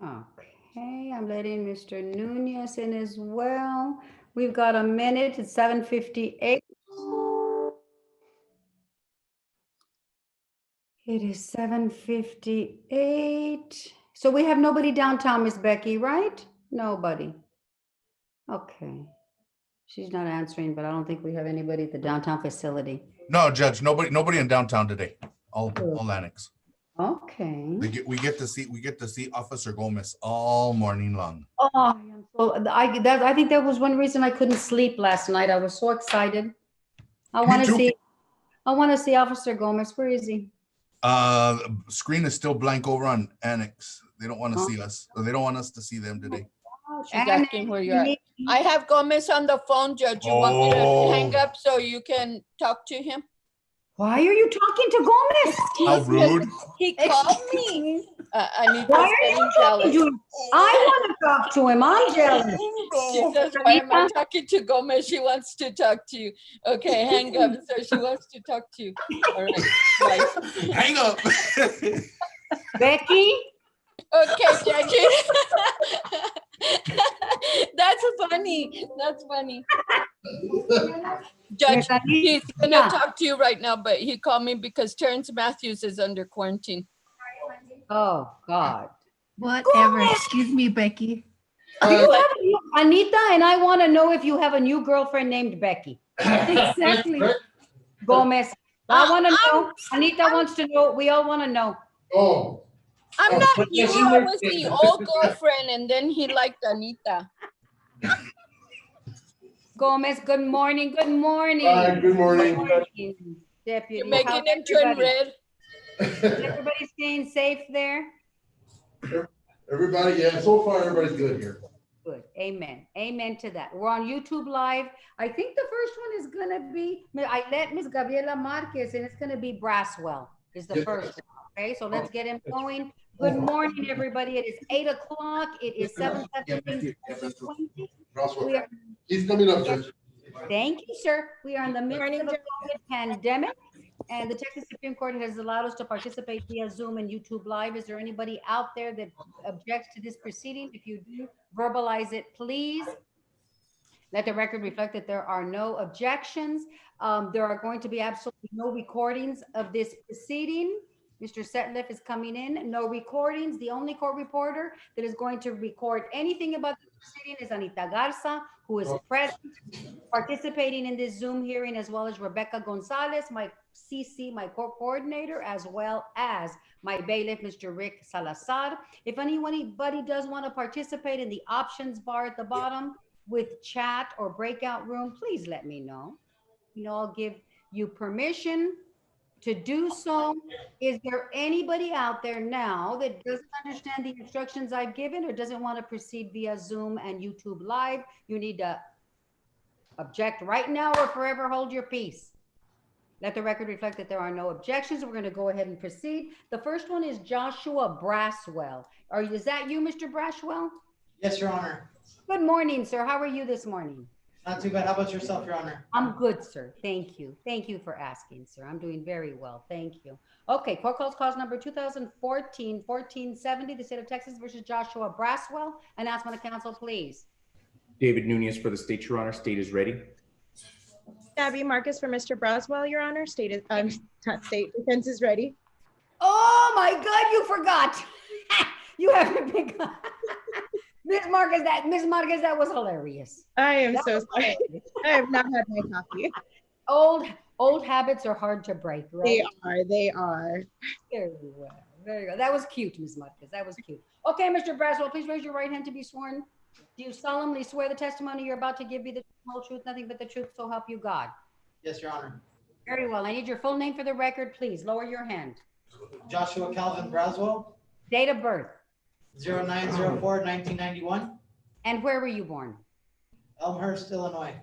Okay, I'm letting Mr. Nunez in as well. We've got a minute. It's 7:58. It is 7:58. So we have nobody downtown, Miss Becky, right? Nobody. Okay. She's not answering, but I don't think we have anybody at the downtown facility. No, Judge, nobody in downtown today. All annex. Okay. We get to see Officer Gomez all morning long. Oh, I think that was one reason I couldn't sleep last night. I was so excited. I want to see Officer Gomez. Where is he? Screen is still blank over on annex. They don't want to see us. Or they don't want us to see them today. She's asking where you're at. I have Gomez on the phone, Judge. You want me to hang up so you can talk to him? Why are you talking to Gomez? How rude. He called me. I need Why are you talking to him? I want to talk to him. I'm jealous. She says, why am I talking to Gomez? She wants to talk to you. Okay, hang up. So she wants to talk to you. All right, bye. Hang up. Becky? Okay, Judge. That's funny. That's funny. Judge, he's gonna talk to you right now, but he called me because Terrence Matthews is under quarantine. Oh, God. Whatever. Excuse me, Becky. Anita, and I want to know if you have a new girlfriend named Becky. Exactly. Gomez. I want to know. Anita wants to know. We all want to know. Oh. I'm not you. I was the old girlfriend, and then he liked Anita. Gomez, good morning. Good morning. Hi, good morning. Deputy. You're making him turn red. Is everybody staying safe there? Everybody, yeah, so far everybody's good here. Good. Amen. Amen to that. We're on YouTube Live. I think the first one is going to be, I let Miss Gabriela Marquez, and it's going to be Braswell is the first one. Okay, so let's get him going. Good morning, everybody. It is 8 o'clock. It is 7:20. He's coming up, Judge. Thank you, sir. We are in the midst of a COVID pandemic, and the Texas Supreme Court has allowed us to participate via Zoom and YouTube Live. Is there anybody out there that objects to this proceeding? If you do, verbalize it, please. Let the record reflect that there are no objections. There are going to be absolutely no recordings of this proceeding. Mr. Setliff is coming in. No recordings. The only court reporter that is going to record anything about the proceeding is Anita Garza, who is present, participating in this Zoom hearing, as well as Rebecca Gonzalez, my CC, my court coordinator, as well as my bailiff, Mr. Rick Salazar. If anybody does want to participate in the options bar at the bottom with chat or breakout room, please let me know. You know, I'll give you permission to do so. Is there anybody out there now that doesn't understand the instructions I've given or doesn't want to proceed via Zoom and YouTube Live? You need to object right now or forever hold your peace. Let the record reflect that there are no objections. We're going to go ahead and proceed. The first one is Joshua Braswell. Is that you, Mr. Braswell? Yes, Your Honor. Good morning, sir. How are you this morning? Not too bad. How about yourself, Your Honor? I'm good, sir. Thank you. Thank you for asking, sir. I'm doing very well. Thank you. Okay, court calls cause number 2014-1470, the state of Texas versus Joshua Braswell. Announcement of counsel, please. David Nunez for the state, Your Honor. State is ready. Gabby Marcus for Mr. Braswell, Your Honor. State defense is ready. Oh my God, you forgot. You haven't been. Miss Marcus, that was hilarious. I am so sorry. I have not had my coffee. Old habits are hard to break, right? They are. Very well. Very good. That was cute, Ms. Marcus. That was cute. Okay, Mr. Braswell, please raise your right hand to be sworn. Do you solemnly swear the testimony you're about to give be the whole truth, nothing but the truth, so help you God? Yes, Your Honor. Very well. I need your full name for the record, please. Lower your hand. Joshua Calvin Braswell. Date of birth. 0904-1991. And where were you born? Elmhurst, Illinois.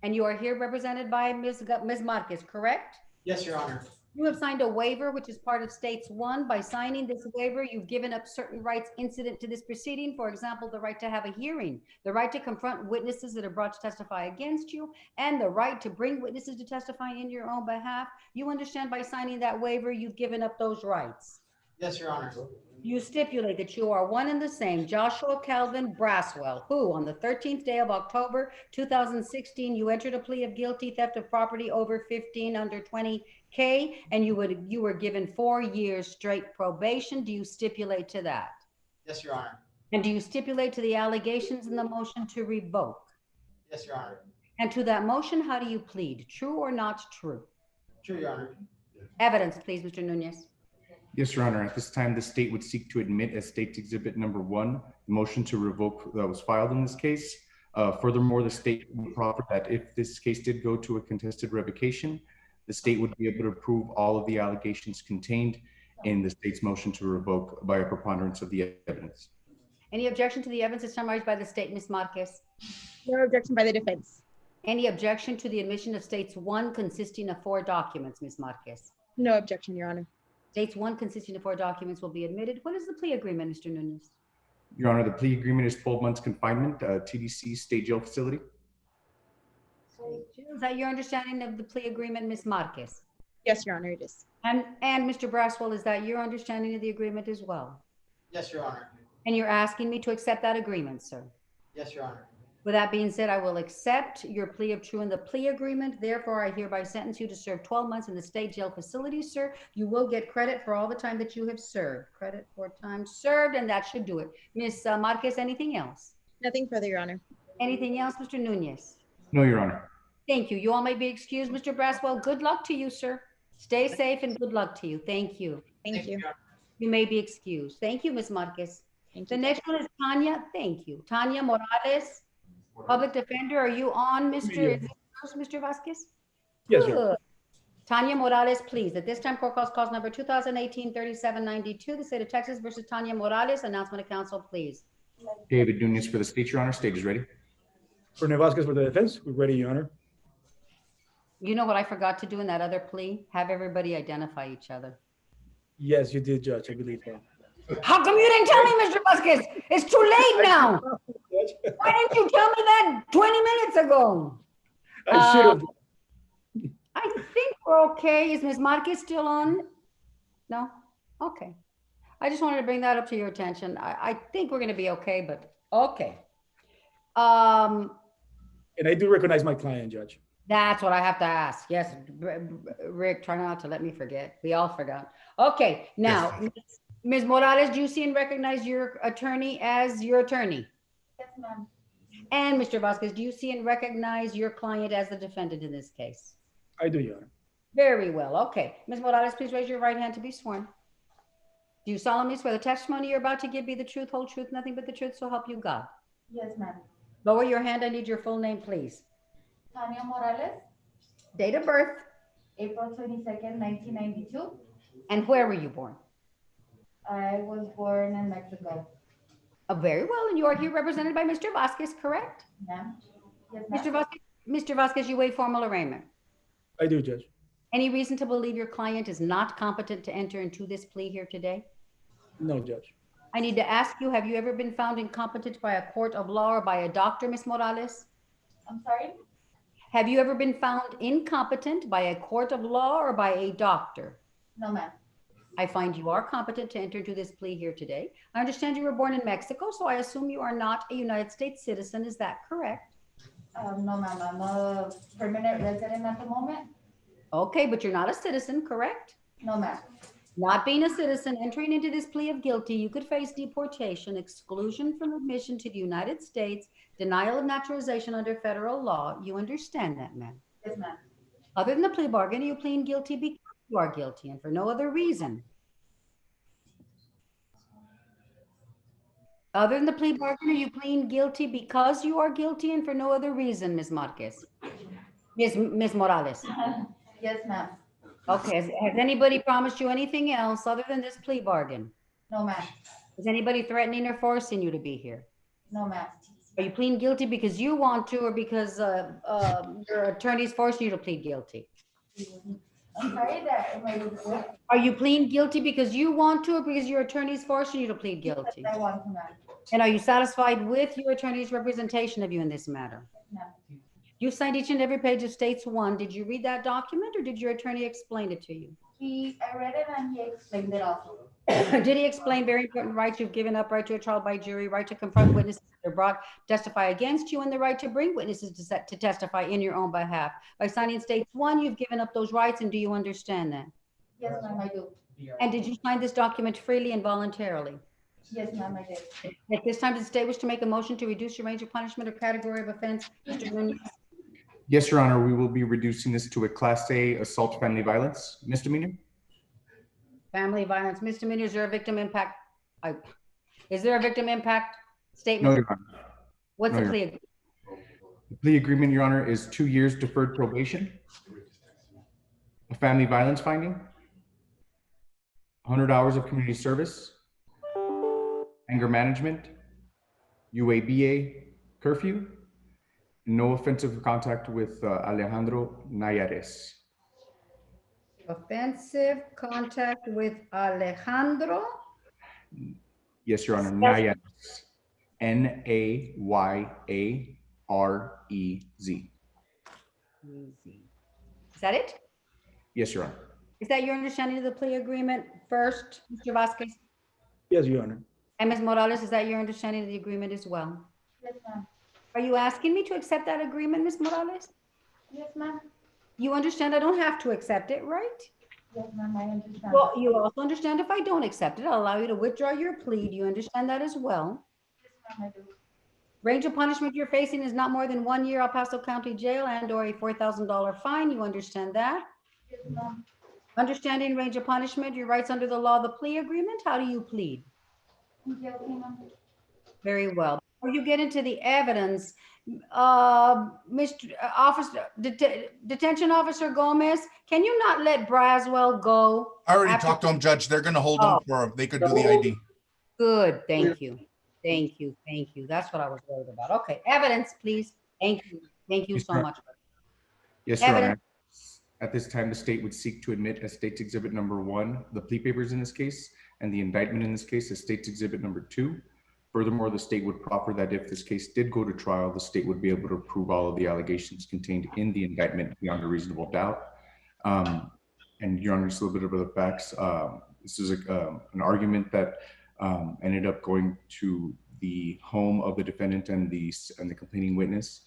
And you are here represented by Ms. Marquez, correct? Yes, Your Honor. You have signed a waiver, which is part of States 1. By signing this waiver, you've given up certain rights incident to this proceeding. For example, the right to have a hearing, the right to confront witnesses that are brought to testify against you, and the right to bring witnesses to testify in your own behalf. You understand by signing that waiver, you've given up those rights. Yes, Your Honor. You stipulate that you are one and the same Joshua Calvin Braswell, who on the 13th day of October 2016, you entered a plea of guilty theft of property over 15 under 20K, and you were given 4 years straight probation. Do you stipulate to that? Yes, Your Honor. And do you stipulate to the allegations in the motion to revoke? Yes, Your Honor. And to that motion, how do you plead? True or not true? True, Your Honor. Evidence, please, Mr. Nunez. Yes, Your Honor. At this time, the state would seek to admit as State Exhibit Number 1, the motion to revoke that was filed in this case. Furthermore, the state would proffer that if this case did go to a contested revocation, the state would be able to prove all of the allegations contained in the state's motion to revoke by a preponderance of the evidence. Any objection to the evidence as summarized by the state, Ms. Marquez? No objection by the defense. Any objection to the admission of States 1 consisting of 4 documents, Ms. Marquez? No objection, Your Honor. States 1 consisting of 4 documents will be admitted. What is the plea agreement, Mr. Nunez? Your Honor, the plea agreement is 12 months confinement, TDC state jail facility. Is that your understanding of the plea agreement, Ms. Marquez? Yes, Your Honor, it is. And Mr. Braswell, is that your understanding of the agreement as well? Yes, Your Honor. And you're asking me to accept that agreement, sir? Yes, Your Honor. With that being said, I will accept your plea of true in the plea agreement. Therefore, I hereby sentence you to serve 12 months in the state jail facility, sir. You will get credit for all the time that you have served. Credit for time served, and that should do it. Ms. Marquez, anything else? Nothing further, Your Honor. Anything else, Mr. Nunez? No, Your Honor. Thank you. You all may be excused. Mr. Braswell, good luck to you, sir. Stay safe and good luck to you. Thank you. Thank you. Your Honor. You may be excused. Thank you, Ms. Marquez. Thank The you. next one is Tanya. Thank you. Tanya Morales, Public Defender. Are you on, Mr. Mr. Vasquez? Yes, Good. Tanya Morales, please. At this time, court calls cause number 2018-3792, the state of Texas versus Tanya Morales. Announcement of counsel, please. David Nunez for the state, Your Honor. State is ready. Colonel Vasquez for the defense. We're ready, Your Honor. You know what I forgot to do in that other plea? Have everybody identify each other. Yes, you did, Judge. I believe that. How come you didn't tell me, Mr. Vasquez? It's too late now. Why didn't you tell me that 20 minutes ago? I should have. I think we're okay. Is Ms. Marquez still on? No? Okay. I just wanted to bring that up to your attention. I think we're going to be okay, but okay. And I do recognize my client, Judge. That's what I have to ask. Yes, Rick, try not to let me forget. We all forgot. Okay, now, Ms. Morales, do you see and recognize your attorney as your attorney? Yes, ma'am. And Mr. Vasquez, do you see and recognize your client as the defendant in this case? I do, Your Honor. Very well. Okay. Ms. Morales, please raise your right hand to be sworn. Do you solemnly swear the testimony you're about to give be the truth, whole truth, nothing but the truth, so help you God? Yes, ma'am. Lower your hand. I need your full name, please. Tanya Morales, Date of birth. April 22nd, 1992. And where were you born? I was born in Mexico. Very well. And you are here represented by Mr. Vasquez, correct? Ma'am. Yes, ma'am. Mr. Vasquez, you waive formal arraignment. I do, Judge. Any reason to believe your client is not competent to enter into this plea here today? No, Judge. I need to ask you, have you ever been found incompetent by a court of law or by a doctor, Ms. Morales? I'm sorry? Have you ever been found incompetent by a court of law or by a doctor? No, ma'am. I find you are competent to enter into this plea here today. I understand you were born in Mexico, so I assume you are not a United States citizen. Is that correct? No, ma'am. I'm a permanent resident at the moment. Okay, but you're not a citizen, correct? No, ma'am. Not being a citizen, entering into this plea of guilty, you could face deportation, exclusion from admission to the United States, denial of naturalization under federal law. You understand that, ma'am? Yes, ma'am. Other than the plea bargain, you plead guilty because you are guilty and for no other reason. Other than the plea bargain, are you pleading guilty because you are guilty and for no other reason, Ms. Marquez? Ms. Morales? Yes, ma'am. Okay, has anybody promised you anything else other than this plea bargain? No, ma'am. Is anybody threatening or forcing you to be here? No, ma'am. Are you pleading guilty because you want to or because your attorney's forcing you to plead guilty? I'm sorry that am I able Are you pleading guilty because you want to or because your attorney's forcing you to plead guilty? I want to, ma'am. And are you satisfied with your attorney's representation of you in this matter? Ma'am. You signed each and every page of States 1. Did you read that document or did your attorney explain it to you? I read it and he explained it also. Did he explain very important rights you've given up, right to a trial by jury, right to confront witnesses that are brought, testify against you, and the right to bring witnesses to testify in your own behalf? By signing states 1, you've given up those rights, and do you understand that? Yes, ma'am, I do. And did you sign this document freely and voluntarily? Yes, ma'am, I did. At this time, does the state wish to make a motion to reduce your range of punishment or category of offense? Mr. Nunez? Yes, Your Honor, we will be reducing this to a Class A assault family violence misdemeanor. Family violence misdemeanor. Is there a victim impact? Is there a victim impact No, statement? Your Honor. What's No, the Your plea? The plea agreement, Your Honor, is 2 years deferred probation, a family violence finding, 100 hours of community service, anger management, UABA curfew, no offensive contact with Alejandro Nayares. Offensive contact with Alejandro. Yes, Your Honor, Yes. Nayares. N-A-Y-A-R-E-Z. Is that it? Yes, Your Honor. Is that your understanding of the plea agreement first, Mr. Vasquez? Yes, Your Honor. And Ms. Morales, is that your understanding of the agreement as well? Yes, ma'am. Are you asking me to accept that agreement, Ms. Morales? Yes, ma'am. You understand I don't have to accept it, right? Yes, ma'am, I understand. Well, you also understand if I don't accept it, I'll allow you to withdraw your plea. Do you understand that as well? Yes, ma'am, I do. Range of punishment you're facing is not more than 1 year El Paso County Jail and/or a $4,000 fine. You understand that? Yes, ma'am. Understanding range of punishment, your rights under the law, the plea agreement, how do you plead? I'm guilty, ma'am. Very well. Before you get into the evidence, Mr. Officer, Detention Officer Gomez, can you not let Braswell go? I already after- talked to him, Judge. They're gonna hold him for, they could do the ID. Good, thank you. Thank you, thank you. That's what I was worried about. Okay, evidence, please. Thank you. Thank you Yes, so sir. much. Yes, Your Honor. Evidence. At this time, the state would seek to admit as State's Exhibit number 1, the plea papers in this case, and the indictment in this case as State's Exhibit number 2. Furthermore, the state would proffer that if this case did go to trial, the state would be able to prove all of the allegations contained in the indictment beyond a reasonable doubt. And Your Honor, just a little bit of the facts. This is an argument that ended up going to the home of the defendant and the complaining witness.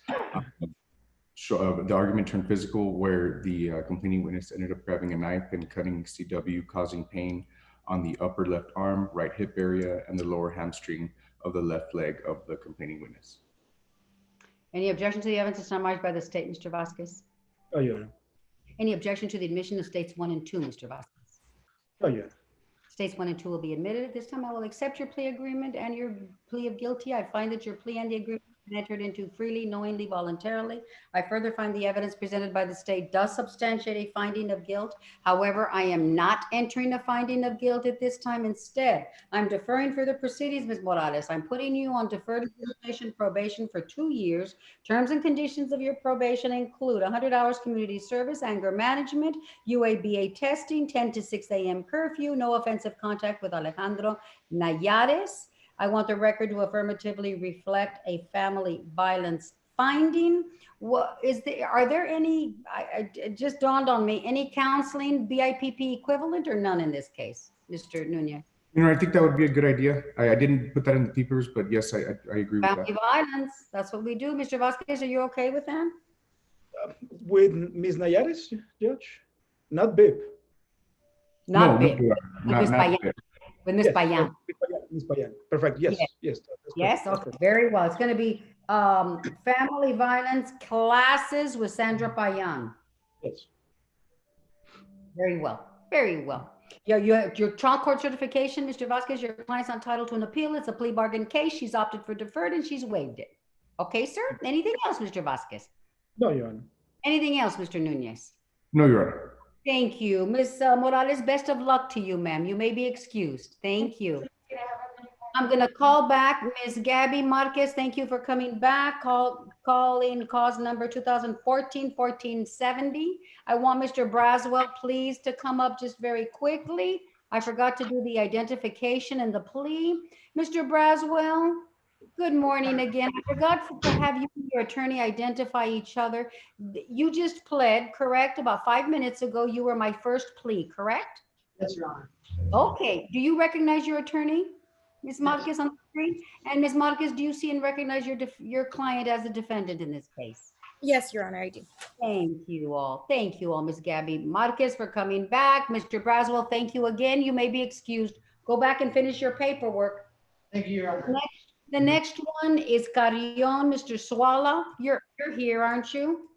The argument turned physical, where the complaining witness ended up grabbing a knife and cutting CW, causing pain on the upper left arm, right hip area, and the lower hamstring of the left leg of the complaining witness. Any objection to the evidence summarized by the state, Mr. Vasquez? Oh, Your Honor. Any objection to the admission of states 1 and 2, Mr. Vasquez? Oh, Your Honor. States 1 and 2 will be admitted. At this time, I will accept your plea agreement and your plea of guilty. I find that your plea and the agreement entered into freely, knowingly, voluntarily. I further find the evidence presented by the state does substantiate a finding of guilt. However, I am not entering a finding of guilt at this time. Instead, I'm deferring further proceedings, Ms. Morales. I'm putting you on deferred visitation probation for 2 years. Terms and conditions of your probation include 100 hours community service, anger management, UABA testing, 10 to 6 a.m. curfew, no offensive contact with Alejandro Nayares. I want the record to affirmatively reflect a family violence finding. What is there? Are there any? It just dawned on me. Any counseling BIPP equivalent or none in this case, Mr. Nunez? You know, I think that would be a good idea. I didn't put that in the papers, but yes, I agree with Family that. violence. That's what we do. Mr. Vasquez, are you okay with that? With Ms. Nayares, Judge? Not BIP. Not No, big. Your Honor, With Ms. not Payan. big. With Ms. Yes, Payan. Ms. Payan. Perfect. Yes, Yes. yes. That's Yes, perfect. okay, very well. It's going to be family violence classes with Sandra Payan. Yes. Very well, very well. Your trial court certification, Mr. Vasquez, your client's entitled to an appeal. It's a plea bargain case. She's opted for deferred and she's waived it. Okay, sir? Anything else, Mr. Vasquez? No, Your Honor. Anything else, Mr. Nunez? No, Your Honor. Thank you. Ms. Morales, best of luck to you, ma'am. You may be excused. Thank you. I'm going to call back Ms. Gabby Marquez. Thank you for coming back. Call in cause number 2014-1470. I want Mr. Braswell, please, to come up just very quickly. I forgot to do the identification and the plea. Mr. Braswell, Good morning again. I forgot to have you and your attorney identify each other. You just pled, correct? About 5 minutes ago, you were my first plea, correct? Yes, Your Honor. Okay. Do you recognize your attorney, Ms. Yes. Marquez, on the screen? And Ms. Marquez, do you see and recognize your client as a defendant in this case? Yes, Your Honor, I do. Thank you all. Thank you all, Ms. Gabby Marquez, for coming back. Mr. Braswell, thank you again. You may be excused. Go back and finish your paperwork. Thank you, Your Honor. The next one is Carrion, Mr. Swala. You're here, aren't you?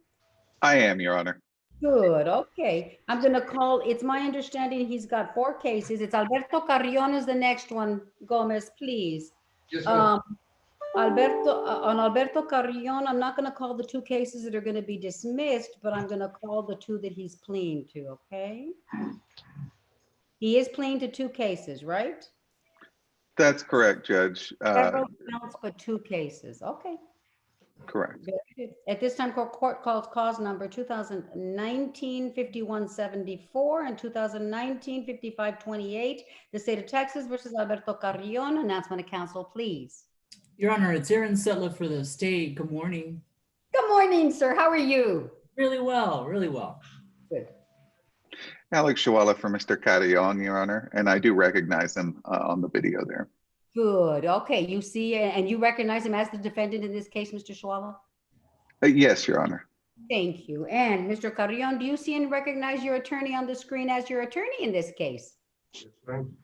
I am, Your Honor. Good, okay. I'm gonna call, it's my understanding he's got 4 cases. It's Alberto Carrion is the next one. Gomez, please. Yes, ma'am. On Alberto Carrion, I'm not gonna call the 2 cases that are gonna be dismissed, but I'm gonna call the 2 that he's pleading to, okay? He is pleading to 2 cases, right? That's correct, Judge. Several counts, but 2 cases, okay. Correct. Very good. At this time, court calls cause number 2019-5174 and 2019-5528, the state of Texas versus Alberto Carrion. Announcement of counsel, please. Your Honor, it's Aaron Sutler for the state. Good morning. Good morning, sir. How are you? Really well, really well. Good. Alex Shawala for Mr. Carrion, Your Honor, and I do recognize him on the video there. Good. Okay. You see, and you recognize him as the defendant in this case, Mr. Shawala? Yes, Your Honor. Thank you. And Mr. Carrion, do you see and recognize your attorney on the screen as your attorney in this case? Yes, ma'am.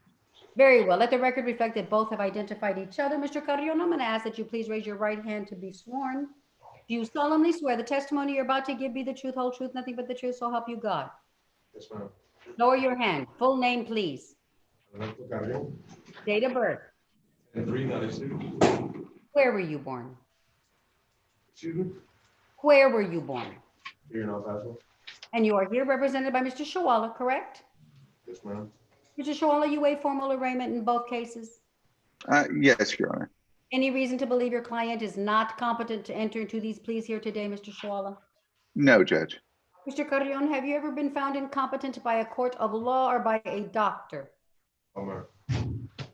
Very well. Let the record reflect that both have identified each other. Mr. Carrion, I'm going to ask that you please raise your right hand to be sworn. Do you solemnly swear the testimony you're about to give be the truth, whole truth, nothing but the truth, so help you God? Yes, ma'am. Lower your hand. Full name, please. Alberto Carrion, Date of birth. and 396. Where were you born? Excuse me? Where were you born? Here in El Paso. And you are here represented by Mr. Shawala, correct? Yes, ma'am. Mr. Shawala, you waive formal arraignment in both cases. Yes, Your Honor. Any reason to believe your client is not competent to enter into these pleas here today, Mr. Shawala? No, Judge. Mr. Carrion, have you ever been found incompetent by a court of law or by a doctor? Oh, ma'am.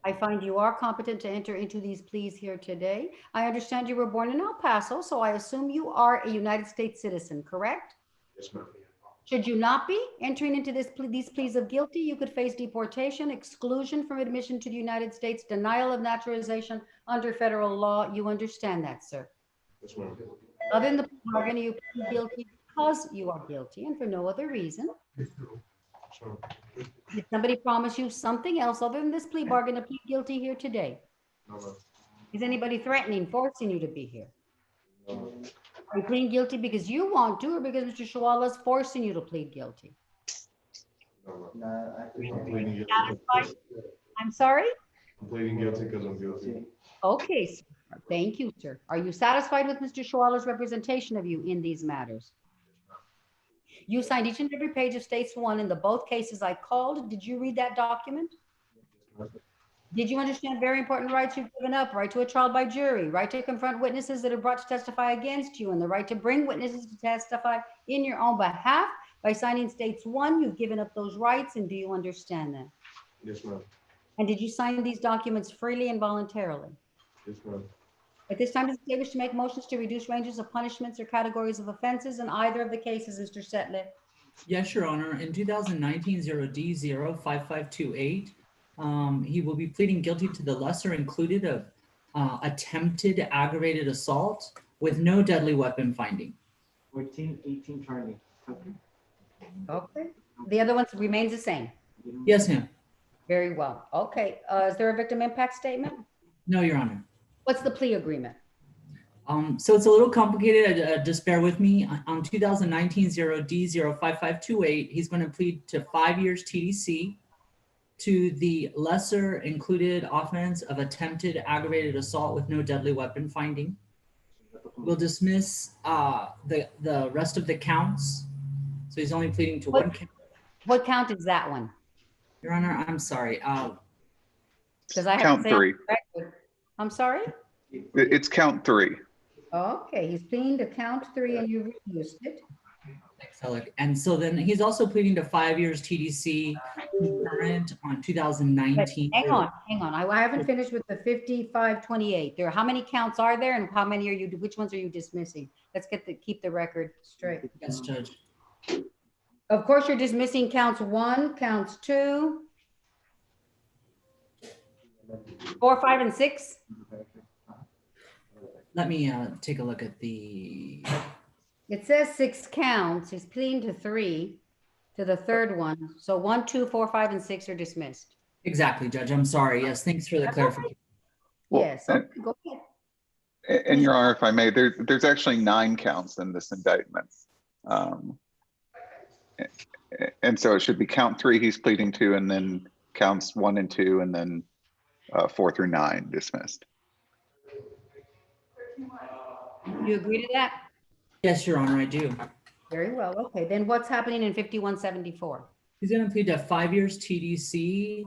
I find you are competent to enter into these pleas here today. I understand you were born in El Paso, so I assume you are a United States citizen, correct? Yes, ma'am. Should you not be entering into these pleas of guilty, you could face deportation, exclusion from admission to the United States, denial of naturalization under federal law. You understand that, sir? Yes, ma'am. Other than the bargain, you plead guilty because you are guilty and for no other reason. Yes, ma'am. Did somebody promise you something else other than this plea bargain to plead guilty here today? No, ma'am. Is anybody threatening, forcing you to be here? No, ma'am. Are you pleading guilty because you want to or because Mr. Shawala is forcing you to plead guilty? No, ma'am. No, I I'm pleading guilty. Satisfied? I'm sorry? I'm pleading guilty because I'm guilty. Okay, sir. Thank you, sir. Are you satisfied with Mr. Shawala's representation of you in these matters? You signed each and every page of States 1 in the both cases I called. Did you read that document? Did you understand very important rights you've given up? Right to a trial by jury, right to confront witnesses that are brought to testify against you, and the right to bring witnesses to testify in your own behalf. By signing States 1, you've given up those rights, and do you understand that? Yes, ma'am. And did you sign these documents freely and voluntarily? Yes, ma'am. At this time, does the state wish to make motions to reduce ranges of punishments or categories of offenses in either of the cases, Mr. Settler? Yes, Your Honor. In 2019 0D05528, he will be pleading guilty to the lesser included of attempted aggravated assault with no deadly weapon finding. 1418 Charlie. Okay. The other ones remains the same. Yes, ma'am. Very well. Okay. Is there a victim impact statement? No, Your Honor. What's the plea agreement? So it's a little complicated. Just bear with me. On 2019 0D05528, he's going to plead to 5 years TDC to the lesser included offense of attempted aggravated assault with no deadly weapon finding. We'll dismiss the rest of the counts. So he's only pleading to one count. What count is that one? Your Honor, I'm sorry. Because I have Count to say 3. I'm sorry? It's count 3. Okay, he's pleading to count 3 and you refused it. Selick. And so then he's also pleading to 5 years TDC concurrent on But 2019. hang on. I haven't finished with the 5528. How many counts are there and how many which ones are you dismissing? Let's keep the record straight. Yes, Judge. Of course, you're dismissing counts 1, counts 2, 4, 5, and 6. Let me take a look at the. It says 6 counts. He's pleading to 3, to the third one. So 1, 2, 4, 5, and 6 are dismissed. Exactly, Judge. I'm sorry. Yes, thanks for the clarification. Well, Yes. Okay, go ahead. And Your Honor, if I may, there's actually 9 counts in this indictment. And so it should be count 3 he's pleading to, and then counts 1 and 2, and then 4 through 9 dismissed. You agree to that? Yes, Your Honor, I do. Very well. Okay, then what's happening in 5174? He's going to plead to 5 years TDC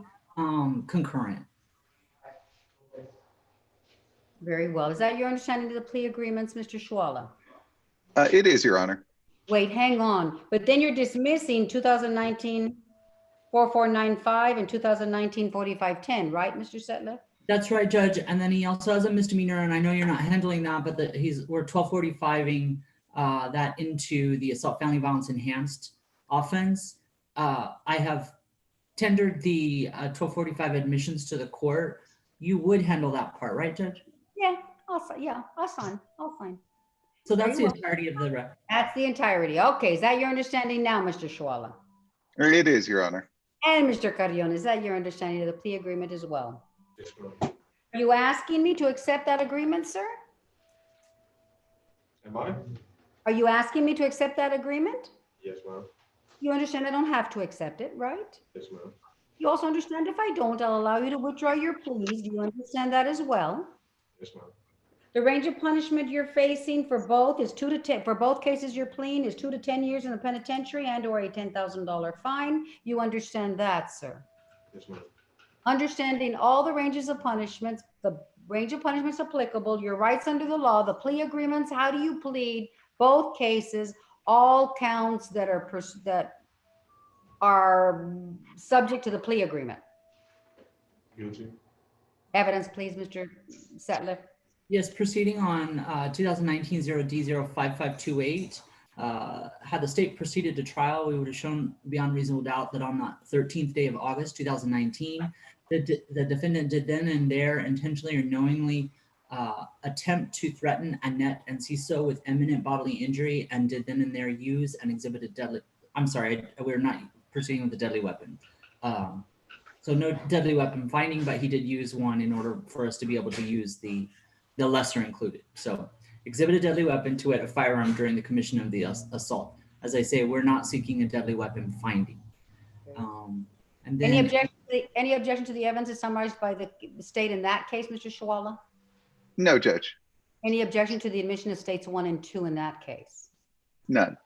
concurrent. Very well. Is that your understanding of the plea agreements, Mr. Schwala? It is, Your Honor. Wait, hang on. But then you're dismissing 2019 4495 and 2019 4510, right, Mr. Settler? That's right, Judge. And then he also has a misdemeanor, and I know you're not handling that, but we're 1245ing that into the assault family violence enhanced offense. I have tendered the 1245 admissions to the court. You would handle that part, right, Judge? Yeah, I'll sign. So that's the Very well. entirety of the record. That's the entirety. Okay, is that your understanding now, Mr. Schwala? It is, Your Honor. And Mr. Carrion, is that your understanding of the plea agreement as well? Yes, ma'am. Are you asking me to accept that agreement, sir? Am I? Are you asking me to accept that agreement? Yes, ma'am. You understand I don't have to accept it, right? Yes, ma'am. You also understand if I don't, I'll allow you to withdraw your pleas. Do you understand that as well? Yes, ma'am. The range of punishment you're facing for both is 2 to 10, for both cases you're pleading is 2 to 10 years in the penitentiary and or a $10,000 fine. You understand that, sir? Yes, ma'am. Understanding all the ranges of punishments, the range of punishments applicable, your rights under the law, the plea agreements, how do you plead, both cases, all counts that are subject to the plea agreement. Guilty. Evidence, please, Mr. Settler. Yes, proceeding on 2019-0D05528. Had the state proceeded to trial, we would have shown beyond reasonable doubt that on the 13th day of August 2019, the defendant did then and there intentionally or knowingly attempt to threaten Annette and Ciso with imminent bodily injury, and did then and there use and exhibit a deadly. I'm sorry, we're not proceeding with a deadly weapon. So no deadly weapon finding, but he did use one in order for us to be able to use the lesser included. So exhibit a deadly weapon, to it a firearm, during the commission of the assault. As I say, we're not seeking a deadly weapon finding. And then Any objection to the evidence as summarized by the state in that case, Mr. Schwala? No, Judge. Any objection to the admission of states 1 and 2 in that case? None.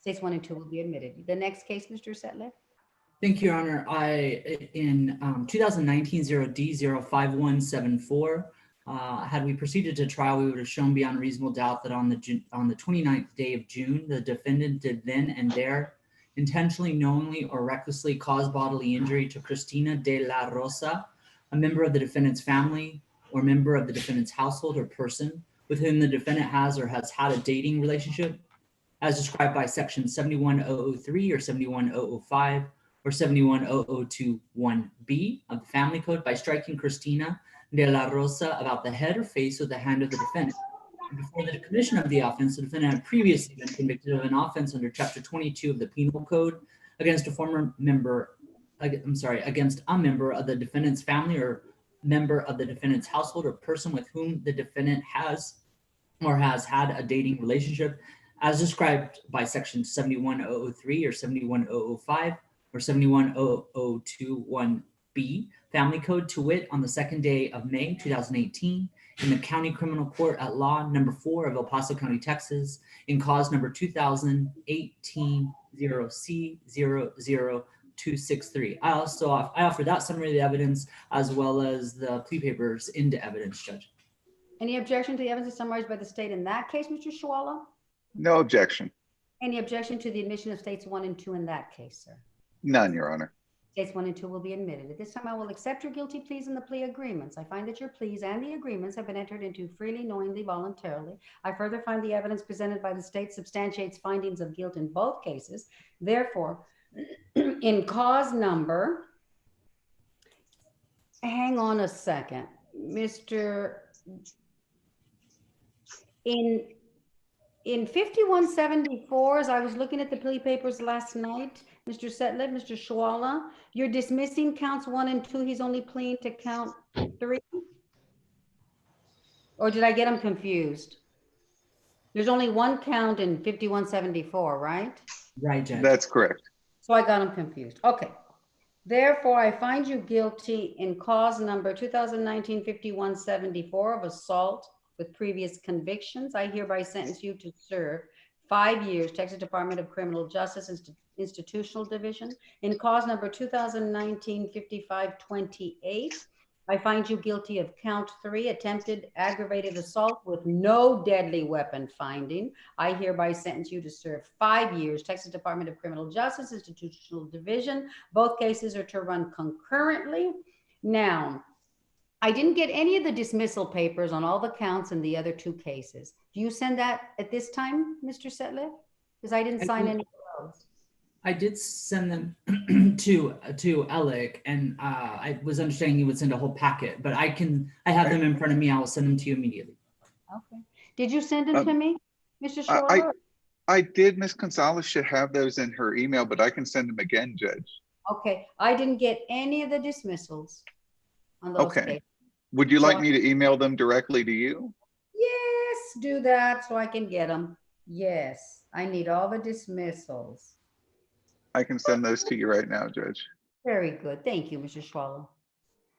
States 1 and 2 will be admitted. The next case, Mr. Settler? Thank you, Your Honor. In 2019-0D05174, had we proceeded to trial, we would have shown beyond reasonable doubt that on the 29th day of June, the defendant did then and there intentionally, knowingly, or recklessly cause bodily injury to Cristina de la Rosa, a member of the defendant's family or member of the defendant's household or person with whom the defendant has or has had a dating relationship, as described by section 71003 or 71005 or 71002(1)B of the Family Code, by striking Cristina de la Rosa about the head or face with the hand of the defendant. Before the commission of the offense, the defendant had previously been convicted of an offense under Chapter 22 of the Penal Code against a member of the defendant's family or member of the defendant's household or person with whom the defendant has or has had a dating relationship, as described by section 71003 or 71005 or 71002(1)B Family Code, to wit, on the 2nd day of May 2018 in the County Criminal Court at Law Number 4 of El Paso County, Texas, in cause number 2018 0C00263. I offer that summary of the evidence as well as the plea papers into evidence, Judge. Any objection to the evidence summarized by the state in that case, Mr. Schwala? No objection. Any objection to the admission of states 1 and 2 in that case, sir? None, Your Honor. States 1 and 2 will be admitted. At this time, I will accept your guilty pleas and the plea agreements. I find that your pleas and the agreements have been entered into freely, knowingly, voluntarily. I further find the evidence presented by the state substantiates findings of guilt in both cases. Therefore, in cause number, hang on a second, in 5174s, I was looking at the plea papers last night, Mr. Setliff, Mr. Shwala, you're dismissing counts 1 and 2. He's only pleading to count 3. Or did I get him confused? There's only one count in 5174, right? Right, Judge. That's correct. So I got him confused. Okay. Therefore, I find you guilty in cause number 2019-5174 of assault with previous convictions. I hereby sentence you to serve 5 years, Texas Department of Criminal Justice Institutional Division. In cause number 2019-5528, I find you guilty of count 3, attempted aggravated assault with no deadly weapon finding. I hereby sentence you to serve 5 years, Texas Department of Criminal Justice Institutional Division. Both cases are to run concurrently. Now, I didn't get any of the dismissal papers on all the counts in the other 2 cases. Do you send that at this time, Mr. Setliff? Because I didn't sign any of those. I did send them to Alec, and I was understanding you would send a whole packet, but I have them in front of me. I will send them to you immediately. Okay. Did you send them to me, Mr. Shore? I did. Ms. Gonzalez should have those in her email, but I can send them again, Judge. Okay. I didn't get any of the dismissals on those cases. Would you like me to email them directly to you? Yes, do that so I can get them. Yes, I need all the dismissals. I can send those to you right now, Judge. Very good. Thank you, Mr. Schwallow.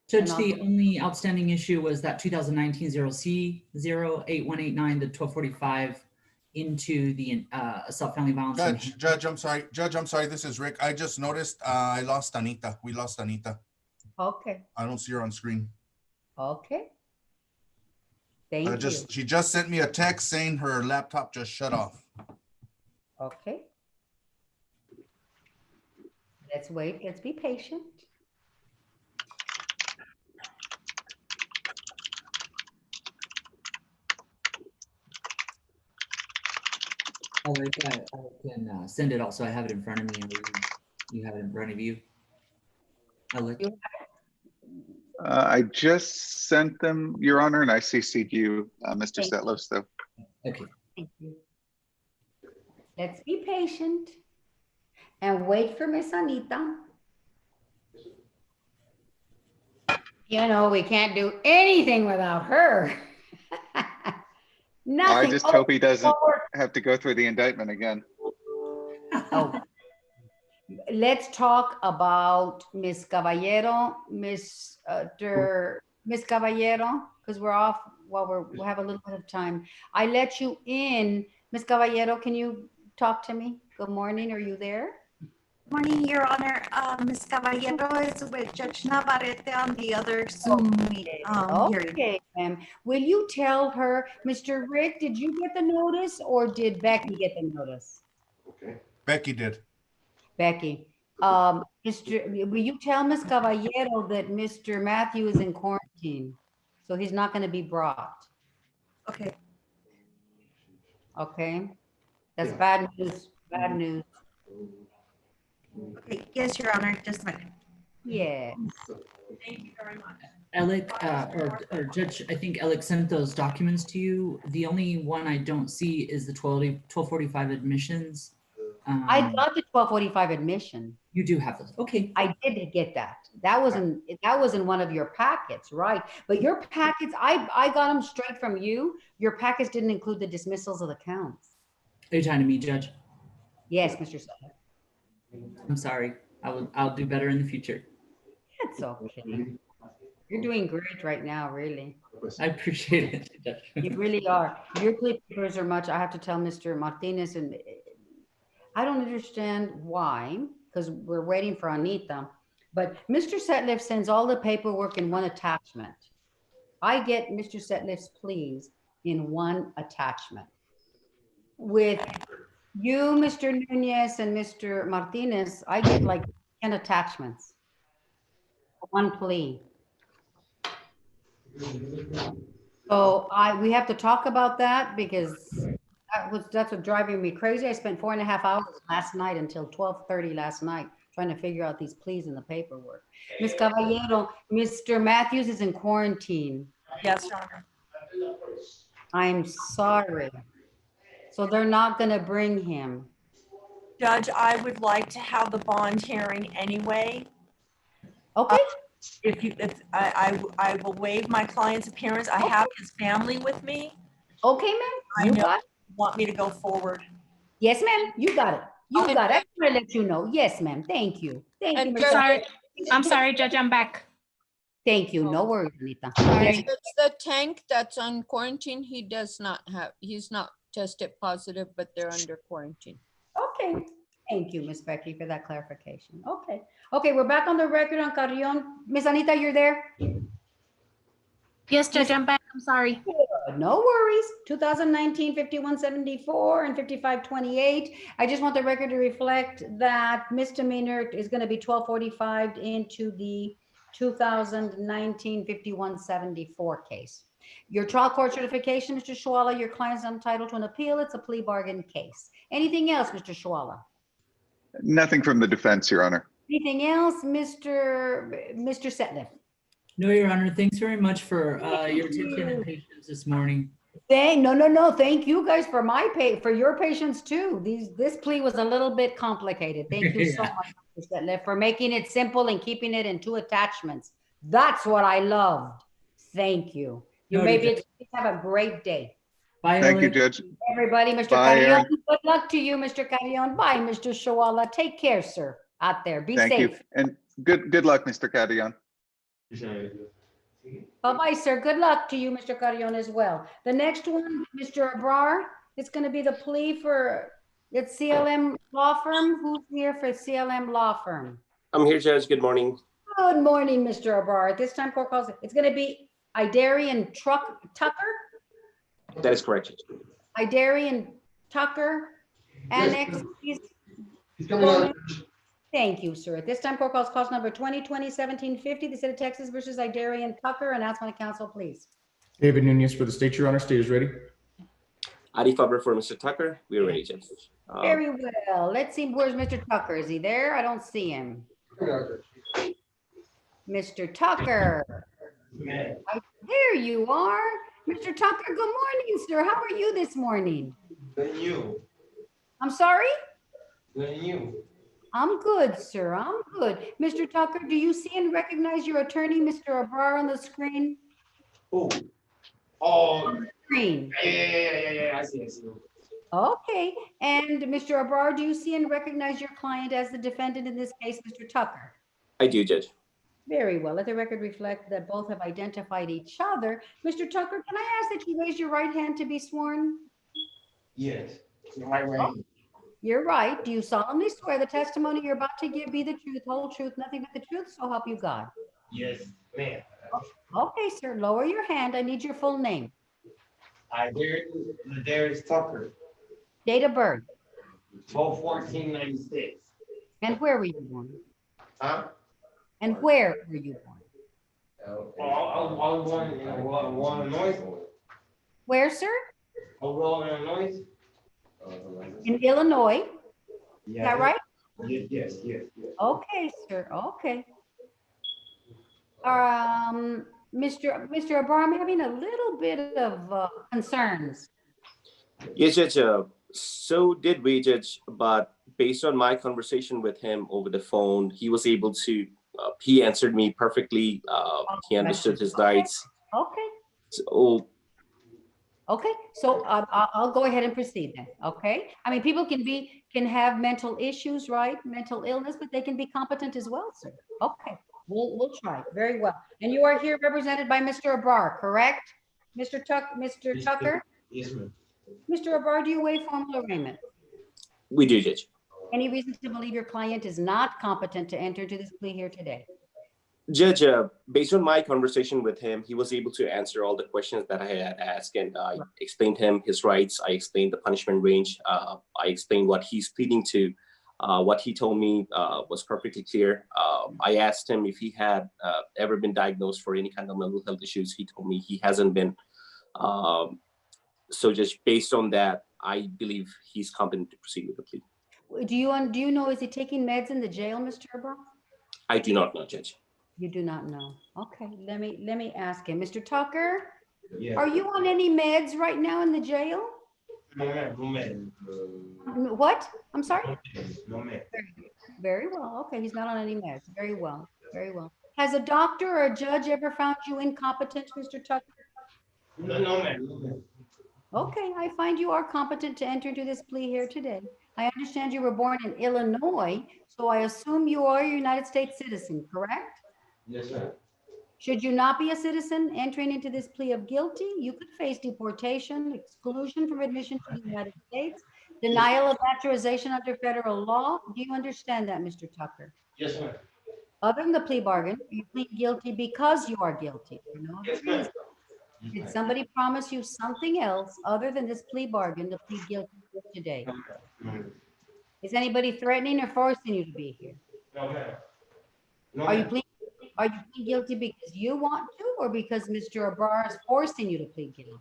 Judge, the only outstanding issue was that 2019 0C-08189 to 1245 into the assault family violence. Judge, I'm sorry. Judge, I'm sorry. This is Rick. I just noticed I lost Anita. We lost Anita. Okay. I don't see her on screen. Okay. Thank you. She just sent me a text saying her laptop just shut off. Okay. Let's wait. Let's be patient. I can send it also. I have it in front of me. You have it in front of you. I just sent them, Your Honor, and I CC'd you, Mr. Setliff. So. Okay. Thank you. Let's be patient and wait for Miss Anita. You know, we can't do anything without her. Nothing. I just hope he doesn't have to go through the indictment again. Oh. Let's talk about Miss Caballero, Miss Caballero, because we're off while we have a little bit of time. I let you in. Miss Caballero, can you talk to me? Good morning. Are you there? Morning, Your Honor. Ms. Caballero is with Judge Navarrete on the other Zoom meeting. Okay, ma'am. Will you tell her, Mr. Rick, did you get the notice or did Becky get the notice? Okay. Becky did. Becky, will you tell Ms. Caballero that Mr. Matthew is in quarantine, so he's not going to be brought? Okay. Okay. That's bad news. Bad news. Okay. Yes, Your Honor. Just a second. Yeah. Thank you very much. Alec, or Judge, I think Alec sent those documents to you. The only one I don't see is the 1245 admissions. I got the 1245 admission. You do have those. Okay. I did get that. That was in one of your packets, right? But your packets, I got them straight from you. Your packets didn't include the dismissals of the counts. Are you talking to me, Judge? Yes, Mr. Sutter. I'm sorry. I'll do better in the future. That's okay. You're doing great right now, really. I appreciate it, Judge. You really are. Your plea papers are much. I have to tell Mr. Martinez, and I don't understand why, because we're waiting for Anita, but Mr. Setliff sends all the paperwork in one attachment. I get Mr. Setliff's pleas in one attachment with You, Mr. Nunez and Mr. Martinez, I get like 10 attachments. One plea. So we have to talk about that because that's what's driving me crazy. I spent 4.5 hours last night until 12:30 last night trying to figure out these pleas in the paperwork. Ms. Caballero, Mr. Matthews is in quarantine. Yes, Your Honor. I'm sorry. So they're not going to bring him. Judge, I would like to have the bond hearing anyway. Okay. If I will waive my client's appearance. I have his family with me. Okay, ma'am. I You know got it. you want me to go forward. Yes, ma'am. You got it. You Okay. got it. I'm going to let you know. Yes, ma'am. Thank you. Thank you, And Ms. Judge- Caballero. I'm sorry, Judge, I'm back. Thank you. No worries, Anita. Yes, it's the tank that's on quarantine. He's not tested positive, but they're under quarantine. Okay. Thank you, Miss Becky, for that clarification. Okay. Okay, we're back on the record on Carrion. Miss Anita, you're there? Yes, Judge, I'm back. I'm sorry. No worries. 2019, 5174 and 5528. I just want the record to reflect that misdemeanor is going to be 1245 into the 2019, 5174 case. Your trial court certification, Mr. Shawala, your client's entitled to an appeal. It's a plea bargain case. Anything else, Mr. Shawala? Nothing from the defense, Your Honor. Anything else, Mr. Setliff? No, Your Honor, thanks very much for your attention and patience this morning. No. Thank you guys for for your patience too. This plea was a little bit complicated. Thank you so much, Mr. Setliff, for making it simple and keeping it in 2 attachments. That's what I loved. Thank you. You may be have a great day. Bye, Thank you, Ellen. Judge. Everybody, Mr. Bye, Carrion. Aaron. Good luck to you, Mr. Carrion. Bye, Mr. Shawala. Take care, sir, out there. Be Thank you. safe. And good luck, Mr. Carrion. Bye-bye, sir. Good luck to you, Mr. Carrion, as well. The next one, Mr. Abrar, it's going to be the plea for it's CLM Law Firm. Who's here for CLM Law Firm? I'm here, Judge. Good morning. Good morning, Mr. Abrar. At this time, court calls, it's going to be Idarian Tucker. That is correct, Judge. Idarian Tucker, Annex. He's coming out. Thank you, sir. At this time, court calls cause number 2020-1750, the state of Texas versus Idarian Tucker. Announcement of counsel, please. David Nunez for the state, Your Honor. State is ready. Adi Faber for Mr. Tucker. We are ready, Judge. Very well. Let's see. Where's Mr. Tucker? Is he there? I don't see him. Mr. Tucker. There you are. Mr. Tucker, good morning, sir. How are you this morning? Good you. I'm sorry? Good you. I'm good, sir. I'm good. Mr. Tucker, do you see and recognize your attorney, Mr. Abrar, on the screen? Oh. Screen. Yeah. I see. Okay. And Mr. Abrar, do you see and recognize your client as the defendant in this case, Mr. Tucker? I do, Judge. Very well. Let the record reflect that both have identified each other. Mr. Tucker, can I ask that you raise your right hand to be sworn? Yes. Right way. Oh, you're right. Do you solemnly swear the testimony you're about to give be the truth, whole truth, nothing but the truth, so help you God? Yes, ma'am. Okay, sir. Lower your hand. I need your full name. Darius Tucker, Date of birth. 12/14/96. And where were you born? Huh? And where were you born? I was born in Illinois. Where, sir? Illinois. In Illinois. Is Yeah. that right? Yes. Okay, sir. Okay. Mr. Abrar, I'm having a little bit of concerns. Yes, Judge. So did we, Judge. But based on my conversation with him over the phone, he was able to, he answered me perfectly. He understood his rights. Okay. So, Okay, so I'll go ahead and proceed then, okay? I mean, people can have mental issues, right? Mental illness, but they can be competent as well, sir. Okay, we'll try, very well. And you are here represented by Mr. Abrar, correct? Mr. Tucker? Yes, ma'am. Mr. Abrar, do you waive formal arraignment? we do, Judge. Any reason to believe your client is not competent to enter into this plea here today? Judge, based on my conversation with him, he was able to answer all the questions that I had asked, and I explained him his rights. I explained the punishment range. I explained what he's pleading to. What he told me was perfectly clear. I asked him if he had ever been diagnosed for any kind of mental health issues. He told me he hasn't been. So just based on that, I believe he's competent to proceed with the plea. Do you know, is he taking meds in the jail, Mr. Abrar? I do not know, Judge. You do not know. Okay, let me ask him. Mr. Tucker, Yeah. are you on any meds right now in the jail? No, ma'am. No, ma'am. What? I'm sorry? No, ma'am. Very well. Okay, he's not on any meds. Very well. Very well. Has a doctor or a judge ever found you incompetent, Mr. Tucker? No, ma'am. No, ma'am. Okay, I find you are competent to enter into this plea here today. I understand you were born in Illinois, so I assume you are a United States citizen, correct? Yes, ma'am. Should you not be a citizen entering into this plea of guilty, you could face deportation, exclusion from admission to the United States, denial of naturalization under federal law. Do you understand that, Mr. Tucker? Yes, ma'am. Other than the plea bargain, you plead guilty because you are guilty. You know, Yes, ma'am. did somebody promise you something else other than this plea bargain to plead guilty today? Is anybody threatening or forcing you to be here? No, ma'am. No, Are you ma'am. pleading guilty because you want to, or because Mr. Abrar is forcing you to plead guilty?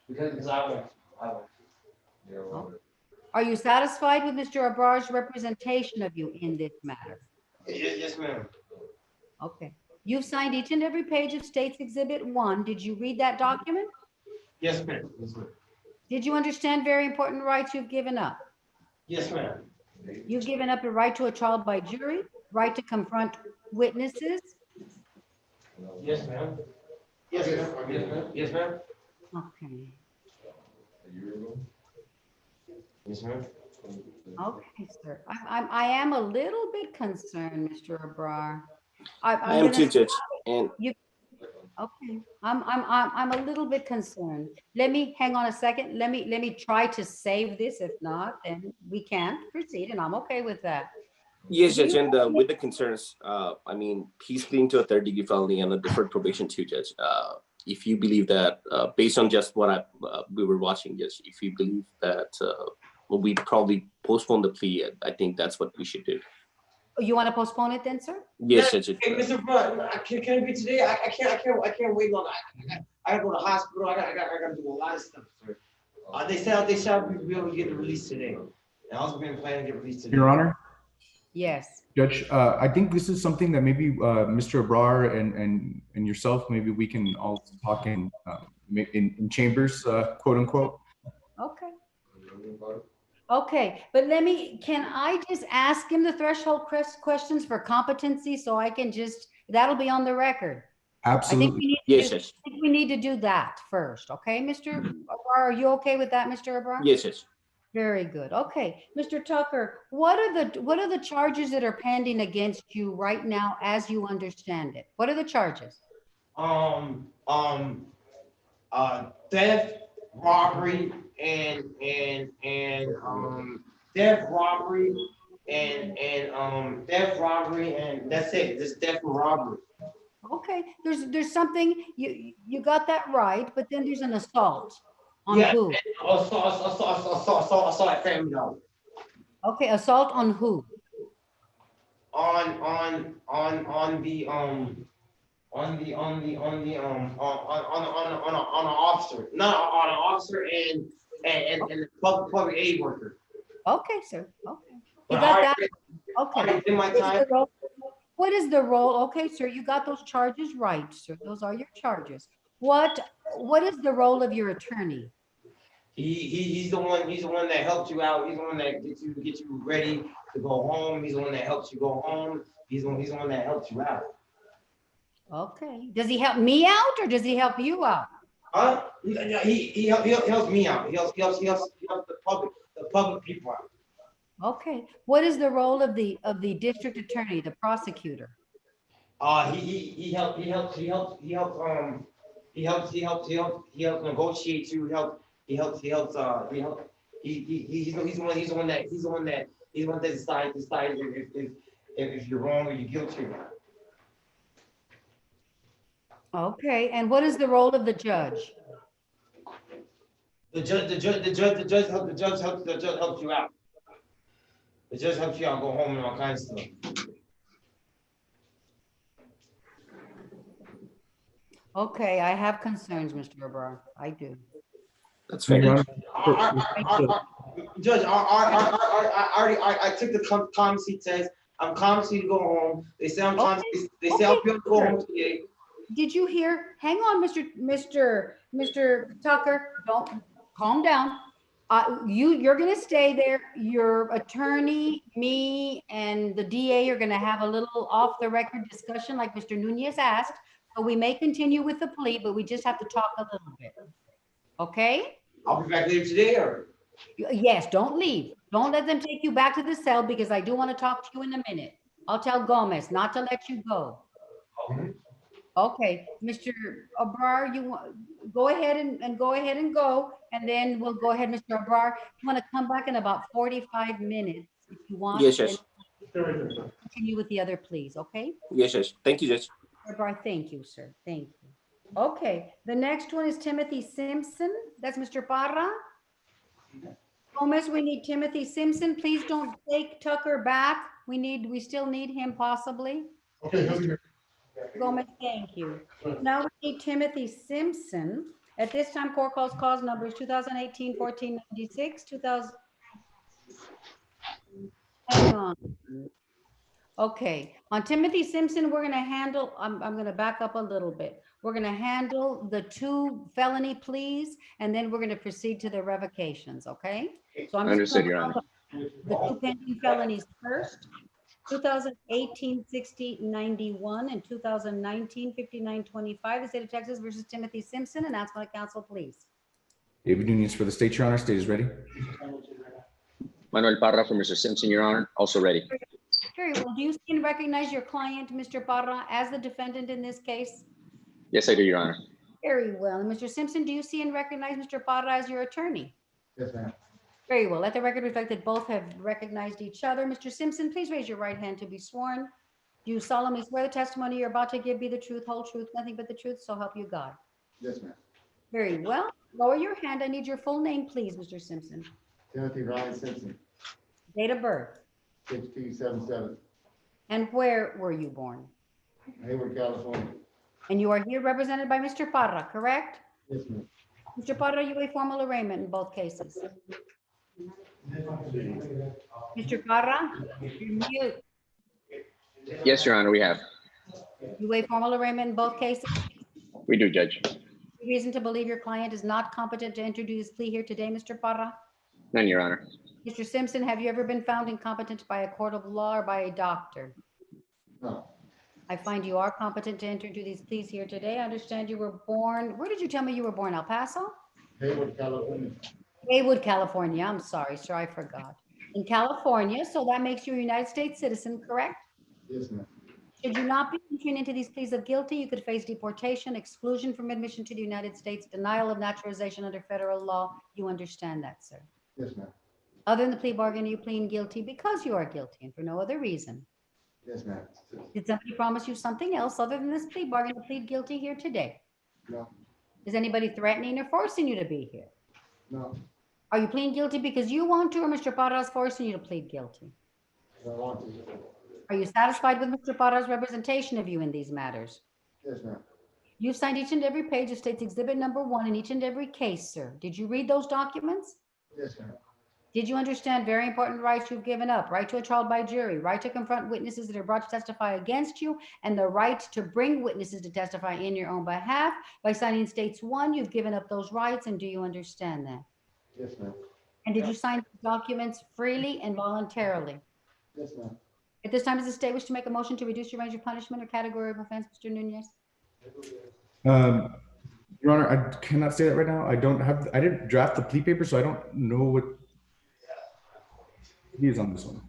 Because I want. I want. Oh. Are you satisfied with Mr. Abrar's representation of you in this matter? Yes, ma'am. Okay. You've signed each and every page of State's Exhibit 1. Did you read that document? Yes, ma'am. Yes, ma'am. Did you understand very important rights you've given up? Yes, ma'am. You've given up a right to a trial by jury, right to confront witnesses. Yes, ma'am. Yes, ma'am. Yes, ma'am. Yes, ma'am. Okay. Yes, ma'am. Okay, sir. I am a little bit concerned, Mr. Abrar. I am too, Judge. And Okay, I'm a little bit concerned. Let me hang on a second. Let me try to save this. If not, then we can't proceed, and I'm okay with that. yes, Judge, and with the concerns, I mean, he's pleading to a third-degree felony and a deferred probation too, Judge. If you believe that, based on just what we were watching, Judge, if you believe that we probably postpone the plea, I think that's what we should do. You want to postpone it then, sir? Yes, Judge. Hey, Mr. Brown, can it be today? I can't wait long. I gotta go to the hospital. I gotta do a lot of stuff, sir. They said we'll be able to get the release today. And I also been planning to get released today. Your Honor, Yes. Judge, I think this is something that maybe Mr. Abrar and yourself, maybe we can all talk in chambers, quote unquote. Okay. Okay, but can I just ask him the threshold questions for competency so I can that'll be on the record. Absolutely. Yes, I think we need to do that first, okay, Mr. Abrar? Are you okay with that, Mr. Abrar? Yes, yes. Very good. Okay, Mr. Tucker, what are the charges that are pending against you right now as you understand it? What are the charges? Theft, robbery, and theft, robbery, and that's it. Just theft and robbery. Okay, there's something, you got that right, but then there's an assault on who? Assault at Family Dollar. Okay, assault on who? On an officer, not on an officer and the public aid worker. Okay, sir. Okay. You got that? Okay. In my time. What is the role? Okay, sir, you got those charges right, sir. Those are your charges. What is the role of your attorney? He's the one that helps you out. He's the one that gets you ready to go home. He's the one that helps you go home. He's the one that helps you out. Okay. Does he help me out or does he help you out? He helps me out. He helps the public people out. Okay. What is the role of the district attorney, the prosecutor? He helps negotiate you. He's the one that decides if you're wrong or you're guilty or not. Okay, and what is the role of the judge? The judge helps you out. The judge helps you out, go home and all kinds of stuff. Okay, I have concerns, Mr. Barber. I do. That's fair. Judge, I took the calm seat test. I'm calm seat to go home. They say I'm calm. They say I'll be able to go home today. Did you hear? Hang on, Mr. Tucker. Don't calm down. You're gonna stay there. Your attorney, me, and the DA are gonna have a little off the record discussion like Mr. Nunez asked. So we may continue with the plea, but we just have to talk a little bit. Okay? I'll be back later today, or? Yes, don't leave. Don't let them take you back to the cell because I do want to talk to you in a minute. I'll tell Gomez not to let you go. Okay, Mr. Abrar, you go ahead and go, and then we'll go ahead, Mr. Abrar. You want to come back in about 45 minutes if you want. Yes, yes. Continue with the other pleas, okay? Yes, yes. Thank you, Judge. Abrar, thank you, sir. Thank you. Okay, the next one is Timothy Simpson. That's Mr. Parra. Gomez, we need Timothy Simpson. Please don't take Tucker back. We still need him possibly. Okay, he'll be here. Gomez, thank you. Now we need Timothy Simpson. At this time, court calls cause numbers 2018-1496, 2000. Hang on. Okay, on Timothy Simpson, we're going to handle, I'm going to back up a little bit. We're going to handle the 2 felony pleas, and then we're going to proceed to the revocations, okay? So I'm Understood, Your Honor. The 2 pending felonies first, 2018-60-91 and 2019-59-25, the state of Texas versus Timothy Simpson. Announcement of counsel, please. David Nunez for the state, Your Honor. State is ready. Manuel Parra for Mr. Simpson, Your Honor. Also ready. Very well. Do you see and recognize your client, Mr. Parra, as the defendant in this case? Yes, I do, Your Honor. Very well. And Mr. Simpson, do you see and recognize Mr. Parra as your attorney? Yes, ma'am. Very well. Let the record reflect that both have recognized each other. Mr. Simpson, please raise your right hand to be sworn. Do you solemnly swear the testimony you're about to give be the truth, whole truth, nothing but the truth, so help you God? Yes, ma'am. Very well. Lower your hand. I need your full name, please, Mr. Simpson. Timothy Ryan Simpson, Date of birth. 6277, And where were you born? Hayward, California. And you are here represented by Mr. Parra, correct? Yes, ma'am. Mr. Parra, you a formal arraignment in both cases. Mr. Parra, you're mute. Yes, Your Honor, we have. You a formal arraignment in both cases? We do, Judge. Reason to believe your client is not competent to introduce plea here today, Mr. Parra? None, Your Honor. Mr. Simpson, have you ever been found incompetent by a court of law or by a doctor? No. I find you are competent to enter into these pleas here today. I understand you were born, where did you tell me you were born? El Paso? Hayward, California. Haywood, California. I'm sorry, sir, I forgot. In California, so that makes you a United States citizen, correct? Yes, ma'am. Should you not be entering into these pleas of guilty, you could face deportation, exclusion from admission to the United States, denial of naturalization under federal law. You understand that, sir? Yes, ma'am. Other than the plea bargain, you plead guilty because you are guilty and for no other reason. Yes, ma'am. Did somebody promise you something else other than this plea bargain to plead guilty here today? No. Is anybody threatening or forcing you to be here? No. Are you pleading guilty because you want to, or Mr. Parra is forcing you to plead guilty? I want to. Are you satisfied with Mr. Parra's representation of you in these matters? Yes, ma'am. You've signed each and every page of State's Exhibit number 1 in each and every case, sir. Did you read those documents? Yes, ma'am. Did you understand very important rights you've given up? Right to a trial by jury, right to confront witnesses that are brought to testify against you, and the right to bring witnesses to testify in your own behalf. By signing States 1, you've given up those rights, and do you understand that? Yes, ma'am. And did you sign the documents freely and voluntarily? Yes, ma'am. At this time, does the state wish to make a motion to reduce your range of punishment or category of offense, Mr. Nunez? Your Honor, I cannot say that right now. I didn't draft the plea paper, so I don't know what he is on this one.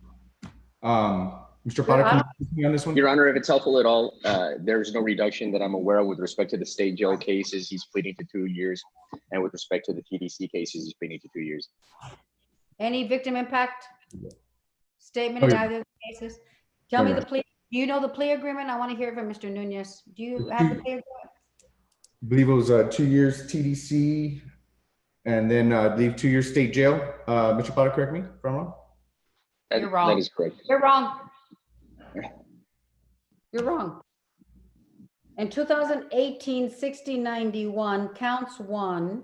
Mr. Potter, can you assist me on this one? Your Honor, if it's helpful at all, there's no reduction that I'm aware of with respect to the state jail cases. He's pleading to 2 years. And with respect to the TDC cases, he's pleading to 2 years. Any victim impact statement in either of the cases? Tell me the plea. Do you know the plea agreement? I want to hear from Mr. Nunez. Do you have the plea agreement? I believe it was 2 years TDC, and then I believe 2 years state jail. Mr. Potter, correct me if I'm wrong. You're wrong. That is correct. You're wrong. You're wrong. In 2018, 6091, counts 1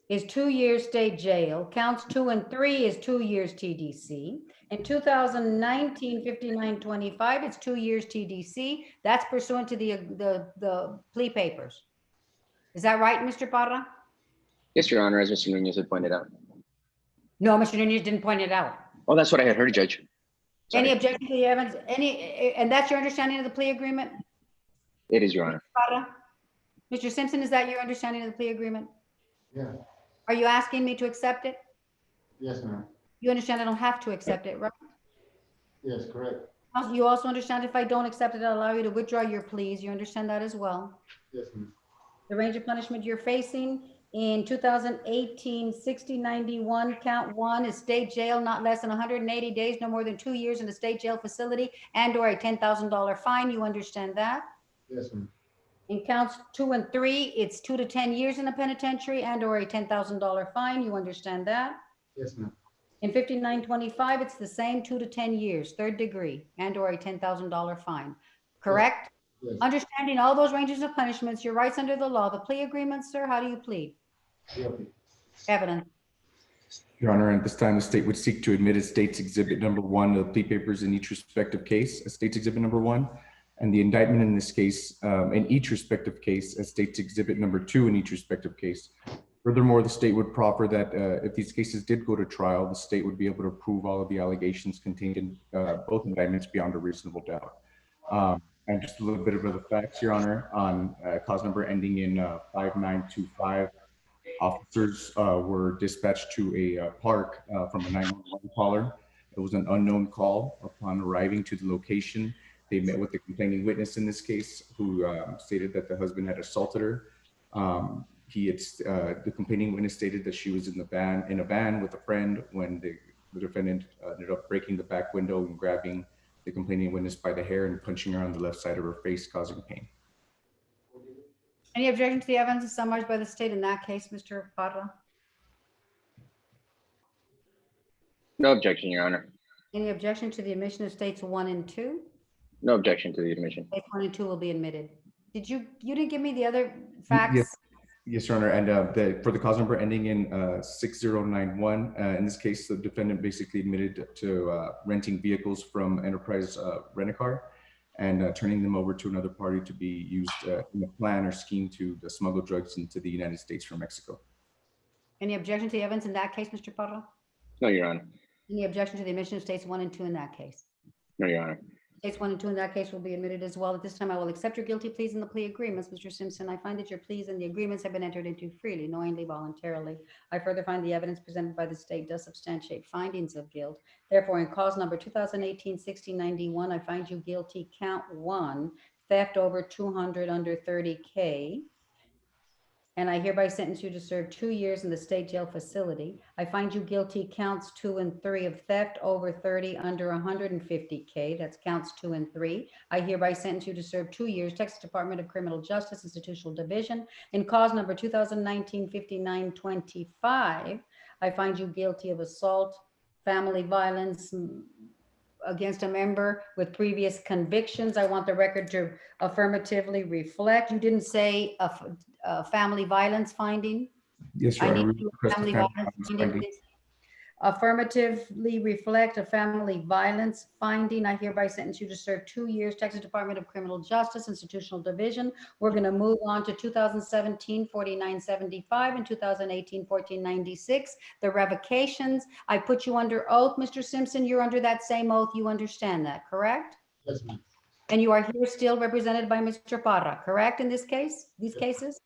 is 2 years state jail. Counts 2 and 3 is 2 years TDC. In 2019, 5925, it's 2 years TDC. That's pursuant to the plea papers. Is that right, Mr. Parra? Yes, Your Honor, as Mr. Nunez had pointed out. No, Mr. Nunez didn't point it out. Oh, that's what I had heard, Judge. Sorry. Any objection to the evidence? And that's your understanding of the plea agreement? It is, Your Honor. Parra? Mr. Simpson, is that your understanding of the plea agreement? Yeah. Are you asking me to accept it? Yes, ma'am. You understand I don't have to accept it, right? Yes, correct. You also understand if I don't accept it, I'll allow you to withdraw your pleas. You understand that as well? Yes, ma'am. The range of punishment you're facing in 2018, 6091, count 1 is state jail, not less than 180 days, no more than 2 years in a state jail facility, and or a $10,000 fine. You understand that? Yes, ma'am. In counts 2 and 3, it's 2 to 10 years in a penitentiary and or a $10,000 fine. You understand that? Yes, ma'am. In 5925, it's the same, 2 to 10 years, 3rd degree, and or a $10,000 fine. Correct? Yes. Understanding all those ranges of punishments, your rights under the law, the plea agreement, sir, how do you plead? Guilty. Evidence. Your Honor, at this time, the state would seek to admit as State's Exhibit Number 1 the plea papers in each respective case as State's Exhibit Number 1, and the indictment in this case in each respective case as State's Exhibit Number 2 in each respective case. Furthermore, the state would proffer that if these cases did go to trial, the state would be able to prove all of the allegations contained in both indictments beyond a reasonable doubt. And just a little bit of the facts, Your Honor, on cause number ending in 5925. Officers were dispatched to a park from a 911 caller. It was an unknown call. Upon arriving to the location, they met with the complaining witness in this case, who stated that the husband had assaulted her. The complaining witness stated that she was in a van with a friend when the defendant ended up breaking the back window and grabbing the complaining witness by the hair and punching her on the left side of her face, causing pain. Any objection to the evidence summarized by the state in that case, Mr. Parra? No objection, Your Honor. Any objection to the admission of states 1 and 2? No objection to the admission. States 1 and 2 will be admitted. You didn't give me the other facts? Yes, Your Honor. And for the cause number ending in 6091, in this case, the defendant basically admitted to renting vehicles from Enterprise Rent-A-Car and turning them over to another party to be used in a plan or scheme to smuggle drugs into the United States from Mexico. Any objection to the evidence in that case, Mr. Parra? No, Your Honor. Any objection to the admission of states 1 and 2 in that case? No, Your Honor. States 1 and 2 in that case will be admitted as well. At this time, I will accept your guilty pleas in the plea agreements. Mr. Simpson, I find that your pleas and the agreements have been entered into freely, knowingly, voluntarily. I further find the evidence presented by the state does substantiate findings of guilt. Therefore, in cause number 2018-6091, I find you guilty count 1, theft over 200 under 30K. And I hereby sentence you to serve 2 years in the state jail facility. I find you guilty counts 2 and 3 of theft over 30 under 150K. That's counts 2 and 3. I hereby sentence you to serve 2 years, Texas Department of Criminal Justice, Institutional Division. In cause number 2019-5925, I find you guilty of assault, family violence against a member with previous convictions. I want the record to affirmatively reflect. You didn't say a family violence finding? Yes, Your Honor. Family violence finding. Affirmatively reflect a family violence finding. I hereby sentence you to serve 2 years, Texas Department of Criminal Justice, Institutional Division. We're going to move on to 2017-4975 and 2018-1496. The revocations. I put you under oath, Mr. Simpson. You're under that same oath. You understand that, correct? Yes, ma'am. And you are here still represented by Mr. Parra, correct, in this case, these cases?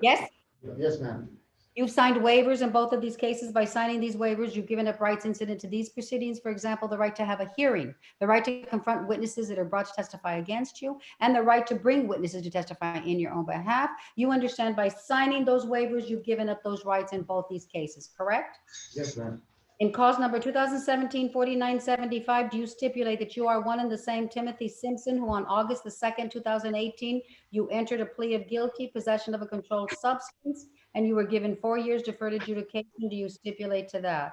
Yes? Yes, ma'am. You've signed waivers in both of these cases. By signing these waivers, you've given up rights incident to these proceedings. For example, the right to have a hearing, the right to confront witnesses that are brought to testify against you, and the right to bring witnesses to testify in your own behalf. You understand by signing those waivers, you've given up those rights in both these cases, correct? Yes, ma'am. In cause number 2017-4975, do you stipulate that you are one and the same Timothy Simpson, who on August the 2nd, 2018, you entered a plea of guilty, possession of a controlled substance, and you were given 4 years deferred adjudication? Do you stipulate to that?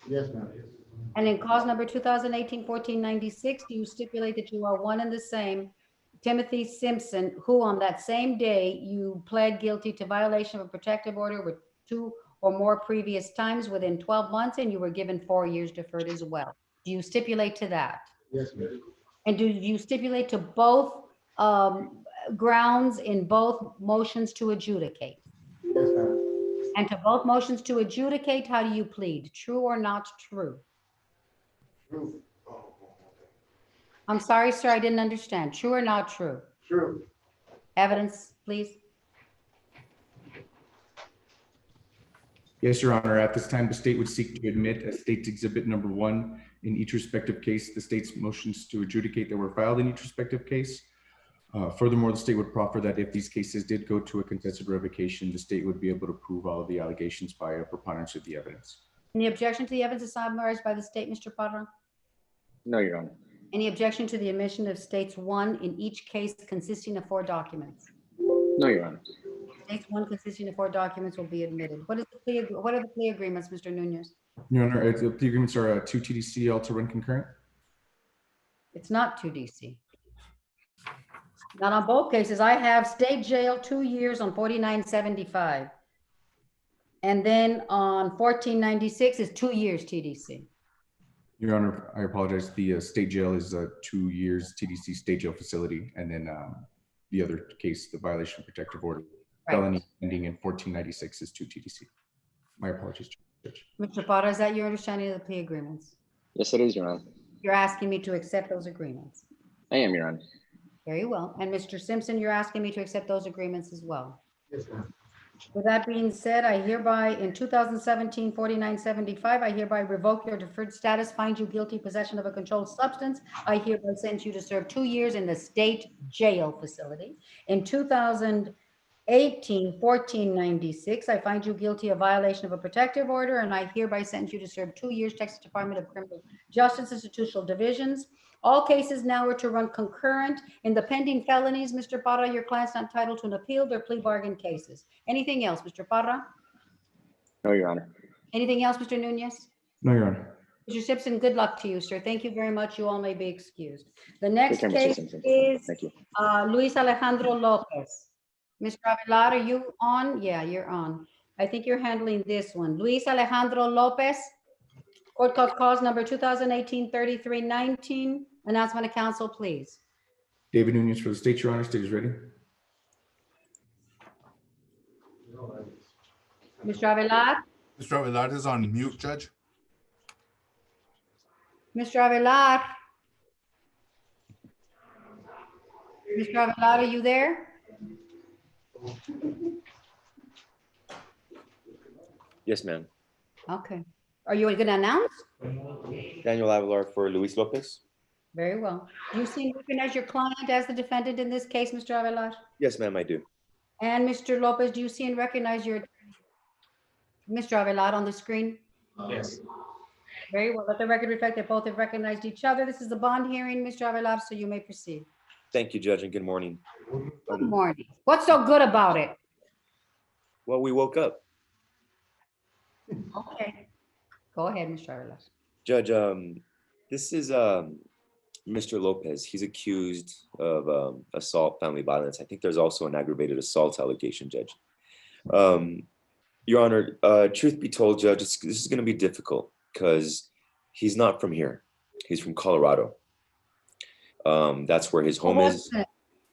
Yes, ma'am. And in cause number 2018-1496, do you stipulate that you are one and the same Timothy Simpson, who on that same day you pled guilty to violation of a protective order with 2 or more previous times within 12 months, and you were given 4 years deferred as well? Do you stipulate to that? Yes, ma'am. And do you stipulate to both grounds in both motions to adjudicate? Yes, ma'am. And to both motions to adjudicate, how do you plead? True or not true? True. I'm sorry, sir, I didn't understand. True or not true? True. Evidence, please. Yes, Your Honor. At this time, the state would seek to admit as State's Exhibit Number 1 in each respective case, the state's motions to adjudicate that were filed in each respective case. Furthermore, the state would proffer that if these cases did go to a contested revocation, the state would be able to prove all of the allegations by a preponderance of the evidence. Any objection to the evidence summarized by the state, Mr. Potter? No, Your Honor. Any objection to the admission of states 1 in each case consisting of 4 documents? No, Your Honor. States 1 consisting of 4 documents will be admitted. What are the plea agreements, Mr. Nunez? Your Honor, the plea agreements are 2 TDC, all to run concurrent. It's not 2 DC. Not on both cases. I have state jail 2 years on 4975. And then on 1496 is 2 years TDC. Your Honor, I apologize. The state jail is 2 years TDC state jail facility. And then the other case, the violation of protective order, felony ending in 1496 is 2 TDC. My apologies, Judge. Mr. Potter, is that your understanding of the plea agreements? Yes, it is, Your Honor. You're asking me to accept those agreements? I am, Your Honor. Very well. And Mr. Simpson, you're asking me to accept those agreements as well? Yes, ma'am. With that being said, I hereby, in 2017-4975, I hereby revoke your deferred status, find you guilty possession of a controlled substance. I hereby sentence you to serve 2 years in the state jail facility. In 2018-1496, I find you guilty of violation of a protective order, and I hereby sentence you to serve 2 years, Texas Department of Criminal Justice Institutional Divisions. All cases now are to run concurrent. In the pending felonies, Mr. Parra, your client's not entitled to an appeal. They're plea bargain cases. Anything else, Mr. Parra? No, Your Honor. Anything else, Mr. Nunez? No, Your Honor. Mr. Simpson, good luck to you, sir. Thank you very much. You all may be excused. The next Take care, Mr. case Simpson. is Thank you. Luis Alejandro Lopez. Mr. Avelar, are you on? Yeah, you're on. I think you're handling this one. Luis Alejandro Lopez. Court called cause number 2018-3319. Announcement of council, please. David Nunez for the state, Your Honor. State is ready. Mr. Avelar? Mr. Avelar is on mute, Judge. Mr. Avelar? Mr. Avelar, are you there? Yes, ma'am. Okay. Are you going to announce? Daniel Avelar for Luis Lopez. Very well. Do you see and recognize your client as the defendant in this case, Mr. Avelar? Yes, ma'am, I do. And Mr. Lopez, do you see and recognize your Mr. Avelar on the screen? Yes. Very well. Let the record reflect that both have recognized each other. This is the bond hearing, Mr. Avelar, so you may proceed. Thank you, Judge, and good morning. Good morning. What's so good about it? Well, we woke up. Okay. Go ahead, Mr. Avelar. Judge, this is Mr. Lopez. He's accused of assault, family violence. I think there's also an aggravated assault allegation, Judge. Your Honor, truth be told, Judge, this is going to be difficult because he's not from here. He's from Colorado. That's where his home is.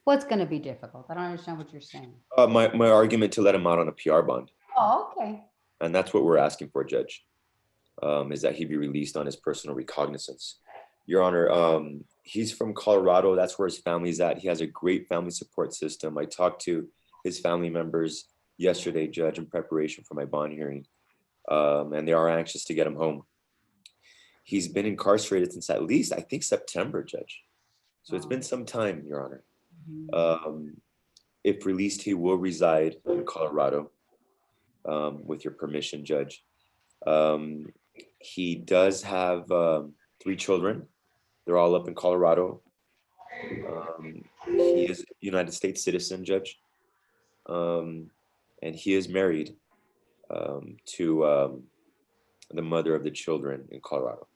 What's going to be difficult? I don't understand what you're saying. My argument to let him out on a PR bond. Oh, okay. And that's what we're asking for, Judge, is that he be released on his personal recognizance. Your Honor, he's from Colorado. That's where his family's at. He has a great family support system. I talked to his family members yesterday, Judge, in preparation for my bond hearing, and they are anxious to get him home. He's been incarcerated since at least, I think, September, Judge. So it's been some time, Your Honor. If released, he will reside in Colorado, with your permission, Judge. He does have 3 children. They're all up in Colorado. He is a United States citizen, Judge. And he is married to the mother of the children in Colorado.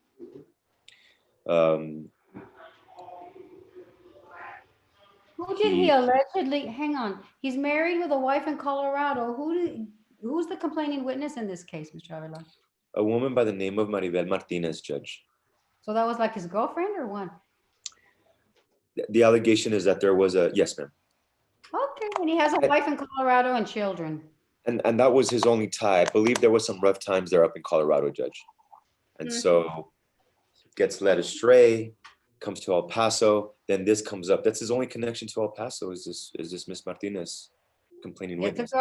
Who did he allegedly, hang on, he's married with a wife in Colorado. Who's the complaining witness in this case, Mr. Avila? A woman by the name of Maribel Martinez, Judge. So that was like his girlfriend or what? The allegation is that there was a, yes, ma'am. Okay, and he has a wife in Colorado and children. And that was his only tie. I believe there was some rough times there up in Colorado, Judge. And so gets led astray, comes to El Paso, then this comes up. That's his only connection to El Paso is this Miss Martinez complaining witness.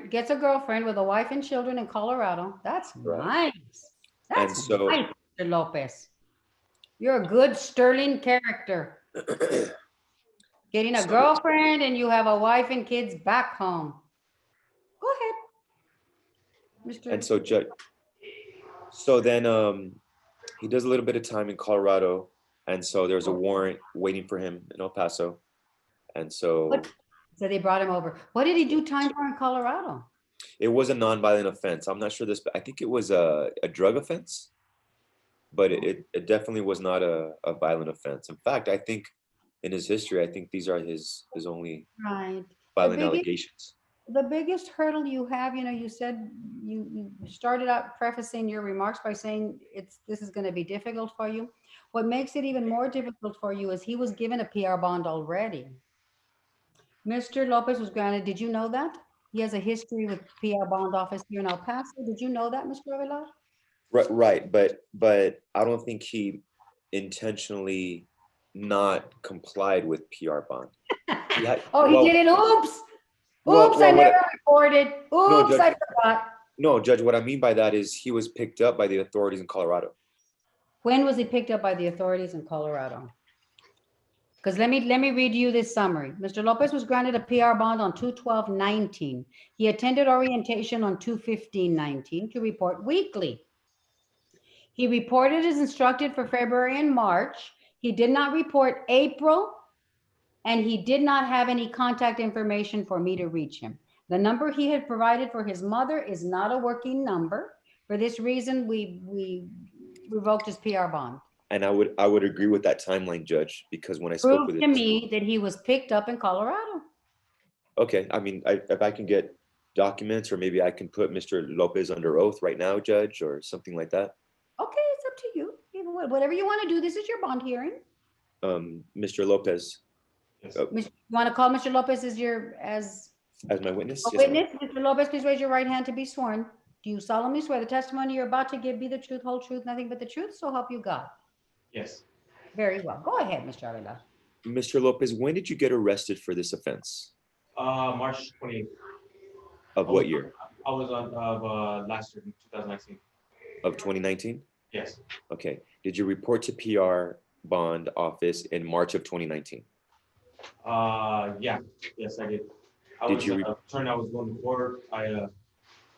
Gets a girlfriend with a wife and children in Colorado. That's Right. nice. That's And so- nice, Mr. Lopez. You're a good sterling character. Getting a girlfriend and you have a wife and kids back home. Go ahead. Mr. And so Judge, so then he does a little bit of time in Colorado, and so there's a warrant waiting for him in El Paso. And so So they brought him over. What did he do time for in Colorado? it was a nonviolent offense. I'm not sure this, but I think it was a drug offense, but it definitely was not a violent offense. In fact, I think in his history, I think these are his only Right. violent allegations. The biggest hurdle you have, you said you started out prefacing your remarks by saying this is going to be difficult for you. What makes it even more difficult for you is he was given a PR bond already. Mr. Lopez was granted. Did you know that? He has a history with PR bond office here in El Paso. Did you know that, Mr. Avila? Right, but I don't think he intentionally not complied with PR bond. He did it. Oops. Oops, I never reported. Oops, Judge, I forgot. No, Judge, what I mean by that is he was picked up by the authorities in Colorado. When was he picked up by the authorities in Colorado? Because let me read you this summary. Mr. Lopez was granted a PR bond on 2/12/19. He attended orientation on 2/15/19 to report weekly. He reported as instructed for February and March. He did not report April, and he did not have any contact information for me to reach him. The number he had provided for his mother is not a working number. For this reason, we revoked his PR bond. And I would agree with that timeline, Judge, because when I spoke with Prove to me that he was picked up in Colorado. Okay, I mean, if I can get documents, or maybe I can put Mr. Lopez under oath right now, Judge, or something like that. Okay, it's up to you. Whatever you want to do, this is your bond hearing. Mr. Lopez. You want to call Mr. Lopez as my witness? a Yes, ma'am. witness? Mr. Lopez, please raise your right hand to be sworn. Do you solemnly swear the testimony you're about to give be the truth, whole truth, nothing but the truth? So help you God. Yes. Very well. Go ahead, Mr. Avila. Mr. Lopez, when did you get arrested for this offense? March 28th. Of what year? I was on last year, 2019. Of 2019? Yes. Okay. Did you report to PR bond office in March of 2019? Yeah. Yes, I did. I was going to court. I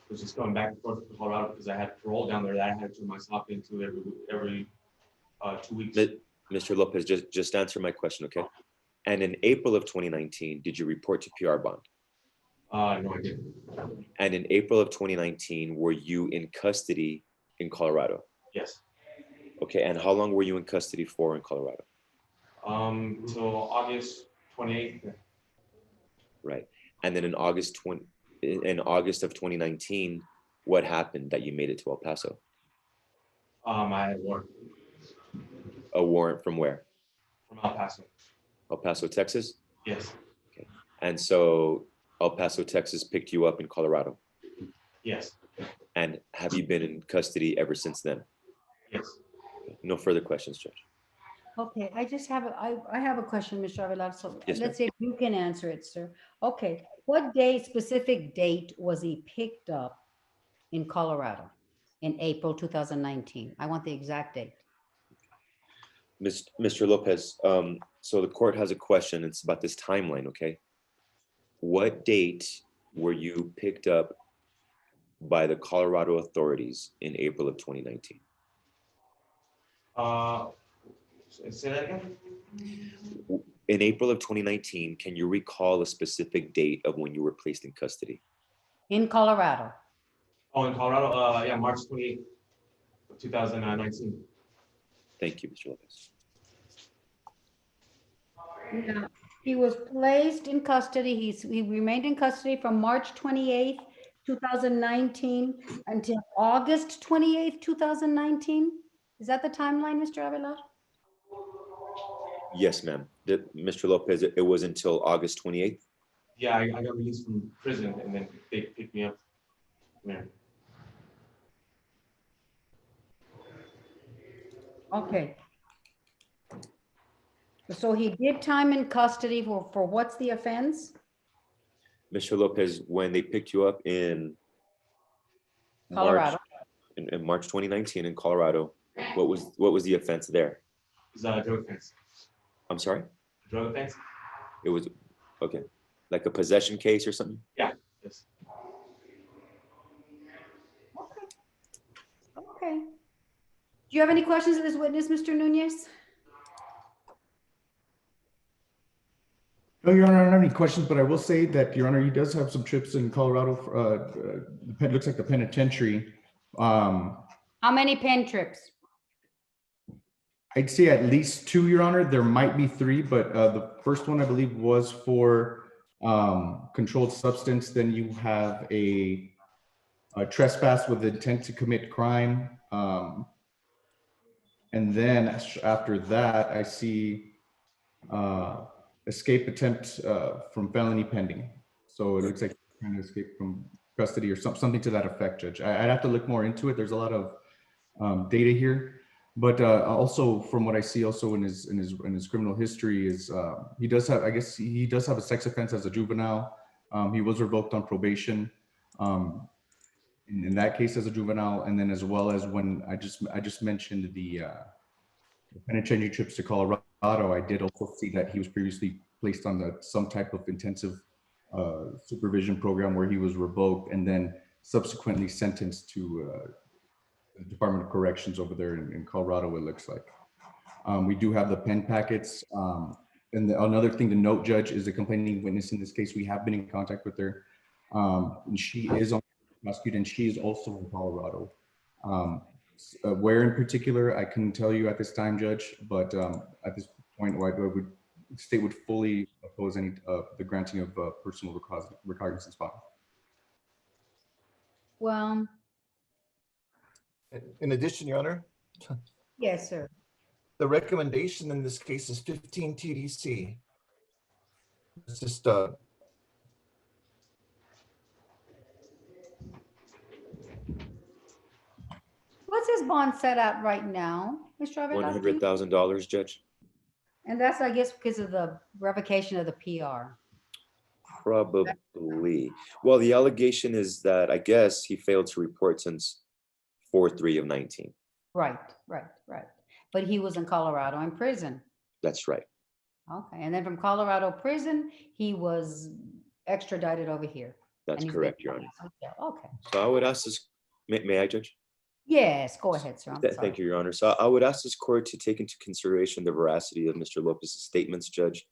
was just going back and forth to Colorado because I had parole down there that I had to myself into every 2 weeks. Mr. Lopez, just answer my question, okay? And in April of 2019, did you report to PR bond? No, I didn't. And in April of 2019, were you in custody in Colorado? Yes. Okay, and how long were you in custody for in Colorado? Till August 28th. Right. And then in August of 2019, what happened that you made it to El Paso? I had a warrant. A warrant from where? From El Paso. El Paso, Texas? Yes. Okay. And so El Paso, Texas picked you up in Colorado? Yes. And have you been in custody ever since then? Yes. No further questions, Judge. Okay, I just have I have a question, Mr. Avila. So Yes, let's see if you can answer it, sir. Okay, what specific date was he picked up in Colorado in April 2019? I want the exact date. Mr. Lopez, so the court has a question. It's about this timeline, okay? What date were you picked up by the Colorado authorities in April of 2019? Say that again? In April of 2019, can you recall a specific date of when you were placed in custody? In Colorado. Oh, in Colorado, yeah, March 28th of 2019. Thank you, Mr. Lopez. Yeah. He was placed in custody. He remained in custody from March 28th, 2019 until August 28th, 2019. Is that the timeline, Mr. Avila? Yes, ma'am. Mr. Lopez, it was until August 28th? Yeah, I got released from prison and then they picked me up. Man. Okay. So he did time in custody for what's the offense? Mr. Lopez, when they picked you up in Colorado. in March 2019 in Colorado, what was the offense there? It's a drug offense. I'm sorry? Drug offense? It was, okay. Like a possession case or something? Yeah, yes. Okay. Do you have any questions of this witness, Mr. Nunez? No, Your Honor, I don't have any questions, but I will say that, Your Honor, he does have some trips in Colorado. Looks like the penitentiary. How many pen trips? I'd say at least 2, Your Honor. There might be 3, but the first one I believe was for controlled substance. Then you have a trespass with intent to commit crime. And then after that, I see escape attempt from felony pending. So it looks like trying to escape from custody or something to that effect, Judge. I'd have to look more into it. There's a lot of data here, but also from what I see, also in his criminal history is he does have, I guess he does have a sex offense as a juvenile. He was revoked on probation. In that case as a juvenile, and then as well as when I just mentioned the penitentiary trips to Colorado, I did also see that he was previously placed on some type of intensive supervision program where he was revoked and then subsequently sentenced to the Department of Corrections over there in Colorado, it looks like. We do have the pen packets. And another thing to note, Judge, is the complaining witness in this case. We have been in contact with her. And she is on prosecuted, and she is also in Colorado. Where in particular, I couldn't tell you at this time, Judge, but at this point, the state would fully oppose any the granting of personal recognizance bond. Well, In addition, Your Honor, yes, sir. the recommendation in this case is 15 TDC. It's just What's his bond set at right now, Mr. Avila? $100,000, Judge. And that's, I guess, because of the revocation of the PR. Probably. Well, the allegation is that I guess he failed to report since 4/3 of 19. Right. But he was in Colorado in prison. That's right. Okay, and then from Colorado prison, he was extradited over here. That's And he's correct, been- Your Honor. Okay. So I would ask this, may I, Judge? Yes, go ahead, sir. I'm sorry. Thank you, Your Honor. So I would ask this court to take into consideration the veracity of Mr. Lopez's statements, Judge.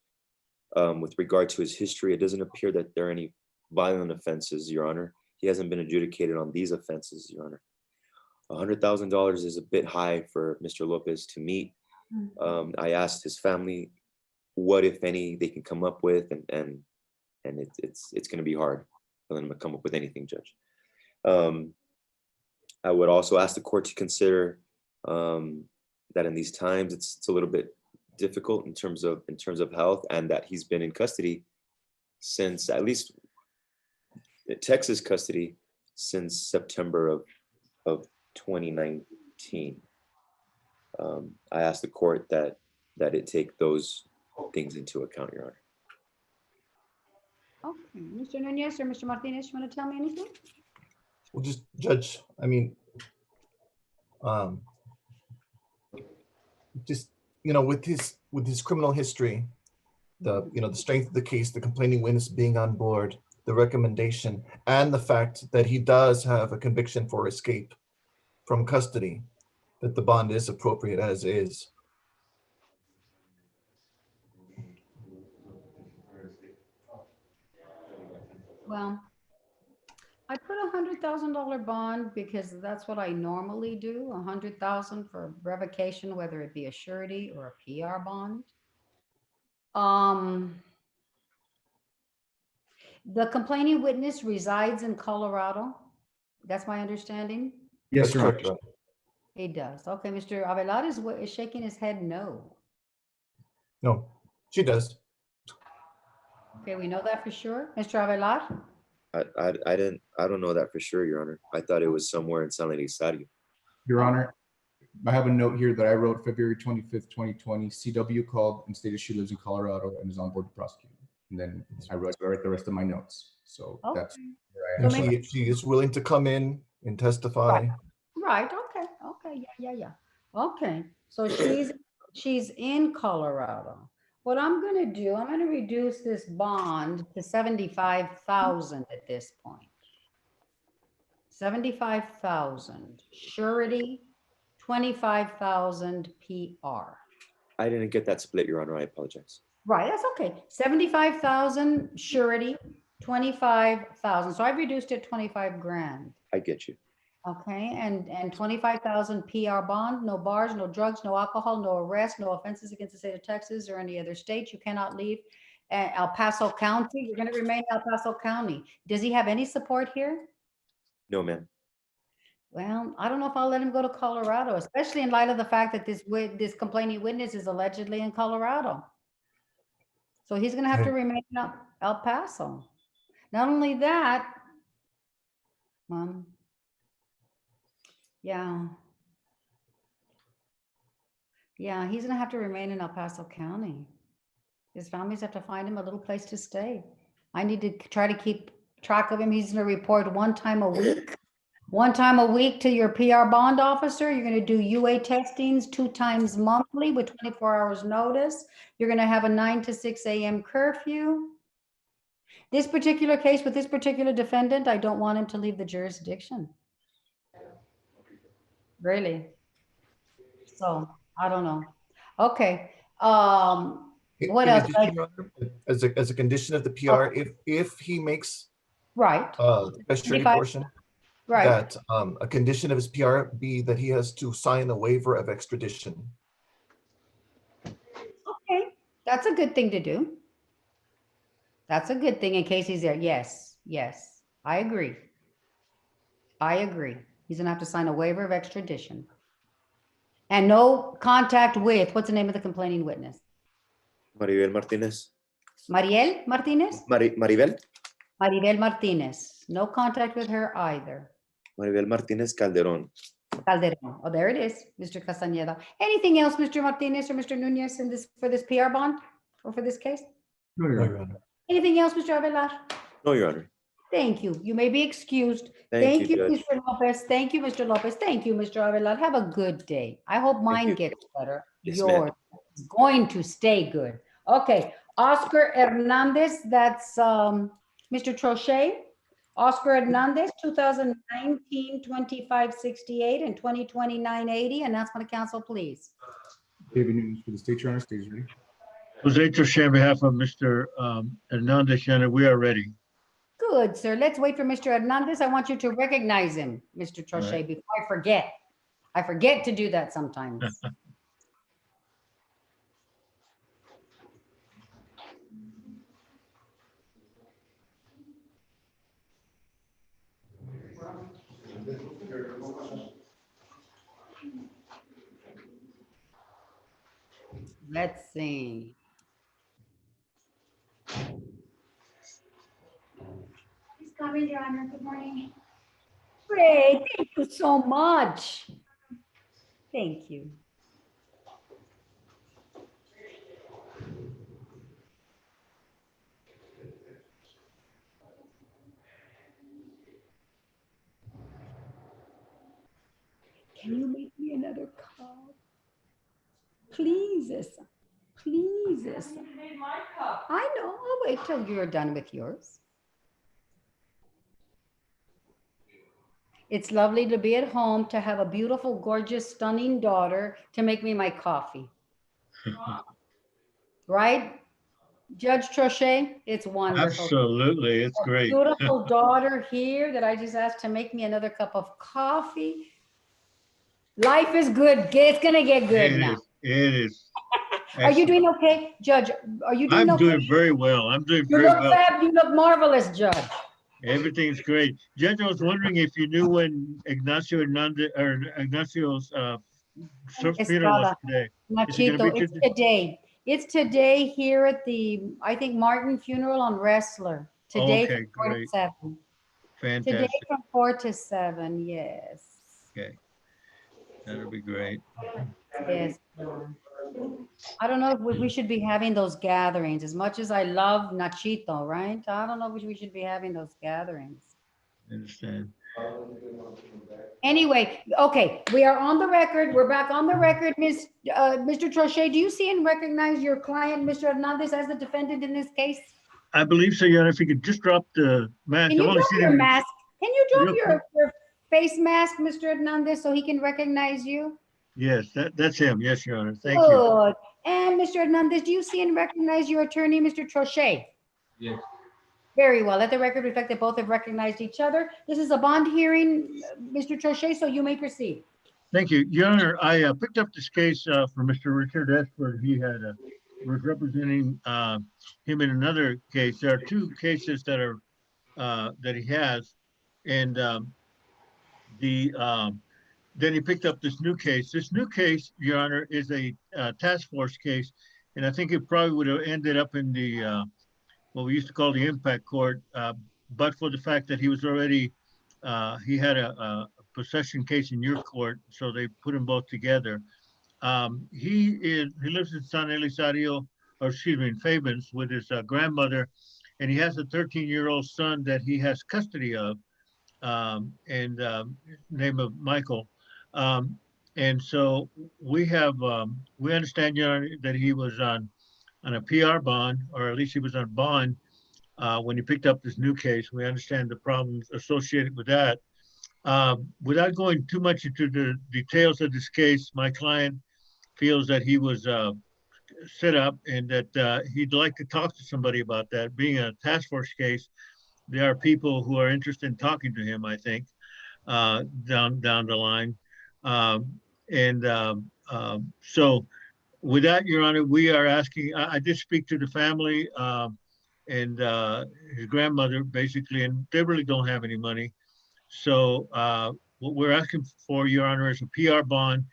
With regard to his history, it doesn't appear that there are any violent offenses, Your Honor. He hasn't been adjudicated on these offenses, Your Honor. $100,000 is a bit high for Mr. Lopez to meet. I asked his family what, if any, they can come up with, and it's going to be hard for them to come up with anything, Judge. I would also ask the court to consider that in these times it's a little bit difficult in terms of health, and that he's been in custody since, at least Texas custody, since September of 2019. I asked the court that it take those things into account, Your Honor. Okay, Mr. Nunez or Mr. Martinez, you want to tell me anything? well, just Judge, I mean, just, with his criminal history, the strength of the case, the complaining witness being on board, the recommendation, and the fact that he does have a conviction for escape from custody, that the bond is appropriate as is. Well, I put $100,000 bond because that's what I normally do, 100,000 for revocation, whether it be a surety or a PR bond. The complaining witness resides in Colorado. That's my understanding. Yes, Your Honor. He does. Okay, Mr. Avelar is shaking his head no. No, she does. Okay, we know that for sure. Mr. Avelar? I don't know that for sure, Your Honor. I thought it was somewhere in San Luis Estadio. Your Honor, I have a note here that I wrote February 25th, 2020. CW called and stated she lives in Colorado and is on board to prosecute. And then I wrote the rest of my notes. So that's where I am. And she is willing to come in and testify. Right, okay, okay, yeah. Okay, so she's in Colorado. What I'm gonna do, I'm gonna reduce this bond to 75,000 at this point. 75,000, surety, 25,000 PR. I didn't get that split, Your Honor. I apologize. Right, that's okay. 75,000 surety, 25,000. So I reduced it 25 grand. I get you. Okay, and 25,000 PR bond, no bars, no drugs, no alcohol, no arrest, no offenses against the state of Texas or any other state. You cannot leave El Paso County. You're going to remain in El Paso County. Does he have any support here? No, ma'am. Well, I don't know if I'll let him go to Colorado, especially in light of the fact that this complaining witness is allegedly in Colorado. So he's going to have to remain in El Paso. Not only that, yeah, he's going to have to remain in El Paso County. His families have to find him a little place to stay. I need to try to keep track of him. He's going to report one time a week. One time a week to your PR bond officer. You're going to do UA testings 2 times monthly with 24 hours notice. You're going to have a 9 to 6 a.m. curfew. This particular case with this particular defendant, I don't want him to leave the jurisdiction. Really? So I don't know. Okay. What else? As a condition of the PR, if he makes the custody portion, that a condition of his PR be that he has to sign a waiver of extradition. Okay, that's a good thing to do. That's a good thing in case he's there. Yes, I agree. He's gonna have to sign a waiver of extradition. And no contact with, what's the name of the complaining witness? Maribel Martinez. Mariel Martinez? Maribel? Maribel Martinez. No contact with her either. Maribel Martinez Calderon. Calderon. Oh, there it is, Mr. Castañeda. Anything else, Mr. Martinez or Mr. Nunez for this PR bond or for this case? No, Your Honor. Anything else, Mr. Avelar? No, Your Honor. Thank you. You may be excused. Thank you, Mr. Lopez. Thank you, Mr. Lopez. Thank you, Mr. Avelar. Have a good day. I hope mine gets better. Yes, Yours is going to stay good. Okay. Oscar Hernandez, that's Mr. Trochet. Oscar Hernandez, 2019, 2568 and 2020, 980. Announcement of council, please. David Newton for the state, Your Honor. State is ready. Jose Trochet, on behalf of Mr. Hernandez, Your Honor, we are ready. Good, sir. Let's wait for Mr. Hernandez. I want you to recognize him, Mr. Trochet, before I forget. I forget to do that sometimes. Let's see. Please come in, Your Honor. Good morning. Great. Thank you so much. Thank you. Can you make me another cup? Please, Issa. Please, Issa. I know. I'll wait till you're done with yours. It's lovely to be at home, to have a beautiful, gorgeous, stunning daughter to make me my coffee. Right? Judge Trochet, it's wonderful. Absolutely, it's A great. beautiful daughter here that I just asked to make me another cup of coffee. Life is good. It's gonna get good It now. is. It is. Are you Excellent. doing okay, Judge? Are you doing I'm okay? doing very well. I'm doing You very look well. fab. You look marvelous, Judge. Everything's great. Judge, I was wondering if you knew when Ignacio Hernandez or Ignacio's funeral was Estrada. today. Is it going Nachito, to be it's today? today. It's today here at the, I think, Martin Funeral on Wrestler. Today Okay, from 4 to great. 7. Today Fantastic. from 4 to 7, yes. Okay. That'll be great. Yes. I don't know if we should be having those gatherings. As much as I love Nachito, right? I don't know if we should be having those gatherings. I understand. Anyway, okay, we are on the record. We're back on the record. Mr. Trochet, do you see and recognize your client, Mr. Hernandez, as the defendant in this case? I believe so, Your Honor. If you could just drop the mask. Can you I've only drop seen your him mask? Can you drop real quick. your face mask, Mr. Hernandez, so he can recognize you? Yes, that's him. Yes, Your Honor. Thank you. Good. And Mr. Hernandez, do you see and recognize your attorney, Mr. Trochet? Yes. Very well. Let the record reflect that both have recognized each other. This is a bond hearing, Mr. Trochet, so you may proceed. Thank you, Your Honor. I picked up this case for Mr. Richard Esford. He had was representing him in another case. There are two cases that are that he has, and then he picked up this new case. This new case, Your Honor, is a task force case, and I think it probably would have ended up in the what we used to call the impact court, but for the fact that he was already he had a possession case in your court, so they put them both together. He lives in San Elizario, or excuse me, in Fabens with his grandmother, and he has a 13-year-old son that he has custody of, and name of Michael. And so we have we understand, Your Honor, that he was on a PR bond, or at least he was on bond when he picked up this new case. We understand the problems associated with that. Without going too much into the details of this case, my client feels that he was set up and that he'd like to talk to somebody about that. Being a task force case, there are people who are interested in talking to him, I think, down the line. So with that, Your Honor, we are asking, I did speak to the family and his grandmother, basically, and they really don't have any money. So what we're asking for, Your Honor, is a PR bond,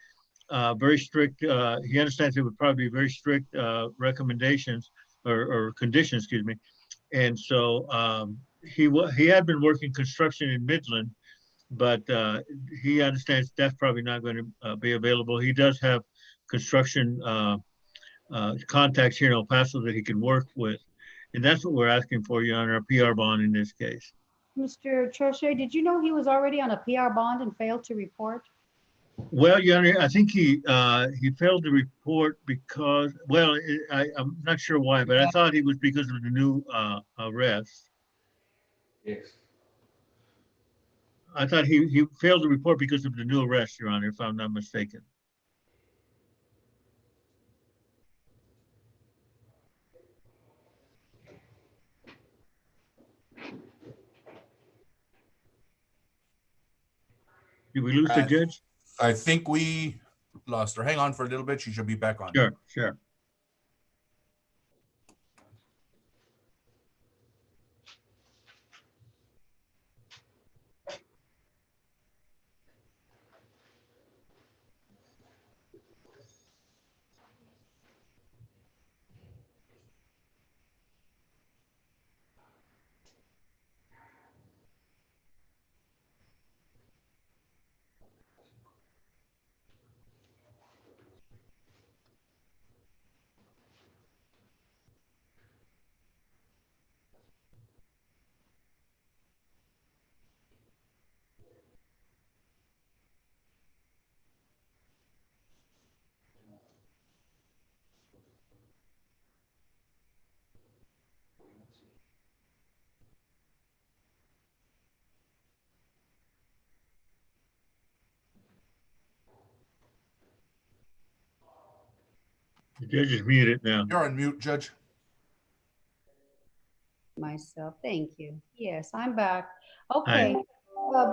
very strict. He understands it would probably be very strict recommendations or conditions, excuse me. And so he had been working construction in Midland, but he understands that's probably not going to be available. He does have construction contacts here in El Paso that he can work with. And that's what we're asking for, Your Honor, a PR bond in this case. Mr. Trochet, did you know he was already on a PR bond and failed to report? Well, Your Honor, I think he failed to report because, well, I'm not sure why, but I thought he was because of the new arrest. Yes. I thought he failed to report because of the new arrest, Your Honor, if I'm not mistaken. Did we lose the judge? I think we lost her. Hang on for a little bit. She should be back on. Sure, sure. The judge is muted now. You're on mute, Judge. Myself, thank you. Yes, I'm back. Okay.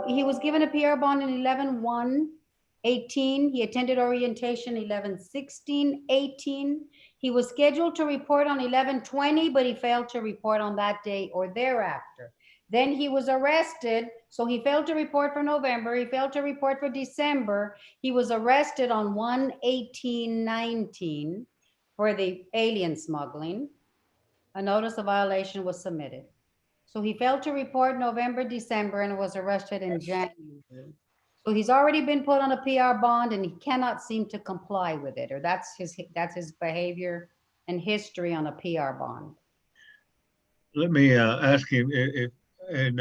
He was given a PR bond in 11/1/18. He attended orientation 11/16/18. He was scheduled to report on 11/20, but he failed to report on that day or thereafter. Then he was arrested, so he failed to report for November. He failed to report for December. He was arrested on 1/18/19 for the alien smuggling. A notice of violation was submitted. So he failed to report November, December, and was arrested in January. So he's already been put on a PR bond and he cannot seem to comply with it, or that's his behavior and history on a PR bond. Let me ask him if in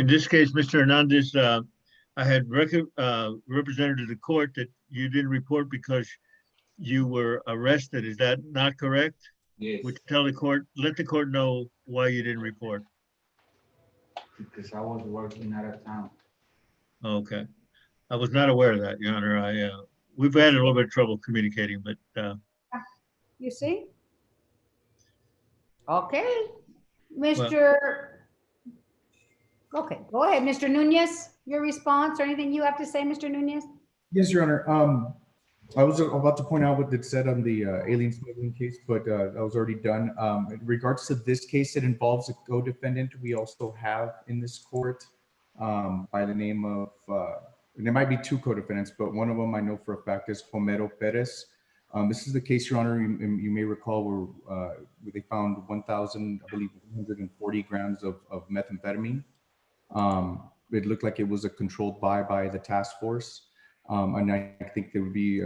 this case, Mr. Hernandez, I had represented to the court that you didn't report because you were arrested. Is that not correct? Yes. Would you tell the court, let the court know why you didn't report? Because I was working out of town. Okay. I was not aware of that, Your Honor. We've had a little bit of trouble communicating, but You see? Okay. Okay, go ahead, Mr. Nunez, your response or anything you have to say, Mr. Nunez? Yes, Your Honor. I was about to point out what it said on the alien smuggling case, but that was already done. In regards to this case, it involves a co-defendant we also have in this court by the name of, there might be two co-defendants, but one of them I know for a fact is Homero Perez. This is the case, Your Honor, you may recall where they found 140 grams of methamphetamine. It looked like it was a controlled buy by the task force. And I think there would be,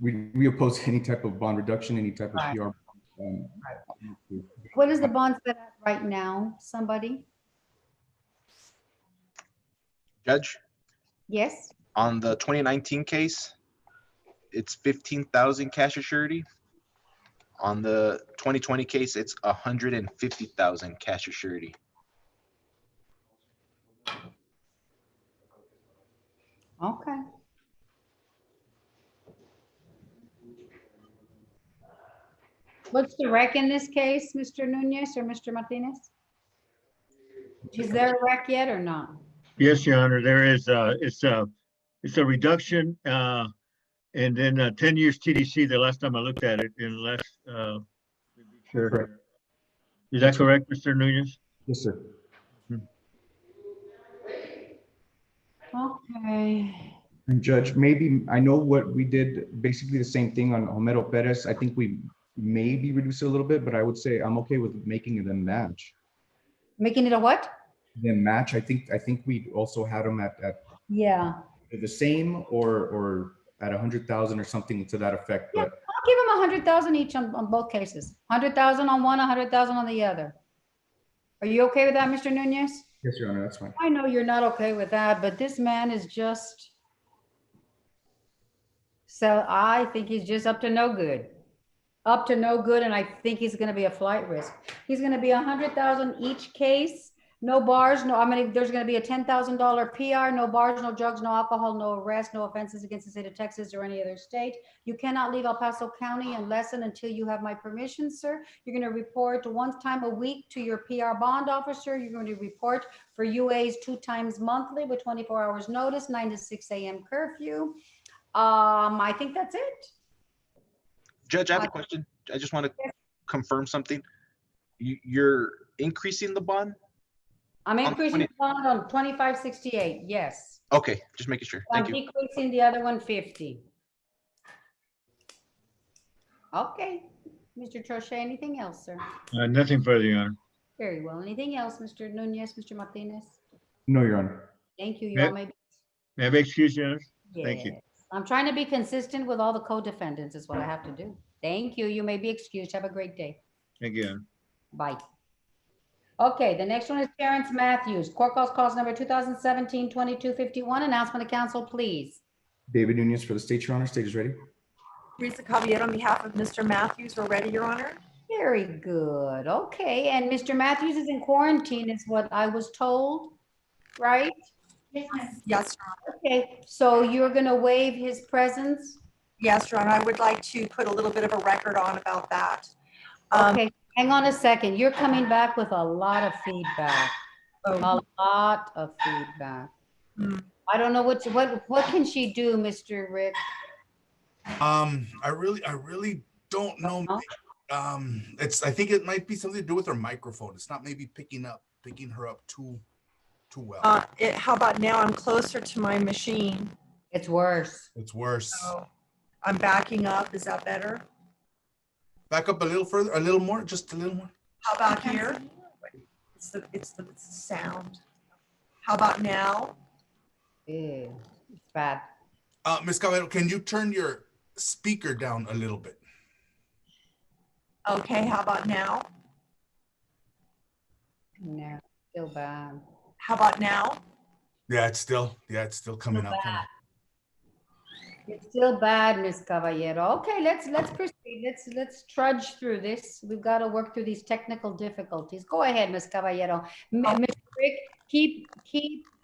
we oppose any type of bond reduction, any type of PR. What is the bond set at right now, somebody? Judge, Yes, on the 2019 case, it's 15,000 cash assurity. On the 2020 case, it's 150,000 cash assurity. okay. What's the rec in this case, Mr. Nunez or Mr. Martinez? Is there a rec yet or not? yes, Your Honor, there is, it's a reduction and then 10 years TDC, the last time I looked at it in the last, sure. Is that correct, Mr. Nunez? Yes, sir. Okay. And Judge, maybe, I know what we did, basically the same thing on Homero Perez. I think we maybe reduced it a little bit, but I would say I'm okay with making it a match. Making it a what? The match, I think we also had them at Yeah. the same or at 100,000 or something to that effect. Yeah, But I'll give them 100,000 each on both cases. 100,000 on one, 100,000 on the other. Are you okay with that, Mr. Nunez? yes, Your Honor, that's fine. I know you're not okay with that, but this man is just, so I think he's just up to no good. Up to no good, and I think he's gonna be a flight risk. He's gonna be 100,000 each case, no bars, there's gonna be a $10,000 PR, no bars, no drugs, no alcohol, no arrest, no offenses against the state of Texas or any other state. You cannot leave El Paso County unless and until you have my permission, sir. You're gonna report 1 time a week to your PR bond officer. You're going to report for UAs 2 times monthly with 24 hours notice, 9 to 6 a.m. curfew. I think that's it. Judge, I have a question. I just want to confirm something. You're increasing the bond? I'm increasing the bond on 2568, yes. Okay, just making sure. Thank I'm you. decreasing the other 150. Okay, Mr. Trochet, anything else, sir? Nothing further, Your Honor. Very well. Anything else, Mr. Nunez, Mr. Martinez? No, Your Honor. Thank you. You all may be. May I be excused, Your Honor? Thank you. Yes. I'm trying to be consistent with all the co-defendants is what I have to do. Thank you. You may be excused. Have a great day. Thank you, Your Honor. Bye. Okay, the next one is Terrence Matthews. Court calls number 2017-2251. Announcement of council, please. David Nunez for the state, Your Honor. State is ready. Teresa Caballero on behalf of Mr. Matthews, we're ready, Your Honor. Very good. Okay, and Mr. Matthews is in quarantine is what I was told, right? Yes, Your Honor. Okay, so you're gonna waive his presence Yes, Your Honor, I would like to put a little bit of a record on about that. Okay, hang on a second. You're coming back with a lot of feedback. A lot of feedback. I don't know what can she do, Mr. Rick? I really don't know. I think it might be something to do with her microphone. It's not maybe picking her up too well. How about now I'm closer to my machine? It's worse. It's worse. So I'm backing up. Is that better? Back up a little further, a little more, just a little more. How about here? It's the sound. How about now? Ew, it's bad. Ms. Caballero, can you turn your speaker down a little bit? Okay, how about now? No, still bad. How about now? Yeah, it's still coming up. It's still bad, Miss Caballero. Okay, let's proceed. Let's trudge through this. We've got to work through these technical difficulties. Go ahead, Miss Caballero. Mr. Rick, keep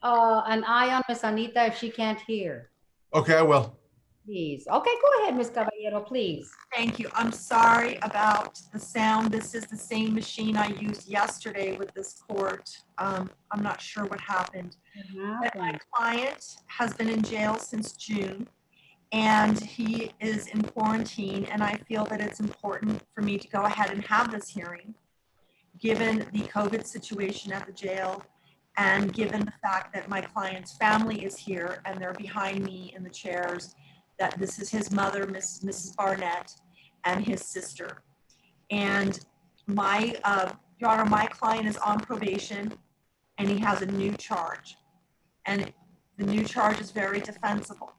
an eye on Miss Anita if she can't hear. Okay, I will. Please. Okay, go ahead, Miss Caballero, please. Thank you. I'm sorry about the sound. This is the same machine I used yesterday with this court. I'm not sure what happened. But my client has been in jail since June, and he is in quarantine, and I feel that it's important for me to go ahead and have this hearing, given the COVID situation at the jail, and given the fact that my client's family is here and they're behind me in the chairs, that this is his mother, Mrs. Barnett, and his sister. And Your Honor, my client is on probation and he has a new charge. And the new charge is very defensible.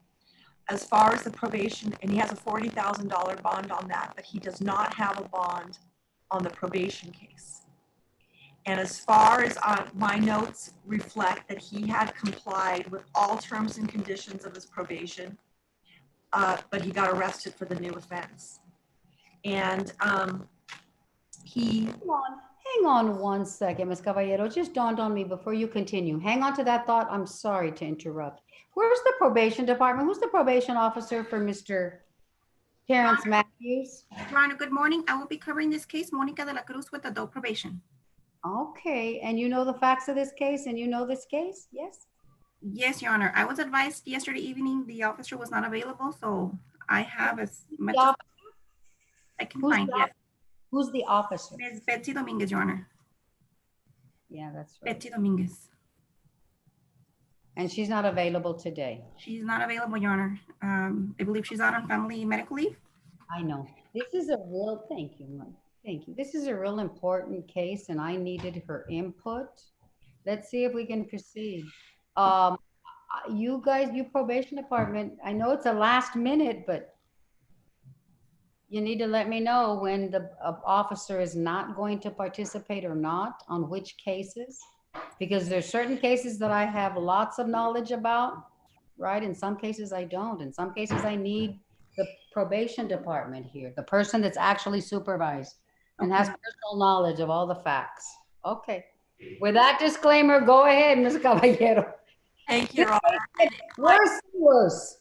As far as the probation, and he has a $40,000 bond on that, but he does not have a bond on the probation case. And as far as my notes reflect that he had complied with all terms and conditions of his probation, but he got arrested for the new offense. And Hang on one second, Ms. Caballero. It just dawned on me before you continue. Hang on to that thought. I'm sorry to interrupt. Where's the probation department? Who's the probation officer for Mr. Terrence Matthews? Your Honor, good morning. I will be covering this case, Monica de la Cruz with adult probation. Okay, and you know the facts of this case and you know this case, yes? Yes, Your Honor. I was advised yesterday evening the officer was not available, so I have as much as I can find. Yes. Who's the officer? Ms. Betsy Dominguez, Your Honor. Yeah, that's right. Betsy Dominguez. And she's not available today. She's not available, Your Honor. I believe she's out on family medical leave. I know. This is a real, thank you, Mike. Thank you. This is a real important case and I needed her input. Let's see if we can proceed. You guys, you probation department, I know it's a last minute, but you need to let me know when the officer is not going to participate or not, on which cases, because there's certain cases that I have lots of knowledge about, right? In some cases I don't. In some cases I need the probation department here, the person that's actually supervised and has personal knowledge of all the facts. Okay. With that disclaimer, go ahead, Ms. Caballero. Thank you, Your Honor. Worse.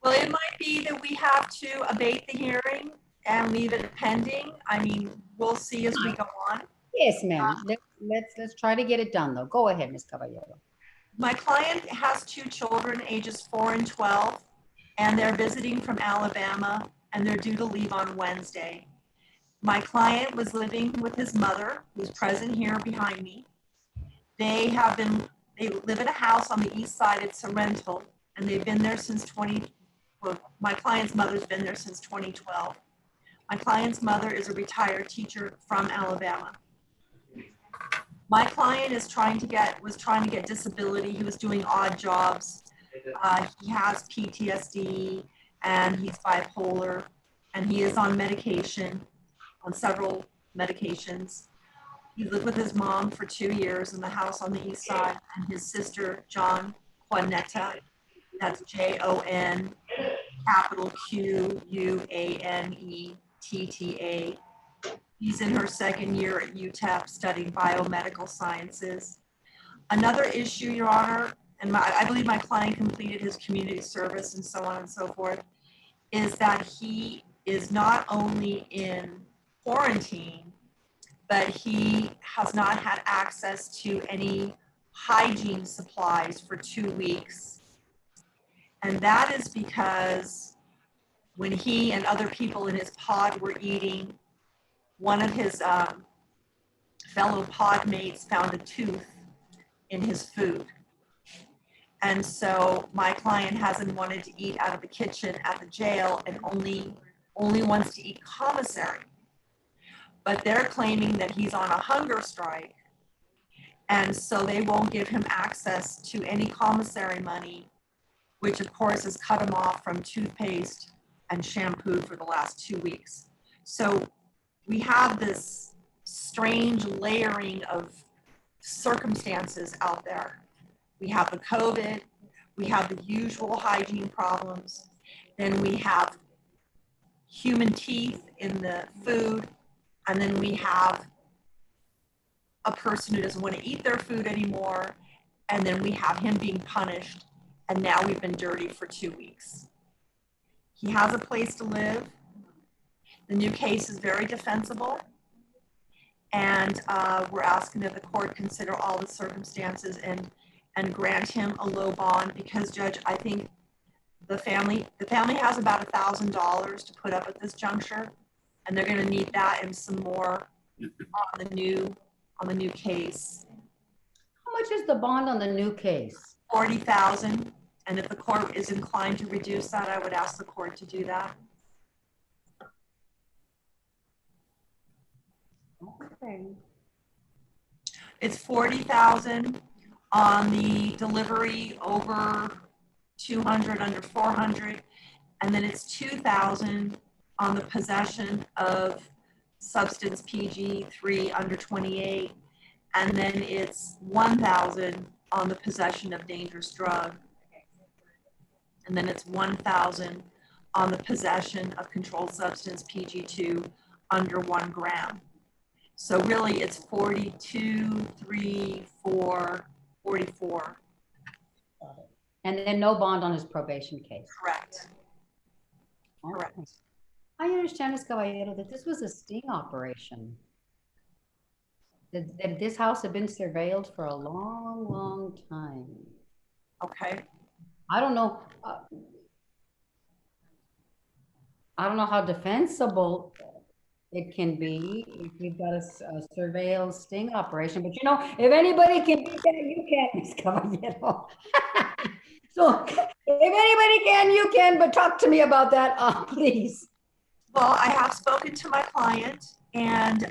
Well, it might be that we have to abate the hearing and leave it pending. I mean, we'll see as we go on. Yes, ma'am. Let's try to get it done, though. Go ahead, Ms. Caballero. My client has 2 children, ages 4 and 12, and they're visiting from Alabama, and they're due to leave on Wednesday. My client was living with his mother, who's present here behind me. They live in a house on the east side. It's a rental, and they've been there since my client's mother's been there since 2012. My client's mother is a retired teacher from Alabama. My client was trying to get disability. He was doing odd jobs. He has PTSD and he's bipolar, and he is on medication, on several medications. He lived with his mom for 2 years in the house on the east side, and his sister, Juanetta, that's Jon, capital Quanetta. He's in her 2nd year at UTEP studying biomedical sciences. Another issue, Your Honor, and I believe my client completed his community service and so on and so forth, is that he is not only in quarantine, but he has not had access to any hygiene supplies for 2 weeks. And that is because when he and other people in his pod were eating, one of his fellow pod mates found a tooth in his food. And so my client hasn't wanted to eat out of the kitchen at the jail and only wants to eat commissary. But they're claiming that he's on a hunger strike. And so they won't give him access to any commissary money, which of course has cut him off from toothpaste and shampoo for the last 2 weeks. So we have this strange layering of circumstances out there. We have the COVID, we have the usual hygiene problems, then we have human teeth in the food, and then we have a person who doesn't want to eat their food anymore, and then we have him being punished, and now we've been dirty for 2 weeks. He has a place to live. The new case is very defensible, and we're asking that the court consider all the circumstances and grant him a low bond, because, Judge, I think the family has about $1,000 to put up at this juncture, and they're going to need that and some more on the new case. How much is the bond on the new case? $40,000, and if the court is inclined to reduce that, I would ask the court to do that. Okay. It's $40,000 on the delivery over 200, under 400, and then it's $2,000 on the possession of substance PG3 under 28, and then it's $1,000 on the possession of dangerous drug, and then it's $1,000 on the possession of controlled substance PG2 under 1 gram. So really it's 42, 3, 4, 44. And then no bond on his probation case. Correct. Correct. I understand, Ms. Caballero, that this was a sting operation. That this house had been surveilled for a long, long time. Okay. I don't know. I don't know how defensible it can be if you've got a surveilled sting operation, but you know, if anybody can do that, you can, Ms. Caballero. So if anybody can, you can, but talk to me about that, please. Well, I have spoken to my client, and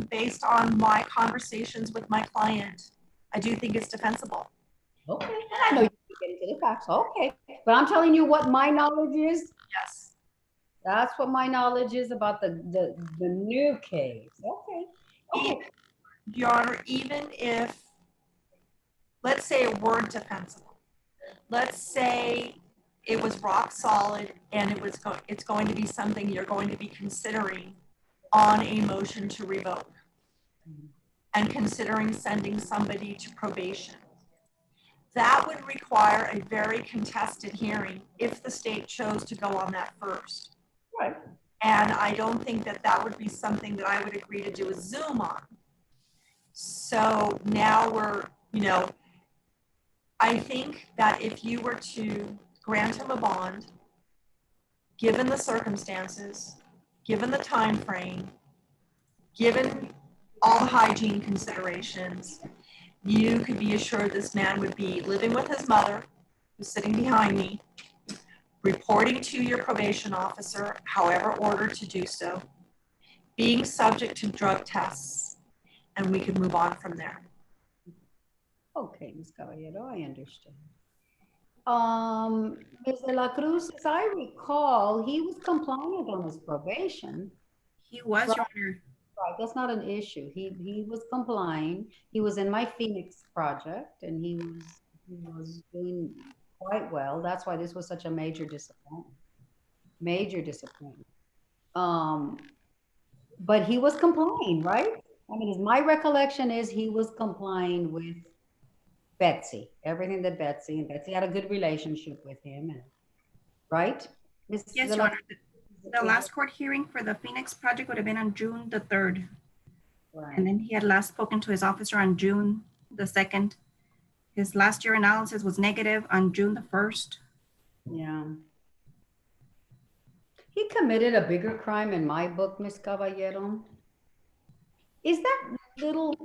based on my conversations with my client, I do think it's defensible. Okay, and I know you can get into the facts. Okay, but I'm telling you what my knowledge is. Yes. That's what my knowledge is about the new case. Okay. Okay. Your Honor, even if, let's say it weren't defensible, let's say it was rock solid and it's going to be something you're going to be considering on a motion to revoke and considering sending somebody to probation. That would require a very contested hearing if the state chose to go on that first. Right. And I don't think that that would be something that I would agree to do a Zoom on. So now we're, you know, I think that if you were to grant him a bond, given the circumstances, given the time frame, given all the hygiene considerations, you could be assured this man would be living with his mother, who's sitting behind me, reporting to your probation officer, however ordered to do so, being subject to drug tests, and we could move on from there. Okay, Ms. Caballero, I understand. Ms. De La Cruz, as I recall, he was compliant on his probation. He was, Your Honor. Right, that's not an issue. He was complying. He was in my Phoenix project, and he was doing quite well. That's why this was such a major disappointment. Major disappointment. But he was complying, right? I mean, my recollection is he was complying with Betsy, everything that Betsy, and Betsy had a good relationship with him, and, right? Ms. Yes, Your Honor. The last court hearing for the Phoenix project would have been on June the 3rd. Right. And then he had last spoken to his officer on June the 2nd. His last year analysis was negative on June the 1st. Yeah. He committed a bigger crime in my book, Miss Caballero. Is that little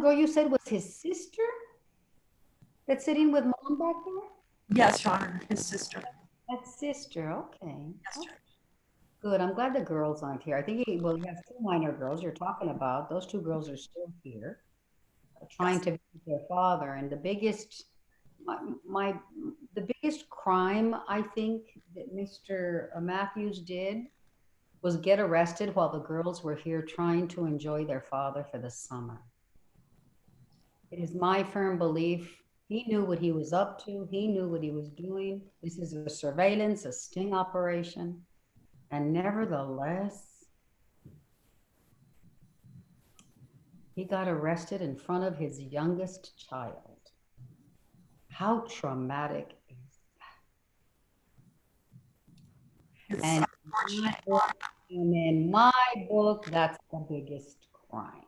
girl you said was his sister that's sitting with mom back there? Yes, Your Honor, his sister. That's sister, okay. Yes, Judge. Good, I'm glad the girls aren't here. I think he has two minor girls you're talking about. Those two girls are still here, trying to visit their father. And the biggest, the biggest crime I think that Mr. Matthews did was get arrested while the girls were here trying to enjoy their father for the summer. It is my firm belief he knew what he was up to. He knew what he was doing. This is a surveillance, a sting operation. And nevertheless, he got arrested in front of his youngest child. How traumatic is that? And in my book, that's the biggest crime.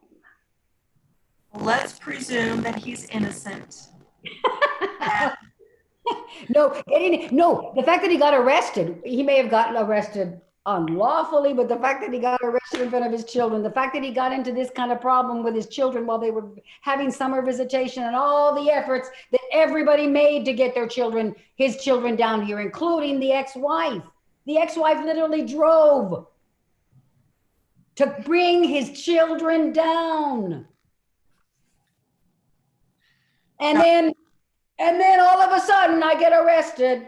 Let's presume that he's innocent. No, the fact that he got arrested, he may have gotten arrested unlawfully, but the fact that he got arrested in front of his children, the fact that he got into this kind of problem with his children while they were having summer visitation, and all the efforts that everybody made to get their children, his children down here, including the ex-wife. The ex-wife literally drove to bring his children down. And then all of a sudden I get arrested,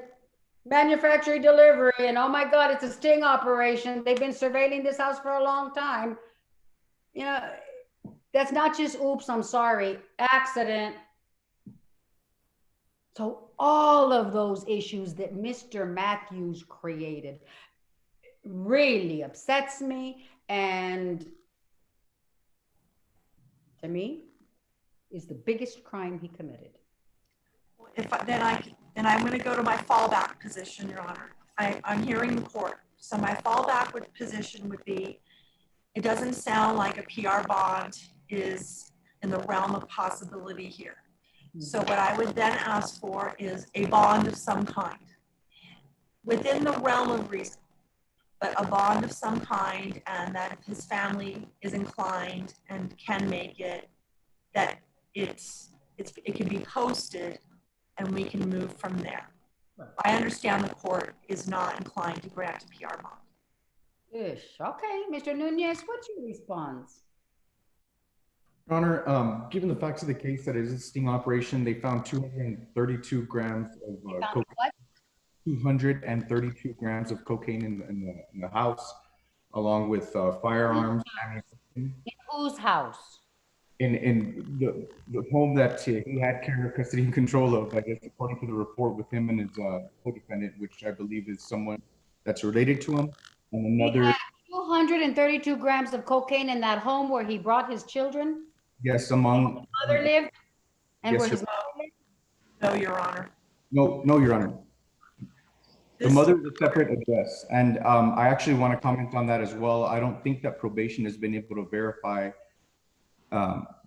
manufacturing delivery, and oh my God, it's a sting operation. They've been surveilling this house for a long time. You know, that's not just oops, I'm sorry, accident. So all of those issues that Mr. Matthews created really upsets me, and to me is the biggest crime he committed. Then I'm going to go to my fallback position, Your Honor. I'm hearing the court. So my fallback position would be, it doesn't sound like a PR bond is in the realm of possibility here. So what I would then ask for is a bond of some kind, within the realm of reason, but a bond of some kind, and that if his family is inclined and can make it, that it can be posted and we can move from there. I understand the court is not inclined to grant a PR bond. Ish. Okay, Mr. Nunez, what's your response? Your Honor, given the facts of the case that it is a sting operation, they found 232 grams of cocaine. 232 grams of cocaine in the house, along with firearms. In whose house? In the home that he had care, custody, and control of, I guess, according to the report, with him and his co-defendant, which I believe is someone that's related to him. And another. He had 232 grams of cocaine in that home where he brought his children? Yes, among. His mother lived? And yes, where his mother lived? No, Your Honor. No, Your Honor. The mother is a separate address. And I actually want to comment on that as well. I don't think that probation has been able to verify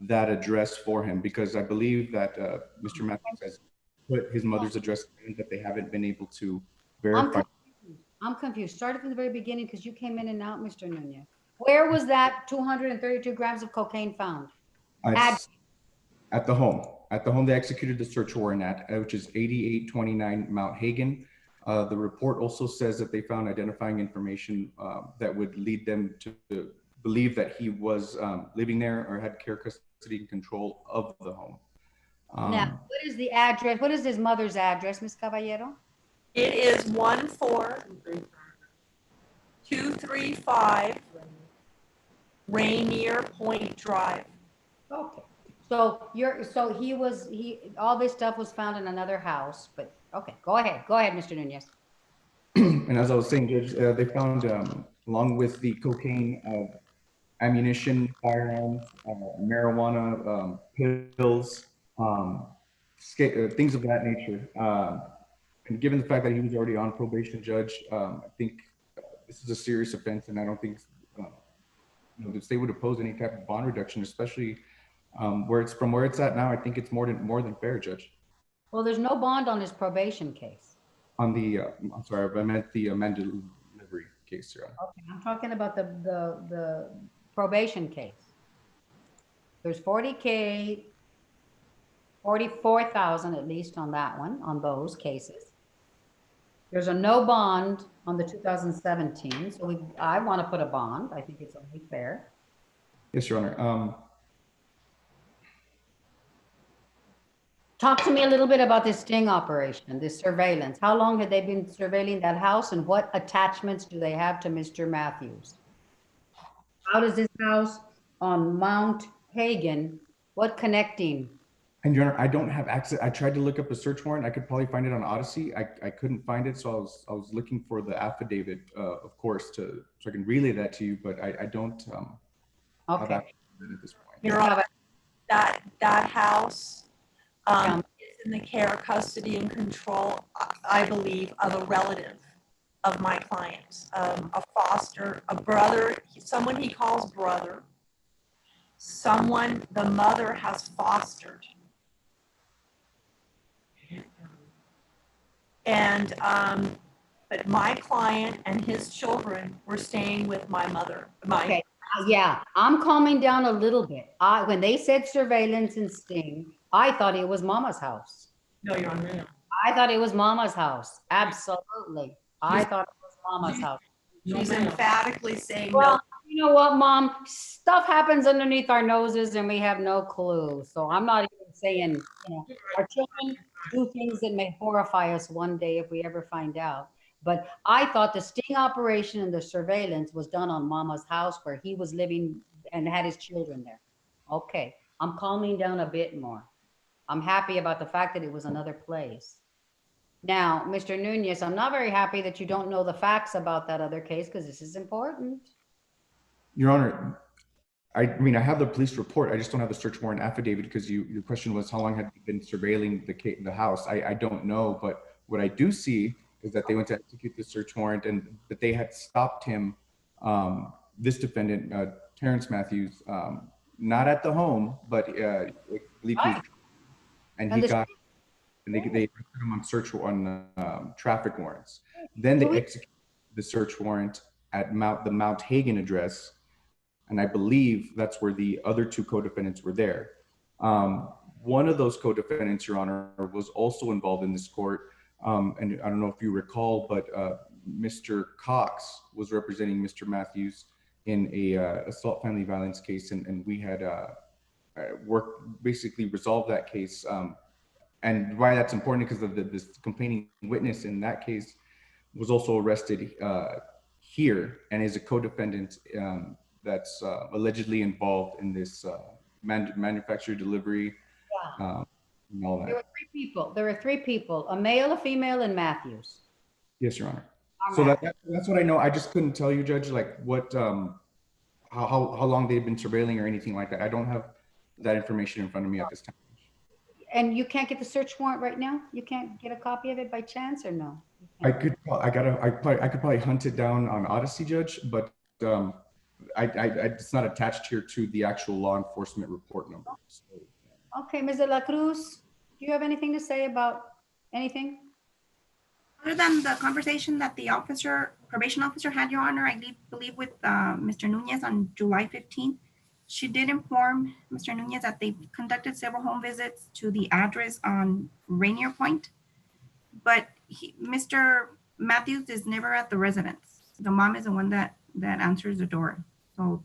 that address for him, because I believe that Mr. Matthews has put his mother's address in, that they haven't been able to verify. I'm confused. Start from the very beginning, because you came in and out, Mr. Nunez. Where was that 232 grams of cocaine found? At the home. At the home they executed the search warrant at, which is 8829 Mount Hagen. The report also says that they found identifying information that would lead them to believe that he was living there or had care, custody, and control of the home. Now, what is the address? What is his mother's address, Ms. Caballero? It is 14235 Rainier Point Drive. Okay. So all this stuff was found in another house, but okay, go ahead, Mr. Nunez. And as I was saying, Judge, they found, along with the cocaine, ammunition, firearms, marijuana, pills, things of that nature. And given the fact that he was already on probation, Judge, I think this is a serious offense, and I don't think the state would oppose any type of bond reduction, especially where it's at now. I think it's more than fair, Judge. Well, there's no bond on his probation case. On the, I'm sorry, I meant the amended delivery case, Your Honor. Okay, I'm talking about the probation case. There's 40K, 44,000 at least on that one, on those cases. There's a no bond on the 2017, so I want to put a bond. I think it's only fair. Yes, Your Honor. Talk to me a little bit about this sting operation, this surveillance. How long had they been surveilling that house, and what attachments do they have to Mr. Matthews? How does this house on Mount Hagen, what connecting? And Your Honor, I don't have access. I tried to look up a search warrant. I could probably find it on Odyssey. I couldn't find it, so I was looking for the affidavit, of course, so I can relay that to you. But I don't have access to it at this point. You're on that house is in the care, custody, and control, I believe, of a relative of my client, a foster, a brother, someone he calls brother, someone the mother has fostered. And, but my client and his children were staying with my mother. Okay, yeah, I'm calming down a little bit. When they said surveillance and sting, I thought it was Mama's house. No, Your Honor. I thought it was Mama's house. Absolutely. I thought it was Mama's house. She's emphatically saying well, no. You know what, Mom? Stuff happens underneath our noses and we have no clue. So I'm not even saying, our children do things that may horrify us one day if we ever find out. But I thought the sting operation and the surveillance was done on Mama's house where he was living and had his children there. Okay, I'm calming down a bit more. I'm happy about the fact that it was another place. Now, Mr. Nunez, I'm not very happy that you don't know the facts about that other case because this is important. Your Honor, I mean, I have the police report. I just don't have the search warrant affidavit because your question was how long had you been surveilling the house? I don't know, but what I do see is that they went to execute the search warrant and that they had stopped him, this defendant, Terrence Matthews, not at the home, but I believe he was, and he got, and they put him on search on traffic warrants. Then they executed the search warrant at the Mount Hagen address, and I believe that's where the other two co-defendants were there. One of those co-defendants, Your Honor, was also involved in this court, and I don't know if you recall, but Mr. Cox was representing Mr. Matthews in a assault family violence case, and we had basically resolved that case. And why that's important because of this complaining witness in that case was also arrested here and is a co-defendant that's allegedly involved in this manufacturer delivery. And all that. There were three people. There were three people: a male, a female, and Matthews. Yes, Your Honor. So that's what I know. I just couldn't tell you, Judge, like what, how long they've been surveilling or anything like that. I don't have that information in front of me at this time. And you can't get the search warrant right now? You can't get a copy of it by chance, or no? I could probably hunt it down on Odyssey, Judge, but it's not attached here to the actual law enforcement report number. So. Okay, Ms. De La Cruz, do you have anything to say about anything? Other than the conversation that the probation officer had, Your Honor, I believe with Mr. Nunez on July 15th, she did inform Mr. Nunez that they conducted several home visits to the address on Rainier Point, but Mr. Matthews is never at the residence. The mom is the one that answers the door. So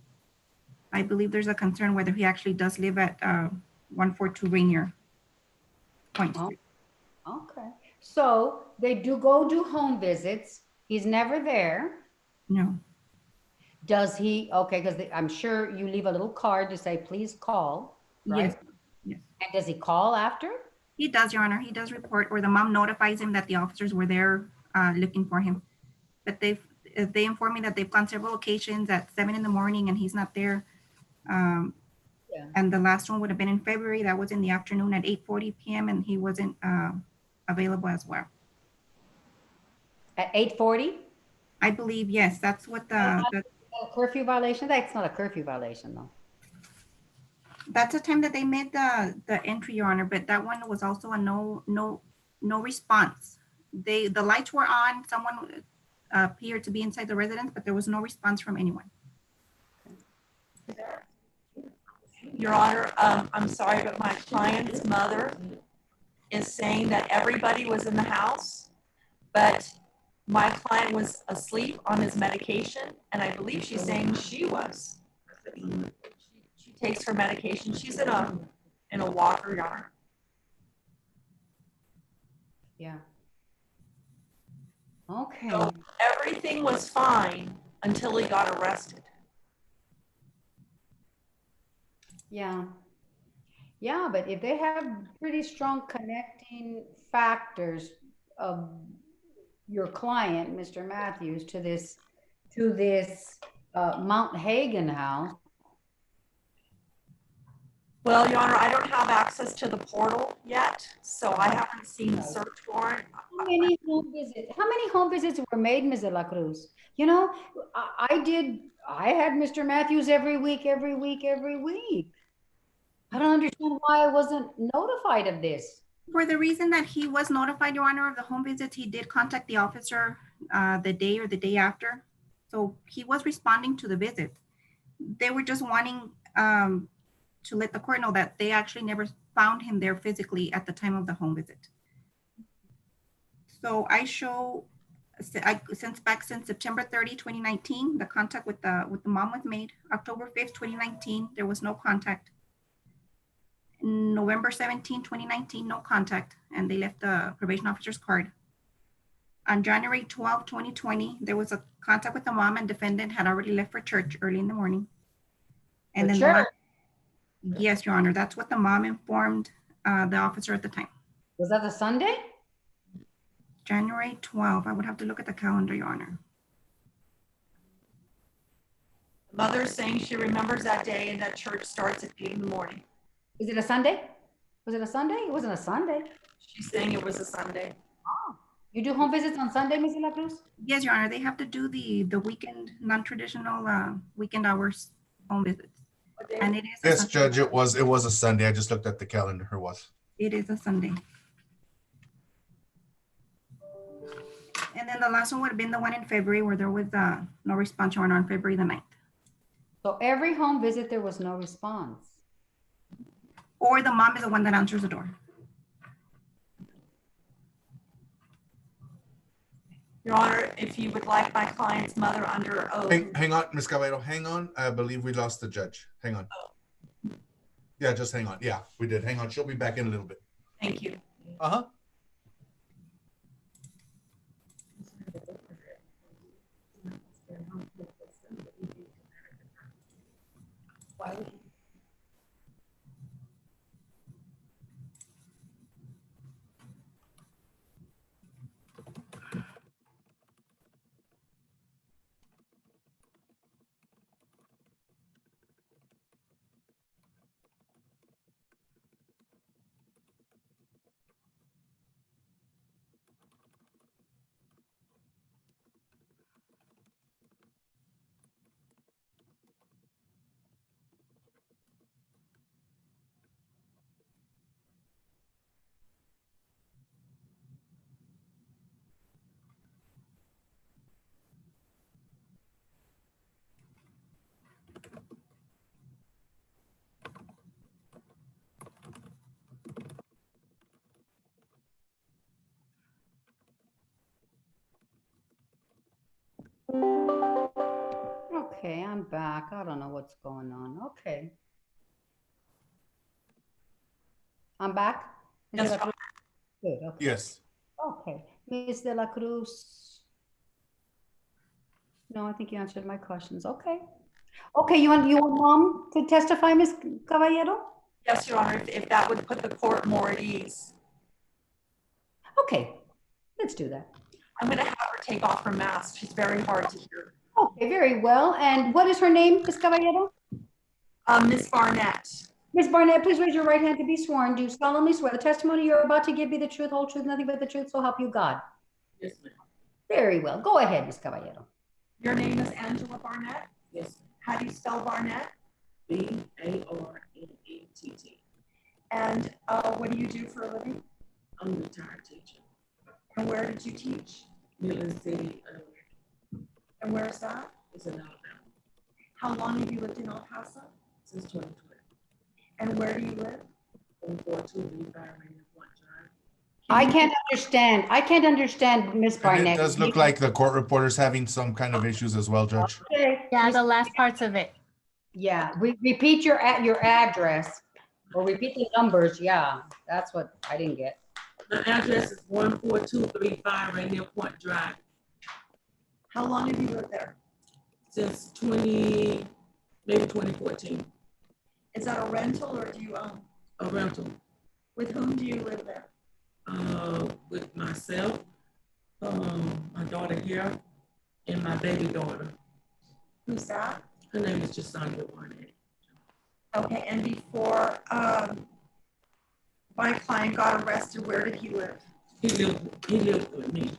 I believe there's a concern whether he actually does live at 142 Rainier Point Street. Okay, so they do go do home visits. He's never there. No. Does he? Okay, because I'm sure you leave a little card to say, please call, right? Yes. And does he call after? He does, Your Honor. He does report, or the mom notifies him that the officers were there looking for him. But they inform me that they've gone several occasions at 7 in the morning and he's not there. And the last one would have been in February. That was in the afternoon at 8:40 p.m. and he wasn't available as well. At 8:40? I believe, yes, that's what the Curfew violation? That's not a curfew violation, though. that's the time that they made the entry, Your Honor, but that one was also a no response. The lights were on, someone appeared to be inside the residence, but there was no response from anyone. Your Honor, I'm sorry, but my client's mother is saying that everybody was in the house, but my client was asleep on his medication, and I believe she's saying she was. She takes her medication. She's in a walker, Your Honor. Yeah. Okay. So everything was fine until he got arrested. Yeah. Yeah, but if they have pretty strong connecting factors of your client, Mr. Matthews, to this Mount Hagen house. Well, Your Honor, I don't have access to the portal yet, so I haven't seen the search warrant. How many home visits were made, Ms. De La Cruz? You know, I had Mr. Matthews every week. I don't understand why I wasn't notified of this. For the reason that he was notified, Your Honor, of the home visits, he did contact the officer the day or the day after. So he was responding to the visit. They were just wanting to let the court know that they actually never found him there physically at the time of the home visit. So I show, since September 30, 2019, the contact with the mom was made. October 5th, 2019, there was no contact. November 17, 2019, no contact, and they left the probation officer's card. On January 12, 2020, there was a contact with the mom, and defendant had already left for church early in the morning. And then church? Yes, Your Honor, that's what the mom informed the officer at the time. Was that a Sunday? January 12. I would have to look at the calendar, Your Honor. The mother is saying she remembers that day and that church starts at 8 in the morning. Is it a Sunday? Was it a Sunday? It wasn't a Sunday. She's saying it was a Sunday. Oh. You do home visits on Sunday, Ms. De La Cruz? Yes, Your Honor. They have to do the weekend, non-traditional weekend hours home visits. And it is. Yes, Judge, it was a Sunday. I just looked at the calendar. It was. It is a Sunday. And then the last one would have been the one in February where there was no response, Your Honor, on February the 9th. So every home visit, there was no response. Or the mom is the one that answers the door. Your Honor, if you would like my client's mother under oath. Hang on, Ms. Caballero, hang on. I believe we lost the judge. Hang on. Yeah, just hang on. Yeah, we did. Hang on. She'll be back in a little bit. Thank you. Uh-huh. Why would he? Okay, I'm back. I don't know what's going on. Okay. I'm back? Ms. Yes, De La Cruz? Good, okay. Yes. Okay. Ms. De La Cruz? No, I think you answered my questions. Okay. Okay, you want mom to testify, Ms. Caballero? Yes, Your Honor, if that would put the court more at ease. Okay, let's do that. I'm going to have her take off her mask. She's very hard to hear. Okay, very well. And what is her name, Ms. Caballero? Ms. Barnett. Ms. Barnett, please raise your right hand to be sworn. Do you solemnly swear the testimony you're about to give be the truth, whole truth, nothing but the truth, so help you God? Yes, ma'am. Very well. Go ahead, Ms. Caballero. Your name is Angela Barnett? Yes. How do you spell Barnett? B-A-R-N-E-T-T. And what do you do for a living? I'm a retired teacher. And where did you teach? Midland City. And where is that? It's in Alabama. How long have you lived in El Paso? Since 2020. And where do you live? 14235 Rainier Point Drive. I can't understand, Ms. And Barnett. it does look like the court reporter's having some kind of issues as well, Judge. Okay. Yeah, the last parts of it. Yeah, repeat your address or repeat the numbers. Yeah, that's what I didn't get. My address is 14235 Rainier Point Drive. How long have you lived there? Since maybe 2014. Is that a rental or do you own? A rental. With whom do you live there? With myself, my daughter here, and my baby daughter. Who's that? Her name is Jasandra Barnett. Okay, and before my client got arrested, where did he live? He lived with me.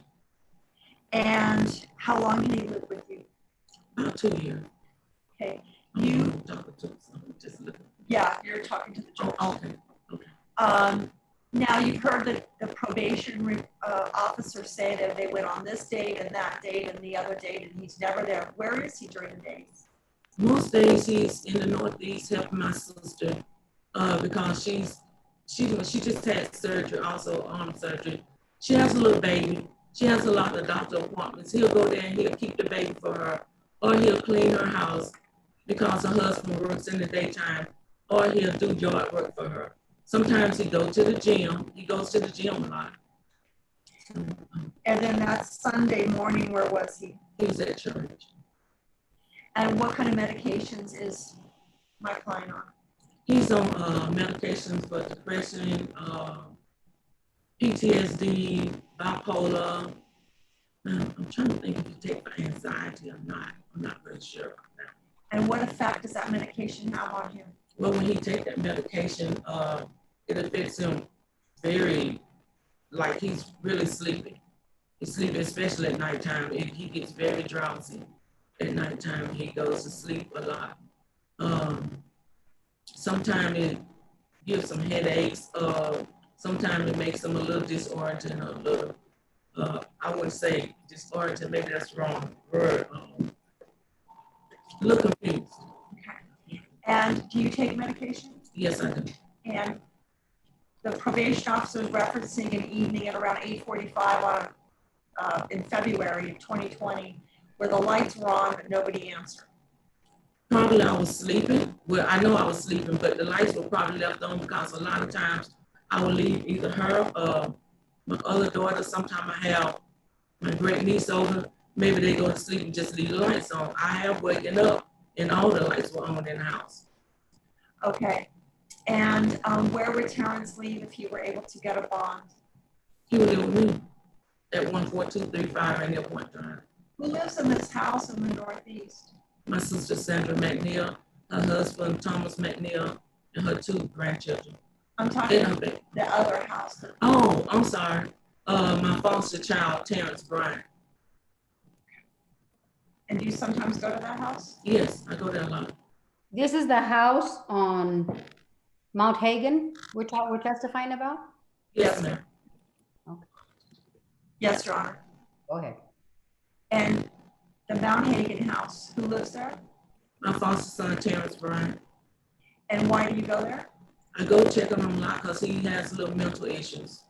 And how long did he live with you? About 2 years. Okay. Yeah, you're talking to the judge. Oh, okay. Now you've heard the probation officer say that they went on this date and that date and the other date, and he's never there. Where is he during the days? Most days he's in the Northeast helping my sister because she just had surgery, also arm surgery. She has a little baby. She has a lot of doctor appointments. He'll go there and he'll keep the baby for her, or he'll clean her house because her husband works in the daytime, or he'll do yard work for her. Sometimes he goes to the gym. He goes to the gym a lot. And then that Sunday morning, where was he? He was at church. And what kind of medications is my client on? He's on medications for depression, PTSD, bipolar. I'm trying to think if he takes for anxiety or not. I'm not really sure about that. And what effect does that medication have on him? Well, when he takes that medication, it affects him very, like he's really sleepy. He's sleeping, especially at nighttime. He gets very drowsy at nighttime. He goes to sleep a lot. Sometimes it gives him headaches. Sometimes it makes him a little disoriented, a little, I wouldn't say disoriented, maybe that's the wrong word. A little confused. And do you take medication? Yes, I do. And the probation officer is referencing an evening at around 8:45 in February of 2020, where the lights were on but nobody answered. Probably I was sleeping. Well, I know I was sleeping, but the lights were probably left on because a lot of times I would leave either her or my other daughter. Sometimes I have my great niece over. Maybe they go to sleep and just leave the lights on. I have waken up and all the lights were on in the house. Okay. And where would Terrence leave if he were able to get a bond? He would live with me at 14235 Rainier Point Drive. Who lives in this house in the Northeast? My sister Sandra McNeil, her husband Thomas McNeil, and her 2 grandchildren. I'm talking about the other house. Oh, I'm sorry. My foster child, Terrence Bryant. And do you sometimes go to that house? Yes, I go there a lot. This is the house on Mount Hagen we're testifying about? Yes, ma'am. Okay. Yes, Your Honor. Go ahead. And the Mount Hagen house, who lives there? My foster son, Terrence Bryant. And why do you go there? I go check on him a lot because he has little mental issues.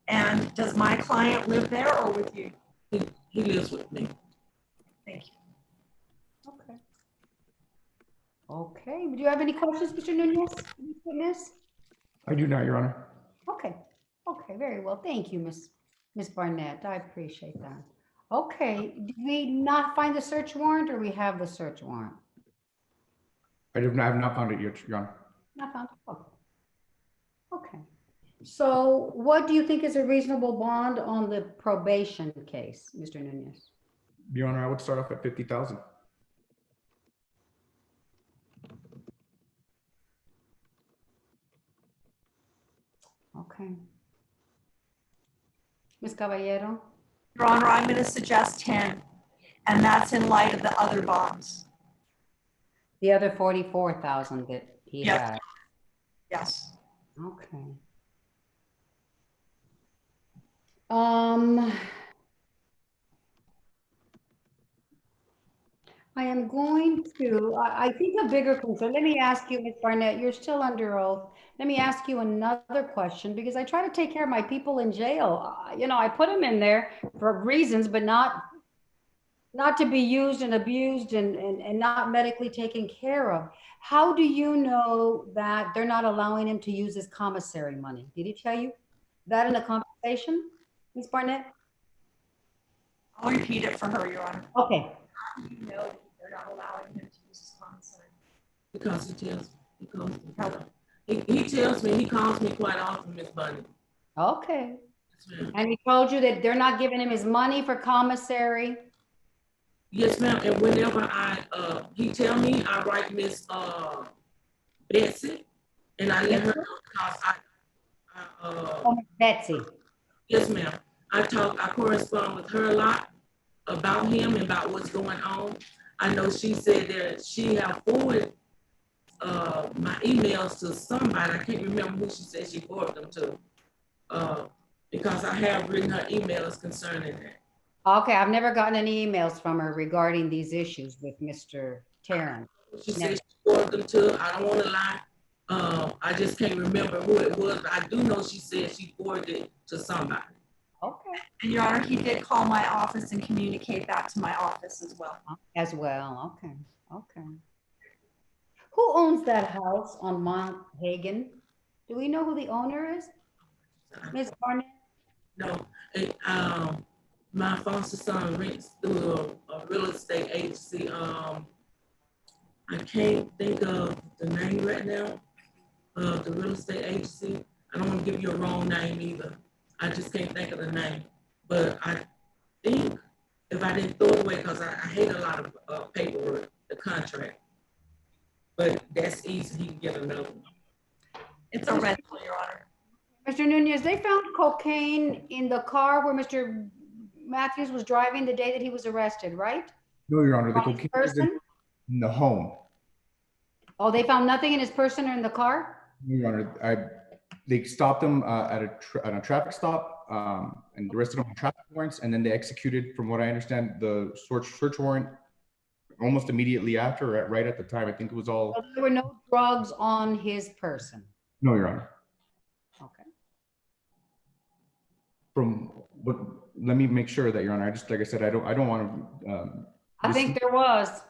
And does my client live there or with you? He lives with me. Thank you. Okay. Okay. Do you have any questions, Mr. Nunez? I do not, Your Honor. Okay. Okay. Very well. Thank you, Miss Barnett. I appreciate that. Okay. Did we not find the search warrant, or we have the search warrant? I have not found it yet, Your Honor. Not found. Okay. Okay. So what do you think is a reasonable bond on the probation case, Mr. Nunez? Your Honor, I would start off at 50,000. Okay. Ms. Caballero? Your Honor, I'm going to suggest 10, and that's in light of the other bonds. The other 44,000 that he Yes. had. Yes. Okay. I am going to, I think a bigger concern, let me ask you, Ms. Barnett, you're still under oath. Let me ask you another question, because I try to take care of my people in jail. You know, I put them in there for reasons, but not to be used and abused and not medically taken care of. How do you know that they're not allowing him to use his commissary money? Did he tell you that in the conversation, Ms. Barnett? I'll repeat it for her, Your Honor. Okay. How do you know they're not allowing him to use his commissary? Because he tells me, he calls me quite often, Miss Bunny. Okay. And he told you that they're not giving him his money for commissary? Yes, ma'am. And whenever he tell me, I write Miss Betsy, and I let her know because Betsy. Yes, ma'am. I correspond with her a lot about him and about what's going on. I know she said that she have forwarded my emails to somebody. I can't remember who she said she forwarded them to, because I have written her emails concerning that. Okay, I've never gotten any emails from her regarding these issues with Mr. Tarrant. She said she forwarded them to, I don't want to lie. I just can't remember who it was, but I do know she said she forwarded it to somebody. Okay. And Your Honor, he did call my office and communicate that to my office as well. As well, okay, okay. Who owns that house on Mount Hagen? Do we know who the owner is? Ms. Barnett? No, my foster son rents through a real estate agency. I can't think of the name right now of the real estate agency. I don't want to give you a wrong name either. I just can't think of the name. But I think if I didn't throw it away, because I hate a lot of paperwork, the contract. But that's easy. He can get another one. It's a rental, Your Honor. Mr. Nunez, they found cocaine in the car where Mr. Matthews was driving the day that he was arrested, right? No, Your Honor, the cocaine is in the home. Oh, they found nothing in his person or in the car? No, Your Honor, they stopped him at a traffic stop and arrested him on traffic warrants, and then they executed, from what I understand, the search warrant almost immediately after, right at the time. I think it was all. So there were no drugs on his person? No, Your Honor. Okay. Let me make sure that, Your Honor, like I said, I don't want to. I think there was.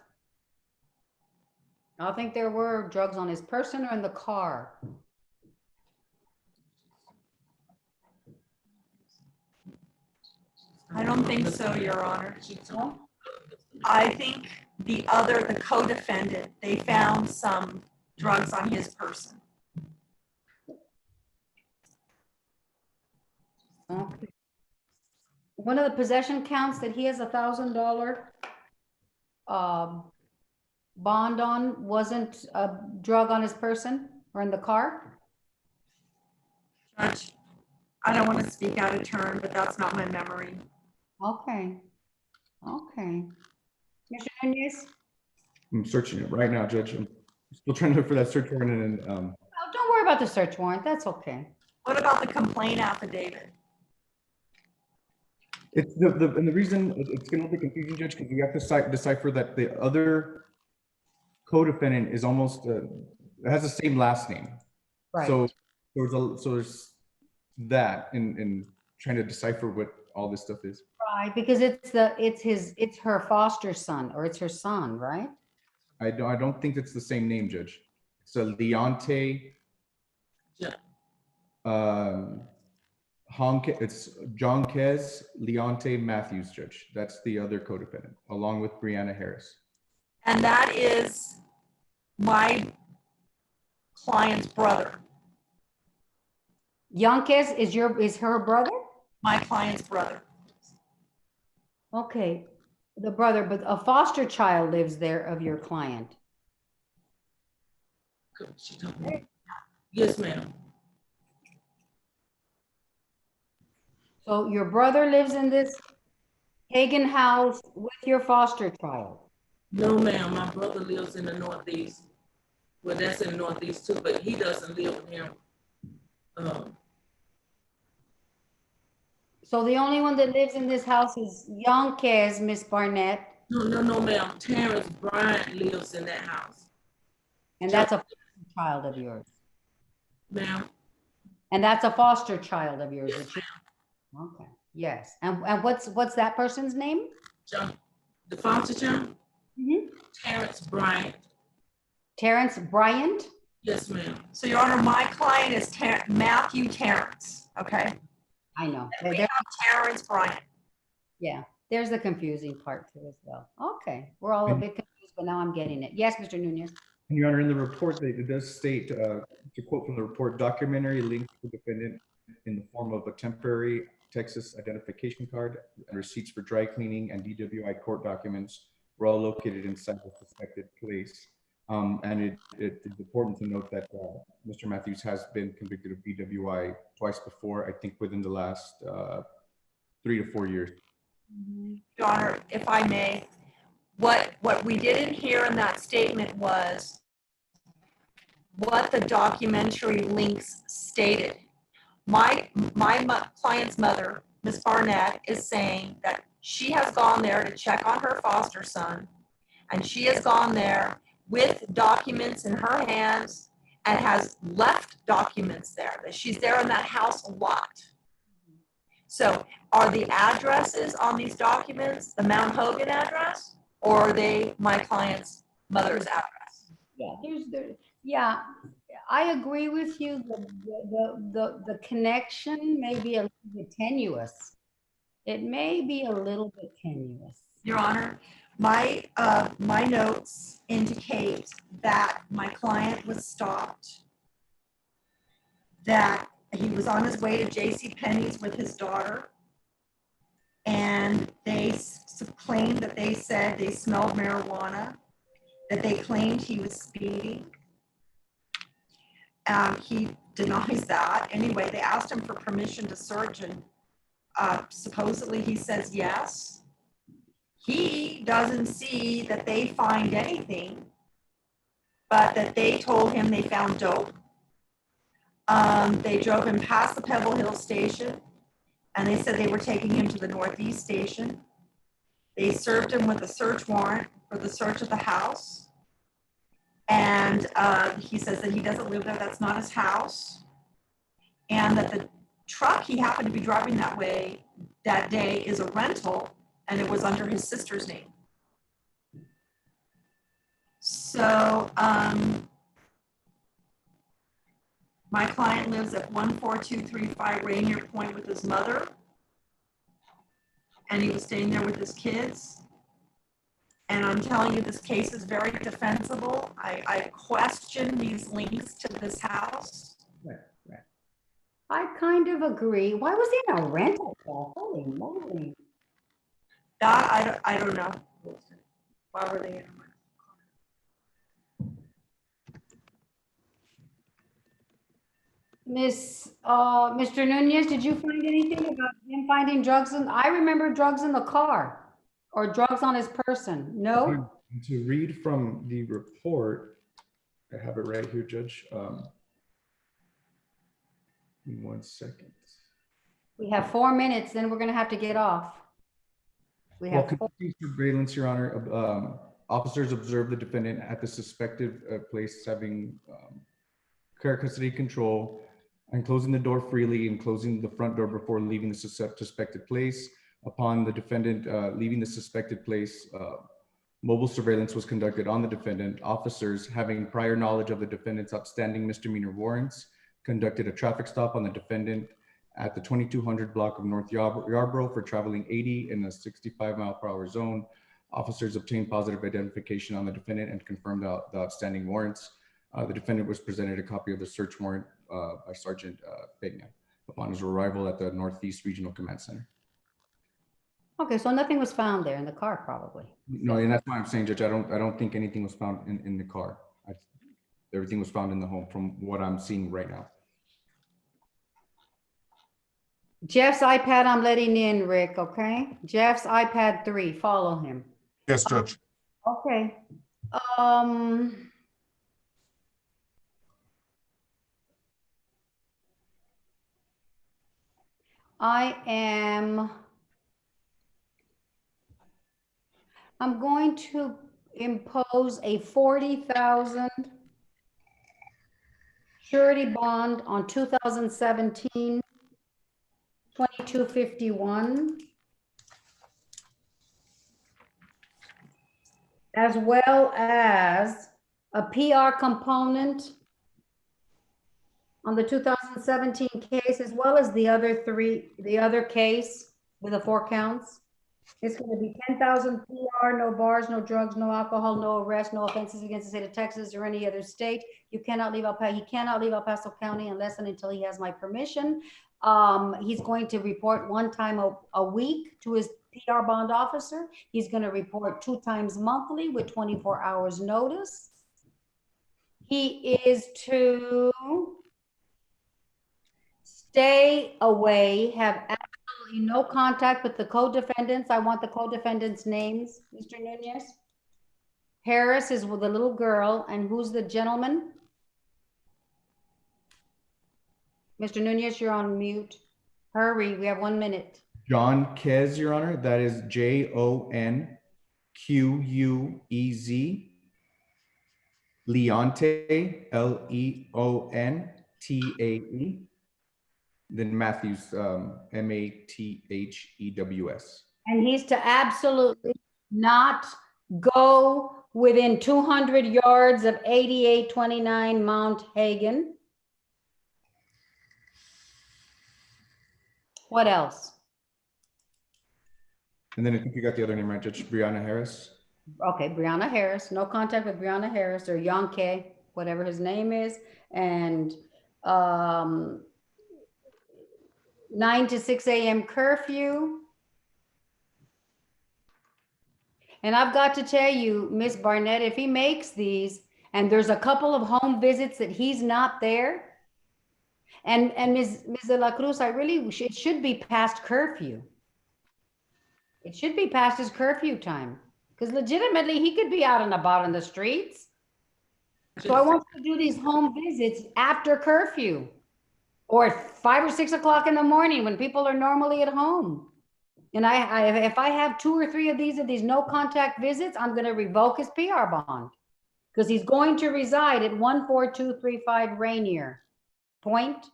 I think there were drugs on his person or in the car. I don't think so, Your Honor. I think the co-defendant, they found some drugs on his person. Okay. One of the possession counts that he has $1,000 bond on wasn't a drug on his person or in the car? Judge, I don't want to speak out of turn, but that's not my memory. Okay. Okay. Mr. Nunez? I'm searching it right now, Judge. I'm still trying to look for that search warrant. And Oh, don't worry about the search warrant. That's okay. What about the complaint affidavit? It's and the reason it's going to be confusing, Judge, because you have to decipher that the other co-defendant is almost has the same last name. Right. So there's that in trying to decipher what all this stuff is. Right, because it's her foster son, or it's her son, right? I don't think it's the same name, Judge. It's a Leonte. Yeah. It's John Kez Leonte Matthews, Judge. That's the other co-defendant, along with Brianna Harris. And that is my client's brother. Yanquez is her brother? My client's brother. Okay, the brother, but a foster child lives there of your client. Yes, ma'am. So your brother lives in this Hagen House with your foster child? No, ma'am, my brother lives in the Northeast. Well, that's in the Northeast too, but he doesn't live with him. So the only one that lives in this house is Yonkes, Miss Barnett. No, ma'am. Terrence Bryant lives in that house. And that's a foster child of yours. Ma'am. And that's a foster child of yours. Okay. Yes. And what's that person's name? John, the foster child? Terrence Bryant. Terrence Bryant? Yes, ma'am. So, Your Honor, my client is Matthew Terrence, okay? I know. And we have Terrence Bryant. Yeah, there's the confusing part too as well. Okay, we're all a bit confused, but now I'm getting it. Yes, Mr. Nunez. And Your Honor, in the report, it does state, to quote from the report, documentary link to the defendant in the form of a temporary Texas identification card and receipts for dry cleaning and DWI court documents were all located inside the suspected place. And it is important to note that Mr. Matthews has been convicted of DWI twice before, I think within the last 3 to 4 years. Your Honor, if I may, what we didn't hear in that statement was what the documentary links stated. My client's mother, Ms. Barnett, is saying that she has gone there to check on her foster son, and she has gone there with documents in her hands and has left documents there, that she's there in that house a lot. So are the addresses on these documents the Mount Hogan address, or are they my client's mother's address? Yeah, I agree with you. The connection may be a little bit tenuous. It may be a little bit tenuous. Your Honor, my notes indicate that my client was stopped, that he was on his way to JCPenney's with his daughter, and they claimed that they said they smelled marijuana, that they claimed he was speeding. He denies that. Anyway, they asked him for permission to search, and supposedly he says yes. He doesn't see that they find anything, but that they told him they found dope. They drove him past the Pebble Hill station, and they said they were taking him to the Northeast station. They served him with a search warrant for the search of the house. And he says that he doesn't live there, that's not his house. And that the truck he happened to be driving that way that day is a rental, and it was under his sister's name. So my client lives at 14235 Rainier Point with his mother, and he was staying there with his kids. And I'm telling you, this case is very defensible. I question these links to this house. Right. I kind of agree. Why was he in a rental car? Holy moly. That, I don't know. Why were they in a rental car? Mr. Nunez, did you find anything about him finding drugs? I remember drugs in the car or drugs on his person. No? To read from the report, I have it right here, Judge. Give me 1 second. We have 4 minutes, then we're going to have to get off. We have continued surveillance, Your Honor. Officers observed the defendant at the suspected place having care custody control and closing the door freely and closing the front door before leaving the suspected place. Upon the defendant leaving the suspected place, mobile surveillance was conducted on the defendant. Officers, having prior knowledge of the defendant's outstanding misdemeanor warrants, conducted a traffic stop on the defendant at the 2200 block of North Yarborough for traveling 80 in a 65-mile-per-hour zone. Officers obtained positive identification on the defendant and confirmed the outstanding warrants. The defendant was presented a copy of the search warrant by Sergeant Pena upon his arrival at the Northeast Regional Command Center. Okay, so nothing was found there in the car, probably. No, and that's why I'm saying, Judge, I don't think anything was found in the car. Everything was found in the home from what I'm seeing right now. Jeff's iPad, I'm letting in, Rick, okay? Jeff's iPad 3, follow him. Yes, Judge. Okay. I'm going to impose a 40,000 surety bond on 2017 2251, as well as a PR component on the 2017 case, as well as the other case with the 4 counts. It's going to be 10,000 PR, no bars, no drugs, no alcohol, no arrest, no offenses against the state of Texas or any other state. You cannot leave he cannot leave El Paso County unless and until he has my permission. He's going to report 1 time a week to his PR bond officer. He's going to report 2 times monthly with 24 hours notice. He is to stay away, have absolutely no contact with the co-defendants. I want the co-defendants' names, Mr. Nunez. Harris is with the little girl, and who's the gentleman? Mr. Nunez, you're on mute. Hurry, we have 1 minute. John Quez, Your Honor. That is JONQUEZ. Leontae, LEONTAE. Then Matthews, MATHEWS. And he's to absolutely not go within 200 yards of 8829 Mount Hagen. What else? And then I think you got the other name right, Judge Brianna Harris. Okay, Brianna Harris. No contact with Brianna Harris or Yonke, whatever his name is. And 9 to 6 a.m. curfew. And I've got to tell you, Miss Barnett, if he makes these and there's a couple of home visits that he's not there, and Ms. De La Cruz, it should be past curfew. It should be past his curfew time, because legitimately he could be out and about in the streets. So I want you to do these home visits after curfew or 5 or 6 o'clock in the morning when people are normally at home. And if I have 2 or 3 of these no contact visits, I'm going to revoke his PR bond because he's going to reside at 14235 Rainier Point.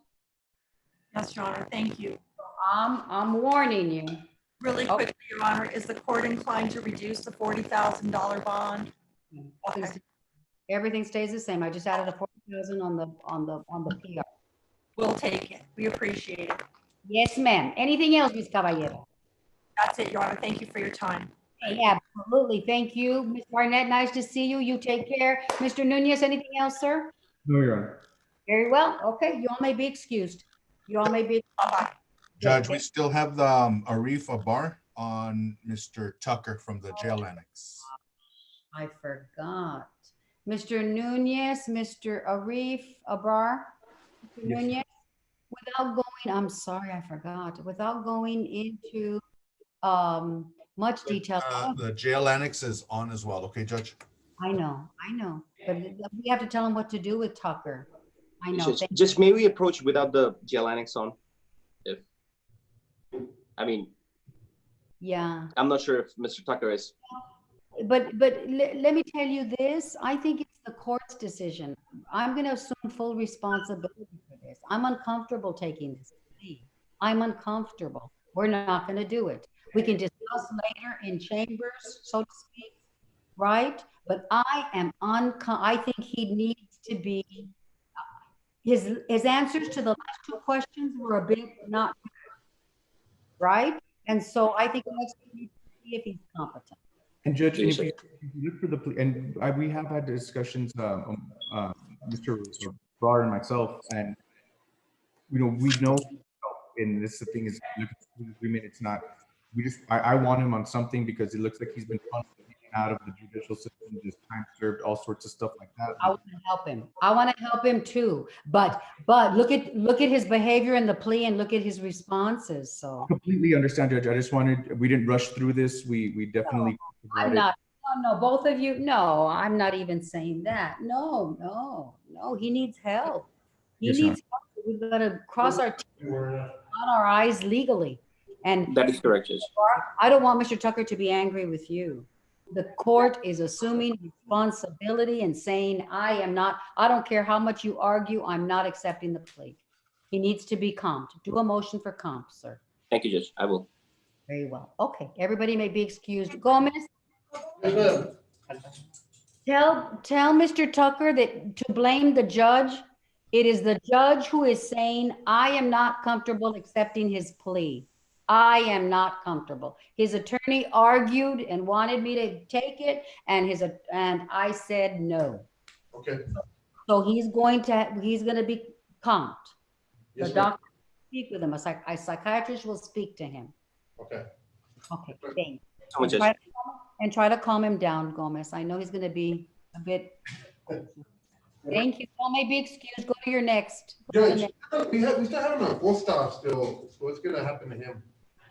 Yes, Your Honor, thank you. I'm warning you. Really quickly, Your Honor, is the court inclined to reduce the $40,000 bond? Okay. Everything stays the same. I just added a 40,000 on the PR. We'll take it. We appreciate it. Yes, ma'am. Anything else, Ms. Caballero? That's it, Your Honor. Thank you for your time. Hey, absolutely. Thank you. Ms. Barnett, nice to see you. You take care. Mr. Nunez, anything else, sir? No, Your Honor. Very well. Okay, you all may be excused. You all may be excused. Judge, we still have the Arif Abar on Mr. Tucker from the jail annex. I forgot. Mr. Nunez, Mr. Arif Abar, Mr. Nunez, without going, I'm sorry, I forgot. Without going into much detail. The jail annex is on as well. Okay, Judge? I know. But we have to tell him what to do with Tucker. I know. Just may we approach without the jail annex on? Yeah. I'm not sure if Mr. Tucker is. But let me tell you this. I think it's the court's decision. I'm going to assume full responsibility for this. I'm uncomfortable taking this plea. I'm uncomfortable. We're not going to do it. We can discuss later in chambers, so to speak, right? But I think he needs to be, his answers to the last 2 questions were a bit not good, right? And so I think let's see if he's competent. And Judge, if you look for the plea, and we have had discussions, Mr. Barr and myself, and we know, and this the thing is, agreement. It's not. I want him on something because it looks like he's been constantly out of the judicial system, just time served, all sorts of stuff like that. I want to help him. I want to help him too. But look at his behavior in the plea and look at his responses. So Completely understand, Judge. I just wanted, we didn't rush through this. We definitely. I'm not. No, both of you. No, I'm not even saying that. No. He needs help. He Yes, needs help. We've got to cross our T's, dot our I's legally. And That is correct, Judge. I don't want Mr. Tucker to be angry with you. The court is assuming responsibility and saying, I don't care how much you argue, I'm not accepting the plea. He needs to be comped. Do a motion for comp, sir. Thank you, Judge. I will. Very well. Okay, everybody may be excused. Gomez? Tell Mr. Tucker that to blame the judge, it is the judge who is saying, I am not comfortable accepting his plea. I am not comfortable. His attorney argued and wanted me to take it, and I said no. Okay. So he's going to be comped. The Yes, doctor will speak with him. A psychiatrist will speak to him. Okay. Okay, thanks. So much, And try to calm him down, Gomez. I know he's going to be a bit. Thank you. All may be excused. Go to your next. Judge, we still have him on full stop still. So what's gonna happen to him?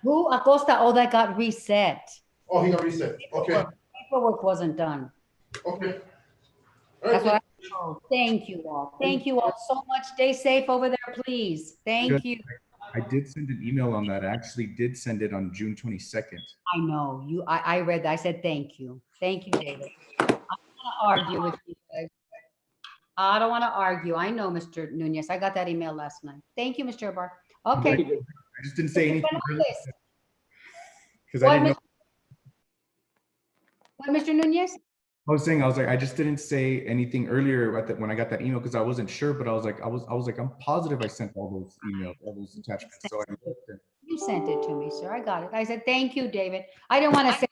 Who? Acosta. Oh, that got reset. Oh, he got reset. Okay. Paperwork wasn't done. Okay. That's what I told. Thank you all. Thank you all so much. Stay safe over there, please. Thank Judge, you. I did send an email on that. I actually did send it on June 22nd. I know you. I read that. I said thank you. Thank you, David. I don't want to argue with you guys. I don't want to argue. I know, Mr. Nunez. I got that email last night. Thank you, Mr. Abar. Okay. I just didn't say anything because What, I didn't know. What, Mr. Nunez? I just didn't say anything earlier when I got that email because I wasn't sure, but I was like, I'm positive I sent all those emails, all those attachments. So I looked and You sent it to me, sir. I got it. I said, thank you, David. I didn't want to say,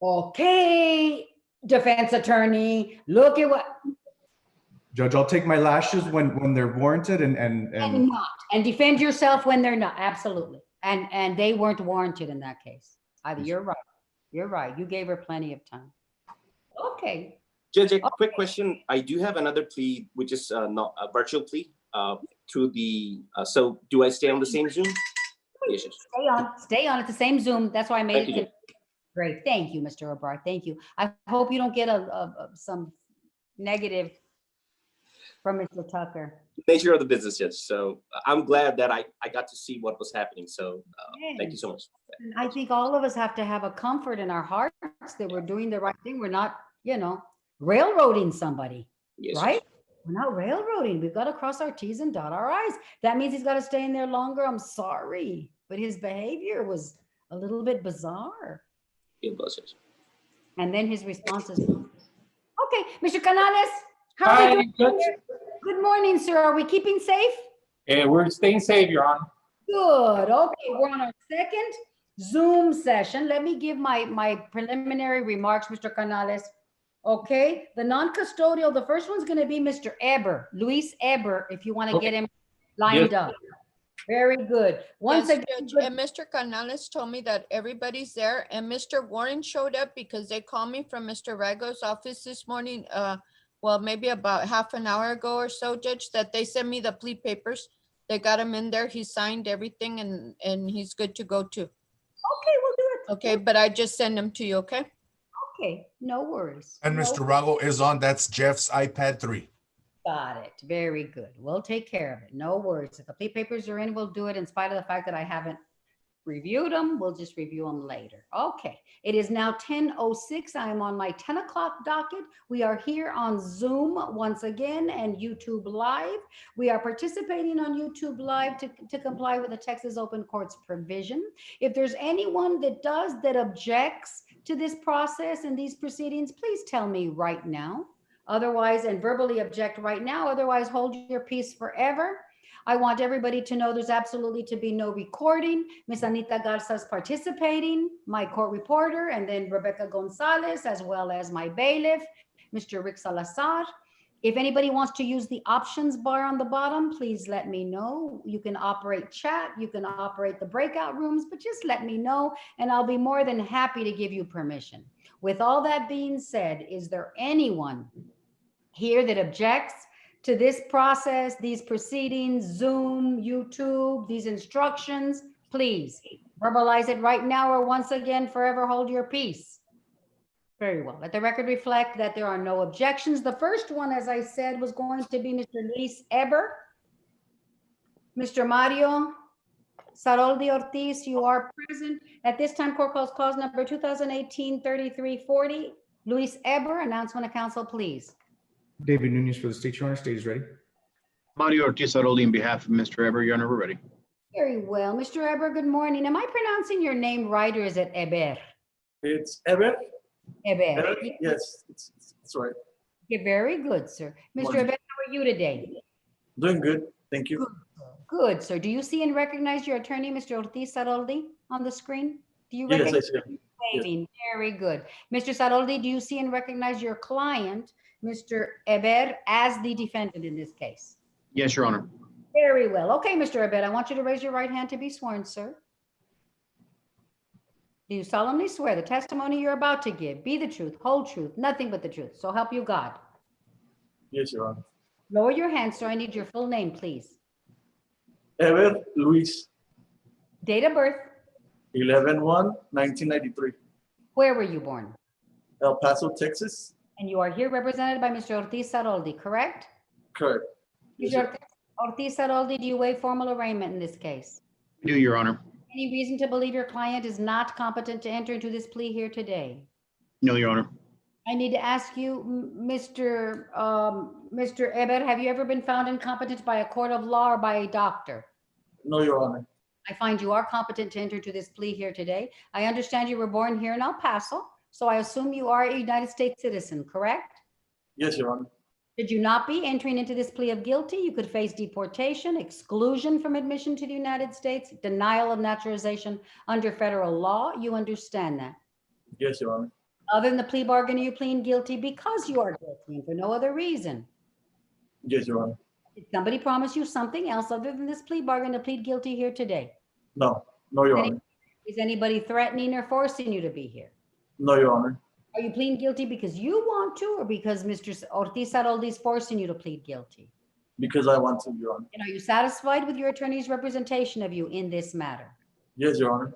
okay, defense attorney, look at what. Judge, I'll take my lashes when they're warranted and not. And defend yourself when they're not. Absolutely. And they weren't warranted in that case. Either you're right. You're right. You gave her plenty of time. Okay. Judge, a quick question. I do have another plea, which is not a virtual plea through the, so do I stay on the same Zoom? Yes, yes. Stay on. It's the same Zoom. That's why I made Thank it. you. Great. Thank you, Mr. O'Brien. Thank you. I hope you don't get some negative from Mr. Tucker. Nature of the business, Judge. So I'm glad that I got to see what was happening. So thank you so much. I think all of us have to have a comfort in our hearts that we're doing the right thing. We're not, railroading somebody, Yes, right? We're not railroading. We've got to cross our T's and dot our I's. That means he's got to stay in there longer. I'm sorry, but his behavior was a little bit bizarre. It was, yes. And then his responses. Okay, Mr. Canales, how are we doing? Good morning, sir. Are we keeping safe? Yeah, we're staying safe, Your Honor. Good. Okay, we're on our second Zoom session. Let me give my preliminary remarks, Mr. Canales. Okay, the non-custodial, the first one's going to be Mr. Eber, Luis Eber, if you want to get him lined up. Very good. Once Yes, again, Judge, and Mr. Canales told me that everybody's there, and Mr. Warren showed up because they called me from Mr. Rago's office this morning, well, maybe about half an hour ago or so, Judge, that they sent me the plea papers. They got him in there. He signed everything, and he's good to go too. Okay, we'll do it. Okay, but I just send them to you, okay? Okay, no worries. And No Mr. Rago is on. That's Jeff's iPad 3. Got it. Very good. We'll take care of it. No worries. If the plea papers are in, we'll do it in spite of the fact that I haven't reviewed them. We'll just review them later. Okay. It is now 10:06. I am on my 10 o'clock docket. We are here on Zoom once again and YouTube Live. We are participating on YouTube Live to comply with the Texas Open Courts provision. If there's anyone that objects to this process and these proceedings, please tell me right now. Otherwise, and verbally object right now. Otherwise, hold your peace forever. I want everybody to know there's absolutely to be no recording. Ms. Anita Garza's participating, my court reporter, and then Rebecca Gonzalez, as well as my bailiff, Mr. Rick Salazar. If anybody wants to use the options bar on the bottom, please let me know. You can operate chat, you can operate the breakout rooms, but just let me know and I'll be more than happy to give you permission. With all that being said, is there anyone here that objects to this process, these proceedings, Zoom, YouTube, these instructions? Please verbalize it right now or once again, forever hold your peace. Very well. Let the record reflect that there are no objections. The first one, as I said, was going to be Mr. Luis Eber. Mr. Mario Saroldi Ortiz, you are present. At this time, court calls cause number 2018-3340. Luis Eber, announcement of council, please. David Nunez for the state, Your Honor. State is ready. Mario Ortiz Aroldi on behalf of Mr. Eber, Your Honor, we're ready. Very well. Mr. Eber, good morning. Am I pronouncing your name right or is it Eber? It's Eber. Eber. Yes, it's right. You're very good, sir. Mr. Eber, how are you today? Doing good. Thank you. Good, sir. Do you see and recognize your attorney, Mr. Ortiz Saroldi, on the screen? Do you Yes, I recognize? see him. Waving. Very good. Mr. Saroldi, do you see and recognize your client, Mr. Eber, as the defendant in this case? Yes, Your Honor. Very well. Okay, Mr. Eber, I want you to raise your right hand to be sworn, sir. Do you solemnly swear the testimony you're about to give, be the truth, whole truth, nothing but the truth, so help you God? Yes, Your Honor. Lower your hand, sir. I need your full name, please. Eber Luis, Date of birth. 11/1/1993, Where were you born? El Paso, Texas. And you are here represented by Mr. Ortiz Saroldi, correct? Correct. Yes, Mr. Ortiz Saroldi, do you waive formal arraignment in this case? We do, Your Honor. Any reason to believe your client is not competent to enter into this plea here today? No, Your Honor. I need to ask you, Mr. Eber, have you ever been found incompetent by a court of law or by a doctor? No, Your Honor. I find you are competent to enter into this plea here today. I understand you were born here in El Paso, so I assume you are a United States citizen, correct? Yes, Your Honor. Should you not be entering into this plea of guilty, you could face deportation, exclusion from admission to the United States, denial of naturalization under federal law. You understand that? Yes, Your Honor. Other than the plea bargain, are you pleading guilty because you are guilty and for no other reason? Yes, Your Honor. Did somebody promise you something else other than this plea bargain to plead guilty here today? No, Your Honor. Is anybody threatening or forcing you to be here? No, Your Honor. Are you pleading guilty because you want to or because Mr. Ortiz Saroldi is forcing you to plead guilty? Because I want to, Your Honor. And are you satisfied with your attorney's representation of you in this matter? Yes, Your Honor.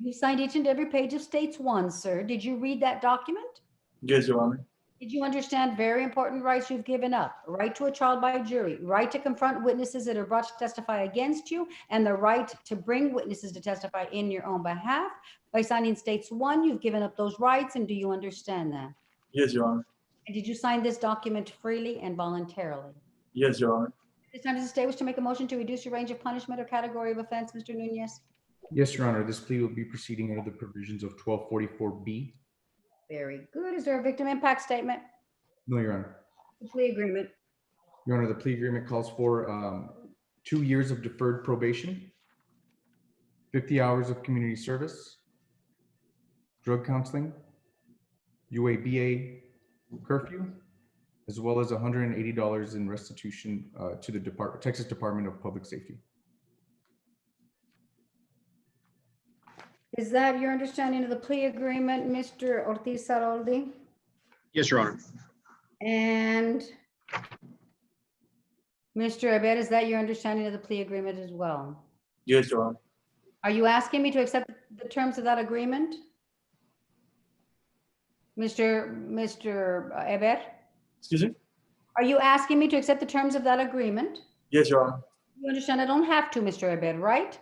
You signed each and every page of States 1, sir. Did you read that document? Yes, Your Honor. Did you understand very important rights you've given up? Right to a trial by jury, right to confront witnesses that are brought to testify against you, and the right to bring witnesses to testify in your own behalf. By signing States 1, you've given up those rights, and do you understand that? Yes, Your Honor. And did you sign this document freely and voluntarily? Yes, Your Honor. This time, does the state wish to make a motion to reduce your range of punishment or category of offense, Mr. Nunez? Yes, Your Honor. This plea will be proceeding under the provisions of 1244B. Very good. Is there a victim impact statement? No, Your Honor. The plea agreement. Your Honor, the plea agreement calls for 2 years of deferred probation, 50 hours of community service, drug counseling, UABA curfew, as well as $180 in restitution to the Texas Department of Public Safety. Is that your understanding of the plea agreement, Mr. Ortiz Saroldi? Yes, Your Honor. And Mr. Abed, is that your understanding of the plea agreement as well? Yes, Your Honor. Are you asking me to accept the terms of that agreement? Mr. Abed? Excuse me? Are you asking me to accept the terms of that agreement? Yes, Your Honor. You understand I don't have to, Mr. Abed, right?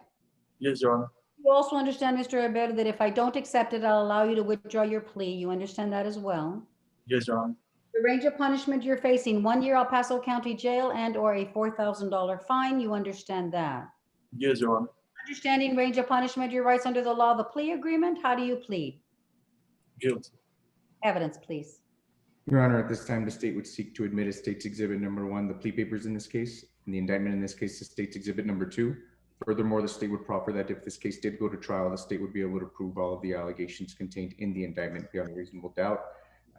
Yes, Your Honor. You also understand, Mr. Abed, that if I don't accept it, I'll allow you to withdraw your plea. You understand that as well? Yes, Your Honor. The range of punishment you're facing, 1 year El Paso County Jail and or a $4,000 fine. You understand that? Yes, Your Honor. Understanding range of punishment, your rights under the law, the plea agreement. How do you plead? Guilty. Evidence, please. Your Honor, at this time, the state would seek to admit as State's Exhibit number 1, the plea papers in this case, and the indictment in this case is State's Exhibit number 2. Furthermore, the state would proffer that if this case did go to trial, the state would be able to prove all of the allegations contained in the indictment beyond a reasonable doubt.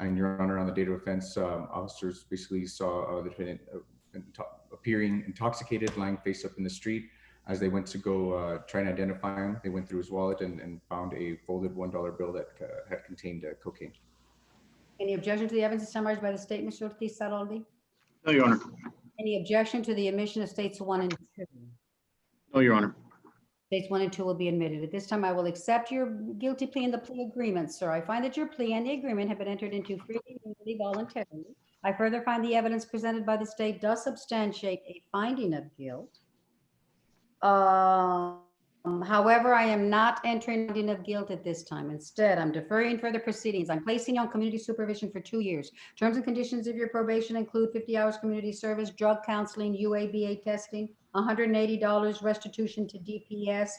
And Your Honor, on the date of offense, officers basically saw the defendant appearing intoxicated, lying face up in the street. As they went to go try and identify him, they went through his wallet and found a folded $1 bill that had contained cocaine. Any objection to the evidence summarized by the state, Mr. Ortiz Saroldi? No, Your Honor. Any objection to the admission of states 1 and 2? No, Your Honor. States 1 and 2 will be admitted. At this time, I will accept your guilty plea and the plea agreement, sir. I find that your plea and the agreement have been entered into freely and voluntarily. I further find the evidence presented by the state does substantiate a finding of guilt. However, I am not entering a finding of guilt at this time. Instead, I'm deferring further proceedings. I'm placing you on community supervision for 2 years. Terms and conditions of your probation include 50 hours community service, drug counseling, UABA testing, $180 restitution to DPS.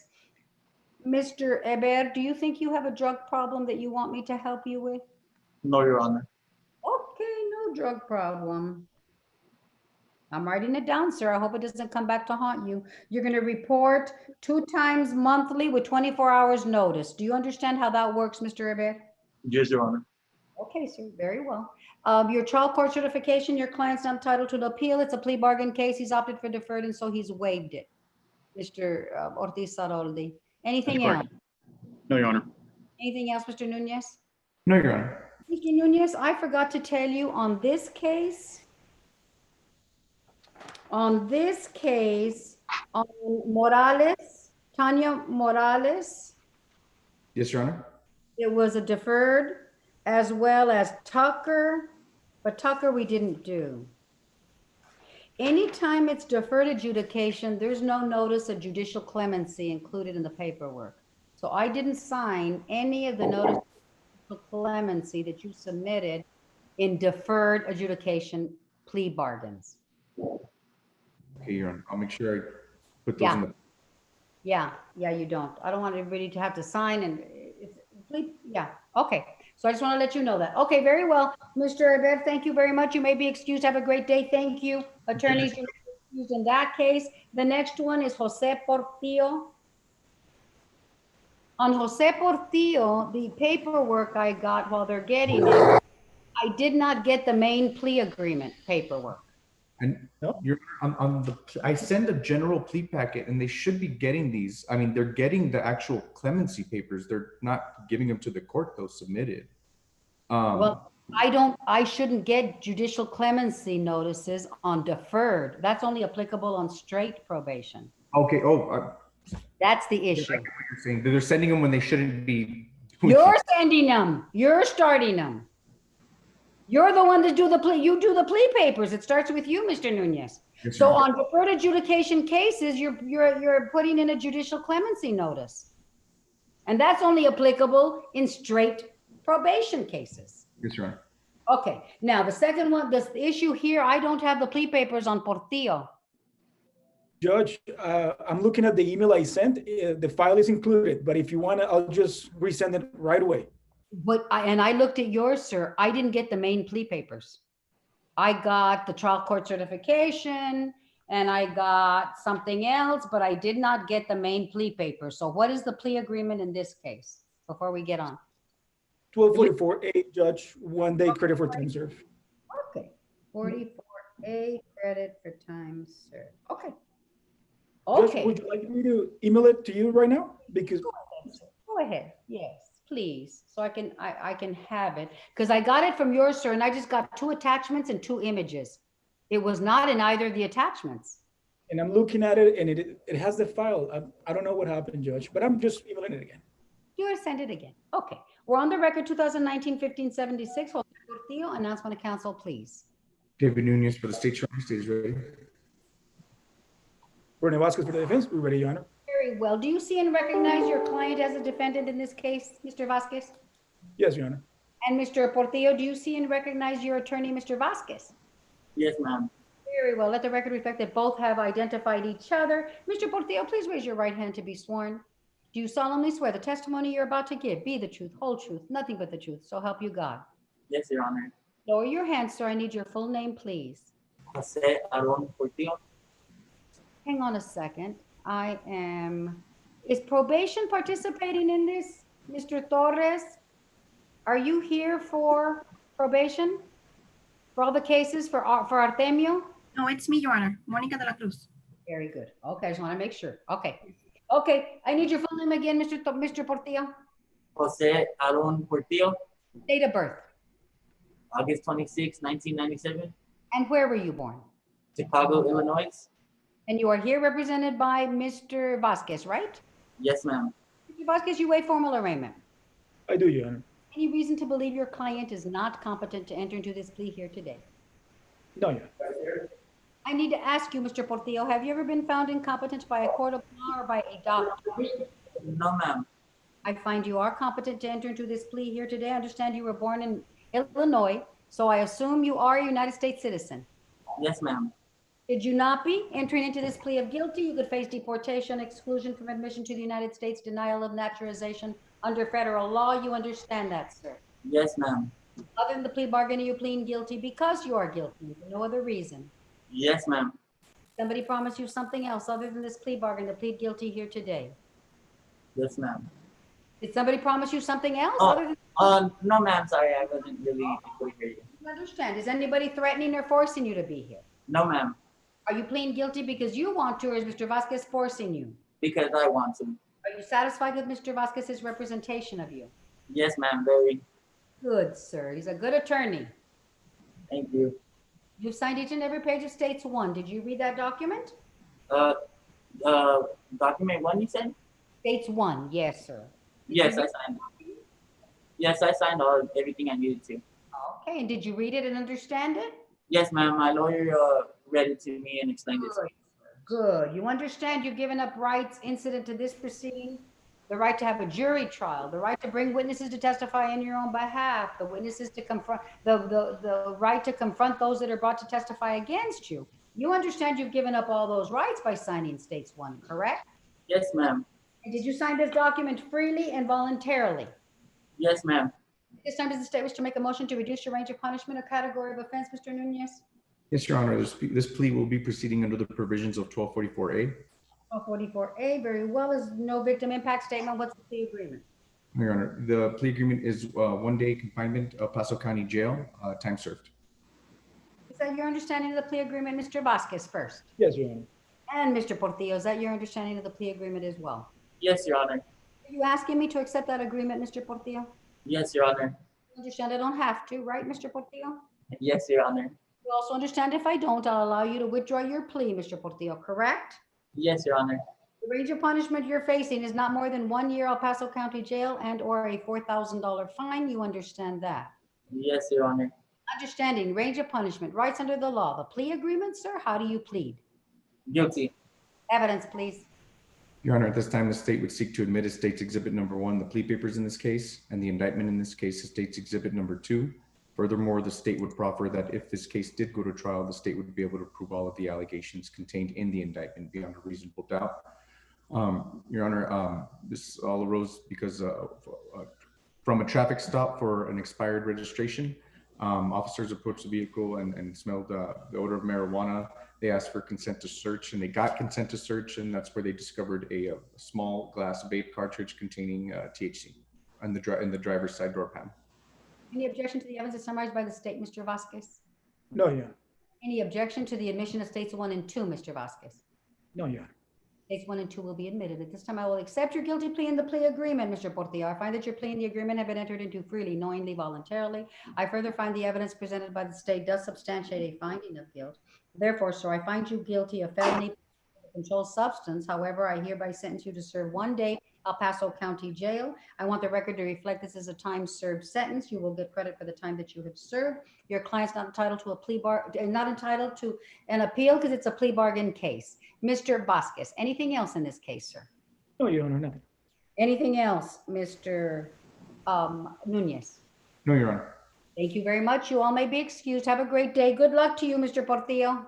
Mr. Eber, do you think you have a drug problem that you want me to help you with? No, Your Honor. Okay, no drug problem. I'm writing it down, sir. I hope it doesn't come back to haunt you. You're going to report 2 times monthly with 24 hours notice. Do you understand how that works, Mr. Eber? Yes, Your Honor. Okay, sir, very well. Your trial court certification, your client's not entitled to the appeal. It's a plea bargain case. He's opted for deferred, and so he's waived it. Mr. Ortiz Saroldi. Anything else? No, Your Honor. Anything else, Mr. Nunez? No, Your Honor. Mr. Nunez, I forgot to tell you on this case, on Morales, Tanya Morales, Yes, Your Honor. it was a deferred, as well as Tucker, but Tucker we didn't do. Anytime it's deferred adjudication, there's no notice of judicial clemency included in the paperwork. So I didn't sign any of the notice of clemency that you submitted in deferred adjudication plea bargains. Okay, Your Honor. I'll make sure I put those in the. Yeah, you don't. I don't want everybody to have to sign and it's plea. Yeah, okay. So I just want to let you know that. Okay, very well. Mr. Eber, thank you very much. You may be excused. Have a great day. Thank you. Attorneys, you may be excused in that case. The next one is Jose Portillo. On Jose Portillo, the paperwork I got while they're getting it, I did not get the main plea agreement paperwork. And you're on the. I send a general plea packet, and they should be getting these. I mean, they're getting the actual clemency papers. They're not giving them to the court, though, submitted. Well, I shouldn't get judicial clemency notices on deferred. That's only applicable on straight probation. Okay. That's the issue. You're saying they're sending them when they shouldn't be. You're sending them. You're starting them. You're the one to do the plea. You do the plea papers. It starts with you, Mr. Nunez. Yes, So ma'am. on deferred adjudication cases, you're putting in a judicial clemency notice. And that's only applicable in straight probation cases. Yes, Your Honor. Okay. Now the second one, the issue here, I don't have the plea papers on Portillo. Judge, I'm looking at the email I sent. The file is included, but if you want to, I'll just resend it right away. But I looked at yours, sir. I didn't get the main plea papers. I got the trial court certification and I got something else, but I did not get the main plea paper. So what is the plea agreement in this case before we get on? 1244A, Judge, 1 day credit for time served. Okay, 44A credit for time served. Okay. Judge, would you like me to email it to you right now? Because go ahead. Yes, please. So I can have it because I got it from yours, sir, and I just got 2 attachments and 2 images. It was not in either of the attachments. And I'm looking at it and it has the file. I don't know what happened, Judge, but I'm just emailing it again. You send it again. Okay. We're on the record 2019-1576. Jose Portillo, announcement of council, please. David Nunez for the state. Your Honor, state is ready. Rene Vasquez for the defense. We're ready, Your Honor. Very well. Do you see and recognize your client as a defendant in this case, Mr. Vasquez? Yes, Your Honor. And Mr. Portillo, do you see and recognize your attorney, Mr. Vasquez? Yes, ma'am. Very well. Let the record reflect that both have identified each other. Mr. Portillo, please raise your right hand to be sworn. Do you solemnly swear the testimony you're about to give be the truth, whole truth, nothing but the truth, so help you God? Yes, Your Honor. Lower your hand, sir. I need your full name, please. Jose Aaron Portillo. Hang on a second. Is probation participating in this? Mr. Torres, are you here for Probation? For all the cases for Artemio? No, it's me, Your Honor, Monica de la Cruz. Very good. Okay, I just want to make sure. Okay. Okay, I need your full name again, Mr. Portillo. Jose Aaron Portillo, Date of birth. August 26, 1997, And where were you born? Chicago, Illinois. And you are here represented by Mr. Vasquez, right? Yes, ma'am. Mr. Vasquez, you waive formal arraignment. I do, Your Honor. Any reason to believe your client is not competent to enter into this plea here today? No, Your Honor. I need to ask you, Mr. Portillo, have you ever been found incompetent by a court of law or by a doctor? No, ma'am. I find you are competent to enter into this plea here today. I understand you were born in Illinois, so I assume you are a United States citizen. Yes, ma'am. Did you not be entering into this plea of guilty? You could face deportation, exclusion from admission to the United States, denial of naturalization under federal law. You understand that, sir? Yes, ma'am. Other than the plea bargain, are you pleading guilty because you are guilty, for no other reason? Yes, ma'am. Somebody promised you something else other than this plea bargain to plead guilty here today? Yes, ma'am. Did somebody promise you something else other than? No, ma'am. Sorry, I wasn't really able to hear you. I understand. Is anybody threatening or forcing you to be here? No, ma'am. Are you pleading guilty because you want to, or is Mr. Vasquez forcing you? Because I want to. Are you satisfied with Mr. Vasquez's representation of you? Yes, ma'am. Very. Good, sir. He's a good attorney. Thank you. You've signed each and every page of States 1. Did you read that document? Document 1, you said? States 1, yes, sir. Yes, I signed. Yes, I signed everything I needed to. Okay, and did you read it and understand it? Yes, ma'am. My lawyer read it to me and explained it to me. Good. You understand you've given up rights incident to this proceeding? The right to have a jury trial, the right to bring witnesses to testify in your own behalf, the witnesses to confront, the right to confront those that are brought to testify against you. You understand you've given up all those rights by signing States 1, correct? Yes, ma'am. And did you sign this document freely and voluntarily? Yes, ma'am. This time, does the state wish to make a motion to reduce your range of punishment or category of offense, Mr. Nunez? Yes, Your Honor, this plea will be proceeding under the provisions of 1244A. 1244A, very well. Is no victim impact statement. What's the plea agreement? Your Honor, the plea agreement is 1 day confinement of Paso County Jail, time served. Is that your understanding of the plea agreement, Mr. Vasquez, first? Yes, Your Honor. And Mr. Portillo, is that your understanding of the plea agreement as well? Yes, Your Honor. Are you asking me to accept that agreement, Mr. Portillo? Yes, Your Honor. You understand I don't have to, right, Mr. Portillo? Yes, Your Honor. You also understand if I don't, I'll allow you to withdraw your plea, Mr. Portillo, correct? Yes, Your Honor. The range of punishment you're facing is not more than 1 year El Paso County Jail and or a $4,000 fine. You understand that? Yes, Your Honor. Understanding range of punishment, rights under the law. The plea agreement, sir, how do you plead? Guilty. Evidence, please. Your Honor, at this time, the state would seek to admit as State's Exhibit Number 1, the plea papers in this case, and the indictment in this case is State's Exhibit Number 2. Furthermore, the state would proffer that if this case did go to trial, the state would be able to prove all of the allegations contained in the indictment beyond a reasonable doubt. Your Honor, this all arose because from a traffic stop for an expired registration, officers approached the vehicle and smelled the odor of marijuana. They asked for consent to search, and they got consent to search, and that's where they discovered a small glass vape cartridge containing THC in the driver's side door panel. Any objection to the evidence as summarized by the state, Mr. Vasquez? No, Your Honor. Any objection to the admission of States 1 and 2, Mr. Vasquez? No, Your Honor. States 1 and 2 will be admitted. At this time, I will accept your guilty plea in the plea agreement, Mr. Portillo. I find that your plea and the agreement have been entered into freely, knowingly, voluntarily. I further find the evidence presented by the state does substantiate a finding of guilt. Therefore, sir, I find you guilty of felony controlled substance. However, I hereby sentence you to serve 1 day El Paso County Jail. I want the record to reflect this is a time served sentence. You will get credit for the time that you have served. Your client's not entitled to a plea not entitled to an appeal because it's a plea bargain case. Mr. Vasquez, anything else in this case, sir? No, Your Honor, nothing. Anything else, Mr. Nunez? No, Your Honor. Thank you very much. You all may be excused. Have a great day. Good luck to you, Mr. Portillo.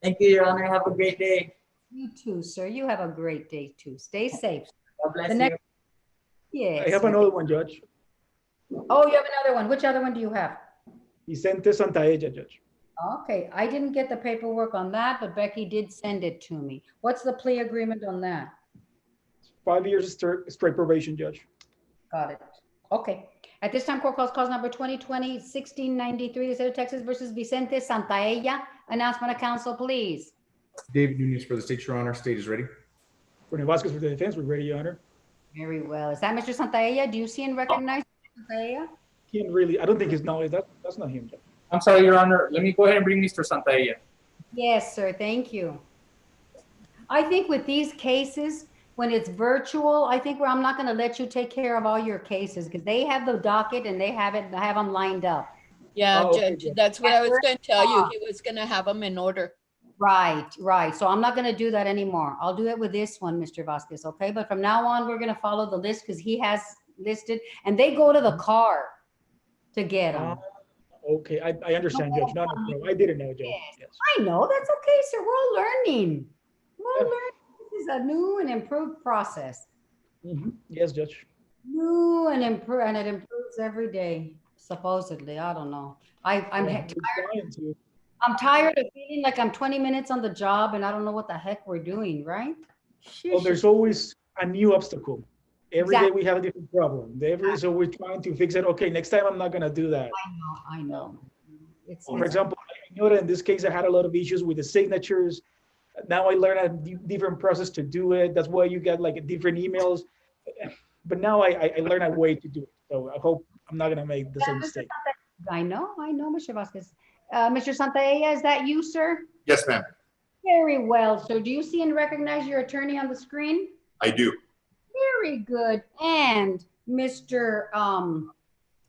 Thank you, Your Honor. Have a great day. You too, sir. You have a great day too. Stay safe. God bless you. Yes. I have another one, Judge. Oh, you have another one. Which other one do you have? Vicente Santaella, Judge. Okay, I didn't get the paperwork on that, but Becky did send it to me. What's the plea agreement on that? 5 years straight probation, Judge. Got it. Okay. At this time, court calls cause number 2020-1693, the state of Texas versus Vicente Santaella. Announcement of council, please. David Nunez for the state, Your Honor. State is ready. René Vasquez for the defense. We're ready, Your Honor. Very well. Is that Mr. Santaella? Do you see and recognize Mr. Santaella? Can't really, I don't think that's not him, Judge. I'm sorry, Your Honor. Let me go ahead and bring Mr. Santaella. Yes, sir. Thank you. I think with these cases, when it's virtual, I think I'm not going to let you take care of all your cases because they have the docket and they have them lined up. Yeah, Oh, okay, Judge, good. that's what I was going to tell you. He was going to have them in order. Right, right. So I'm not going to do that anymore. I'll do it with this one, Mr. Vasquez, okay? But from now on, we're going to follow the list because he has listed, and they go to the car to get them. Okay, I understand, Judge. No, I didn't know, Judge. Yes. I know. That's okay, sir. We're all learning. We're all learning. This is a new and improved process. Yes, Judge. New and improved, and it improves every day, supposedly. I don't know. I'm tired of feeling like I'm 20 minutes on the job and I don't know what the heck we're doing, right? Well, there's always a new obstacle. Every day we have a different problem. So we're trying to fix it. Okay, next time I'm not going to do that. I know. For example, I know that in this case, I had a lot of issues with the signatures. Now I learned a different process to do it. That's why you get like different emails. But now I learned a way to do it. So I hope I'm not going to make the same mistake. I know, Mr. Vasquez. Mr. Santaella, is that you, sir? Yes, ma'am. Very well. So do you see and recognize your attorney on the screen? I do. Very good. And Mr.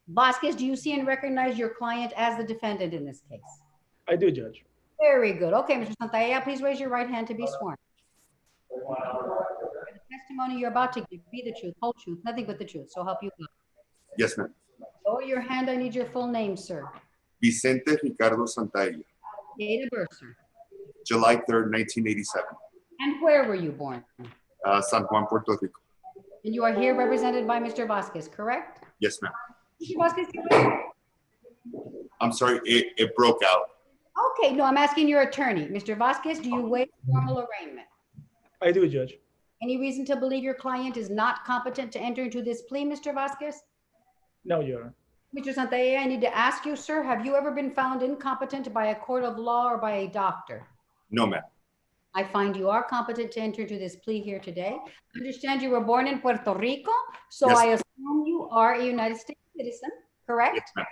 Vasquez, do you see and recognize your client as the defendant in this case? I do, Judge. Very good. Okay, Mr. Santaella, please raise your right hand to be sworn. The testimony you're about to give, be the truth, whole truth, nothing but the truth. So help you God. Yes, ma'am. Lower your hand. I need your full name, sir. Vicente Ricardo Santaella. Date of birth, sir. July 3rd, 1987. And where were you born? San Juan, Puerto Rico. And you are here represented by Mr. Vasquez, correct? Yes, ma'am. Mr. Vasquez, I'm sorry, it broke out. okay, no, I'm asking your attorney. Mr. Vasquez, do you waive formal arraignment? I do, Judge. Any reason to believe your client is not competent to enter into this plea, Mr. Vasquez? No, Your Honor. Mr. Santaella, I need to ask you, sir, have you ever been found incompetent by a court of law or by a doctor? No, ma'am. I find you are competent to enter into this plea here today. I understand you were born in Puerto Rico, so Yes. I assume you are a United States citizen, correct? Yes, ma'am.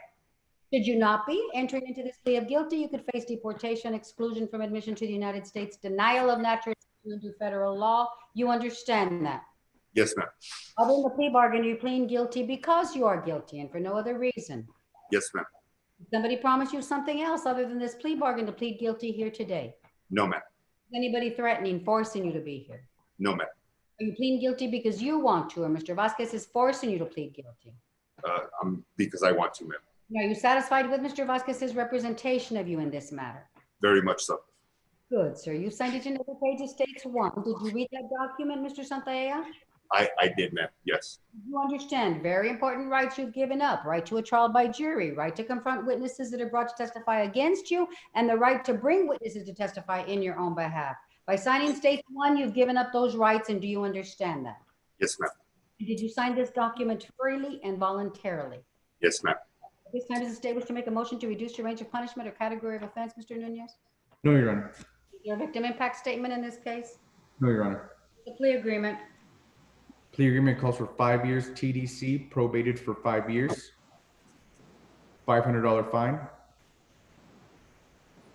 Should you not be entering into this plea of guilty, you could face deportation, exclusion from admission to the United States, denial of naturalization under federal law. You understand that? Yes, ma'am. Other than the plea bargain, you're pleading guilty because you are guilty and for no other reason. Yes, ma'am. Did somebody promise you something else other than this plea bargain to plead guilty here today? No, ma'am. Is anybody threatening, forcing you to be here? No, ma'am. Are you pleading guilty because you want to, or Mr. Vasquez is forcing you to plead guilty? Because I want to, ma'am. Are you satisfied with Mr. Vasquez's representation of you in this matter? Very much so. Good, sir. You signed it in the page of States 1. Did you read that document, Mr. Santaella? I did, ma'am. Yes. You understand very important rights you've given up: right to a trial by jury, right to confront witnesses that are brought to testify against you, and the right to bring witnesses to testify in your own behalf. By signing States 1, you've given up those rights, and do you understand that? Yes, ma'am. Did you sign this document freely and voluntarily? Yes, ma'am. At this time, does the state wish to make a motion to reduce your range of punishment or category of offense, Mr. Nunez? No, Your Honor. Is there a victim impact statement in this case? No, Your Honor. The plea agreement. Plea agreement calls for 5 years TDC, probated for 5 years, $500 fine,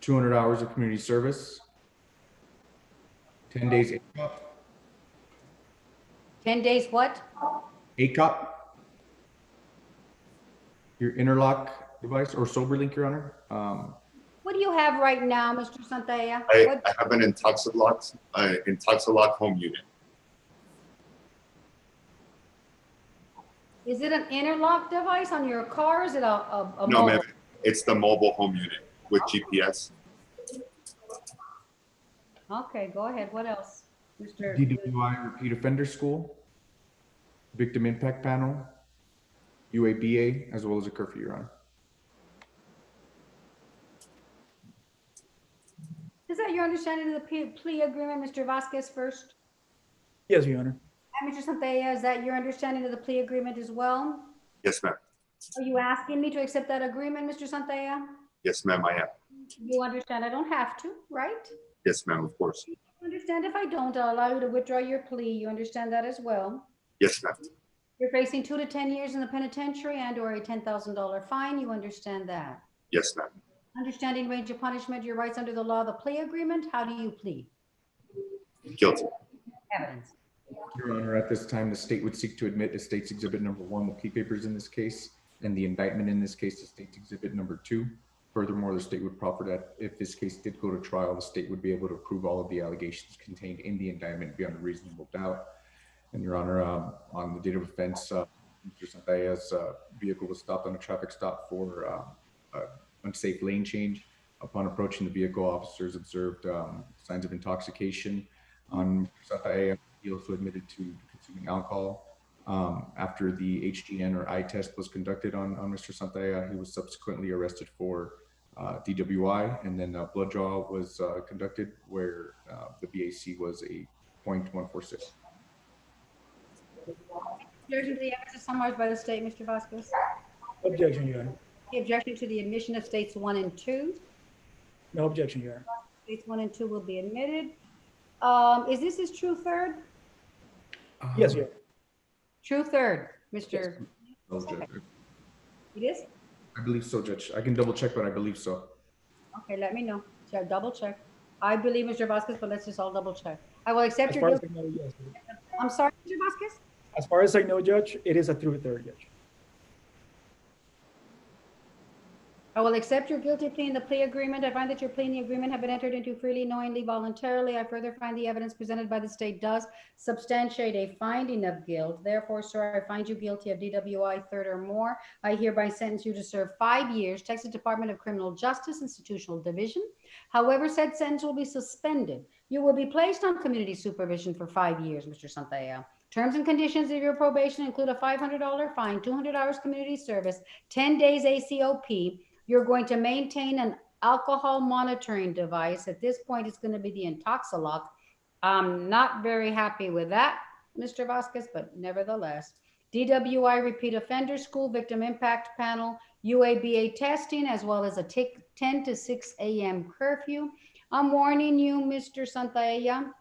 200 hours of community service, 10 days ACOP. 10 days what? ACOP. Your interlock device or SoberLink, Your Honor. What do you have right now, Mr. Santaella? I have an Intoxilock home unit. Is it an interlock device on your car? Or is it a No, mobile? ma'am. It's the mobile home unit with GPS. Okay, go ahead. What else, Mr. DWI repeat offender school, victim impact panel, UABA, as well as a curfew, Your Honor. Is that your understanding of the plea agreement, Mr. Vasquez, first? Yes, Your Honor. And Mr. Santaella, is that your understanding of the plea agreement as well? Yes, ma'am. Are you asking me to accept that agreement, Mr. Santaya? Yes, ma'am, I am. You understand I don't have to, right? Yes, ma'am, of course. You understand if I don't, I'll allow you to withdraw your plea. You understand that as well? Yes, ma'am. You're facing 2 to 10 years in the penitentiary and or a $10,000 fine. You understand that? Yes, ma'am. Understanding range of punishment, your rights under the law, the plea agreement. How do you plead? Guilty. Evidence. Your Honor, at this time, the state would seek to admit the state's exhibit number 1, the plea papers in this case, and the indictment in this case, the state's exhibit number 2. Furthermore, the state would proffer that if this case did go to trial, the state would be able to prove all of the allegations contained in the indictment beyond a reasonable doubt. And Your Honor, on the date of offense, Mr. Santaya's vehicle was stopped on a traffic stop for unsafe lane change. Upon approaching the vehicle, officers observed signs of intoxication on Santaya. He also admitted to consuming alcohol. After the HGN or eye test was conducted on Mr. Santaya, he was subsequently arrested for DWI, and then a blood draw was conducted where the BAC was a 0.146. Objection to the evidence summarized by the state, Mr. Vasquez. Objection, Your Honor. The objection to the admission of states 1 and 2. No objection, Your Honor. States 1 and 2 will be admitted. Is this his true third? Yes, Your Honor. True third, Mr. No, Judge. It is? I believe so, Judge. I can double check, but I believe so. Okay, let me know. Double check. I believe Mr. Vasquez, but let's just all double check. I will accept As your far as guilty. I know, yes. I'm sorry, Mr. Vasquez? As far as I know, Judge, it is a true third, Judge. I will accept your guilty plea in the plea agreement. I find that your plea and the agreement have been entered into freely, knowingly, voluntarily. I further find the evidence presented by the state does substantiate a finding of guilt. Therefore, sir, I find you guilty of DWI third or more. I hereby sentence you to serve 5 years, Texas Department of Criminal Justice, Institutional Division. However, said sentence will be suspended. You will be placed on community supervision for 5 years, Mr. Santaya. Terms and conditions of your probation include a $500 fine, 200 hours community service, 10 days ACOP. You're going to maintain an alcohol monitoring device. At this point, it's going to be the Intoxilock. I'm not very happy with that, Mr. Vasquez, but nevertheless. DWI repeat offender, school victim impact panel, UABA testing, as well as a 10 to 6 a.m. curfew. I'm warning you, Mr. Santaya,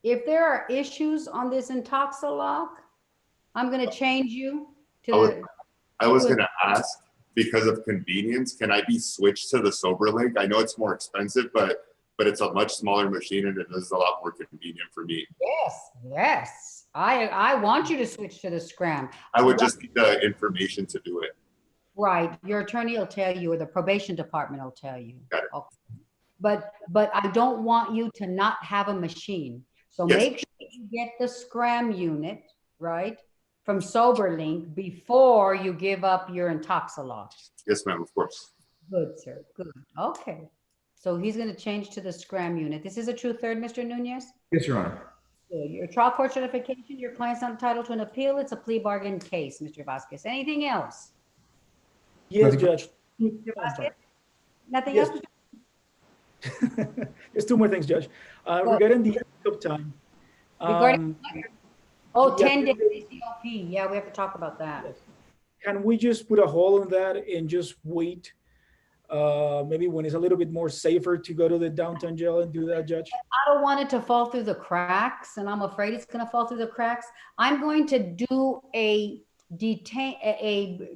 if there are issues on this Intoxilock, I'm going to change you to I was going to ask, because of convenience, can I be switched to the SoberLink? I know it's more expensive, but it's a much smaller machine and it is a lot more convenient for me. Yes. I want you to switch to the Scram. I would just need the information to do it. Right. Your attorney will tell you, or the probation department will tell you. Got it. Okay. But I don't want you to not have a machine. So Yes. Make sure you get the Scram unit, right, from SoberLink before you give up your Intoxilock. Yes, ma'am, of course. Good, sir. Good. Okay. So he's going to change to the Scram unit. This is a true third, Mr. Nunez? Yes, Your Honor. Good. Your trial court certification, your client's not entitled to an appeal. It's a plea bargain case, Mr. Vasquez. Anything else? Yes, Judge. Mr. Vasquez? Nothing Yes. else? There's 2 more things, Judge. Regarding the up time. Regarding, yeah, 10 days COP. Yeah, we have to talk about that. Can we just put a hold on that and just wait? Maybe when it's a little bit more safer to go to the downtown jail and do that, Judge? I don't want it to fall through the cracks, and I'm afraid it's going to fall through the cracks. I'm going to do a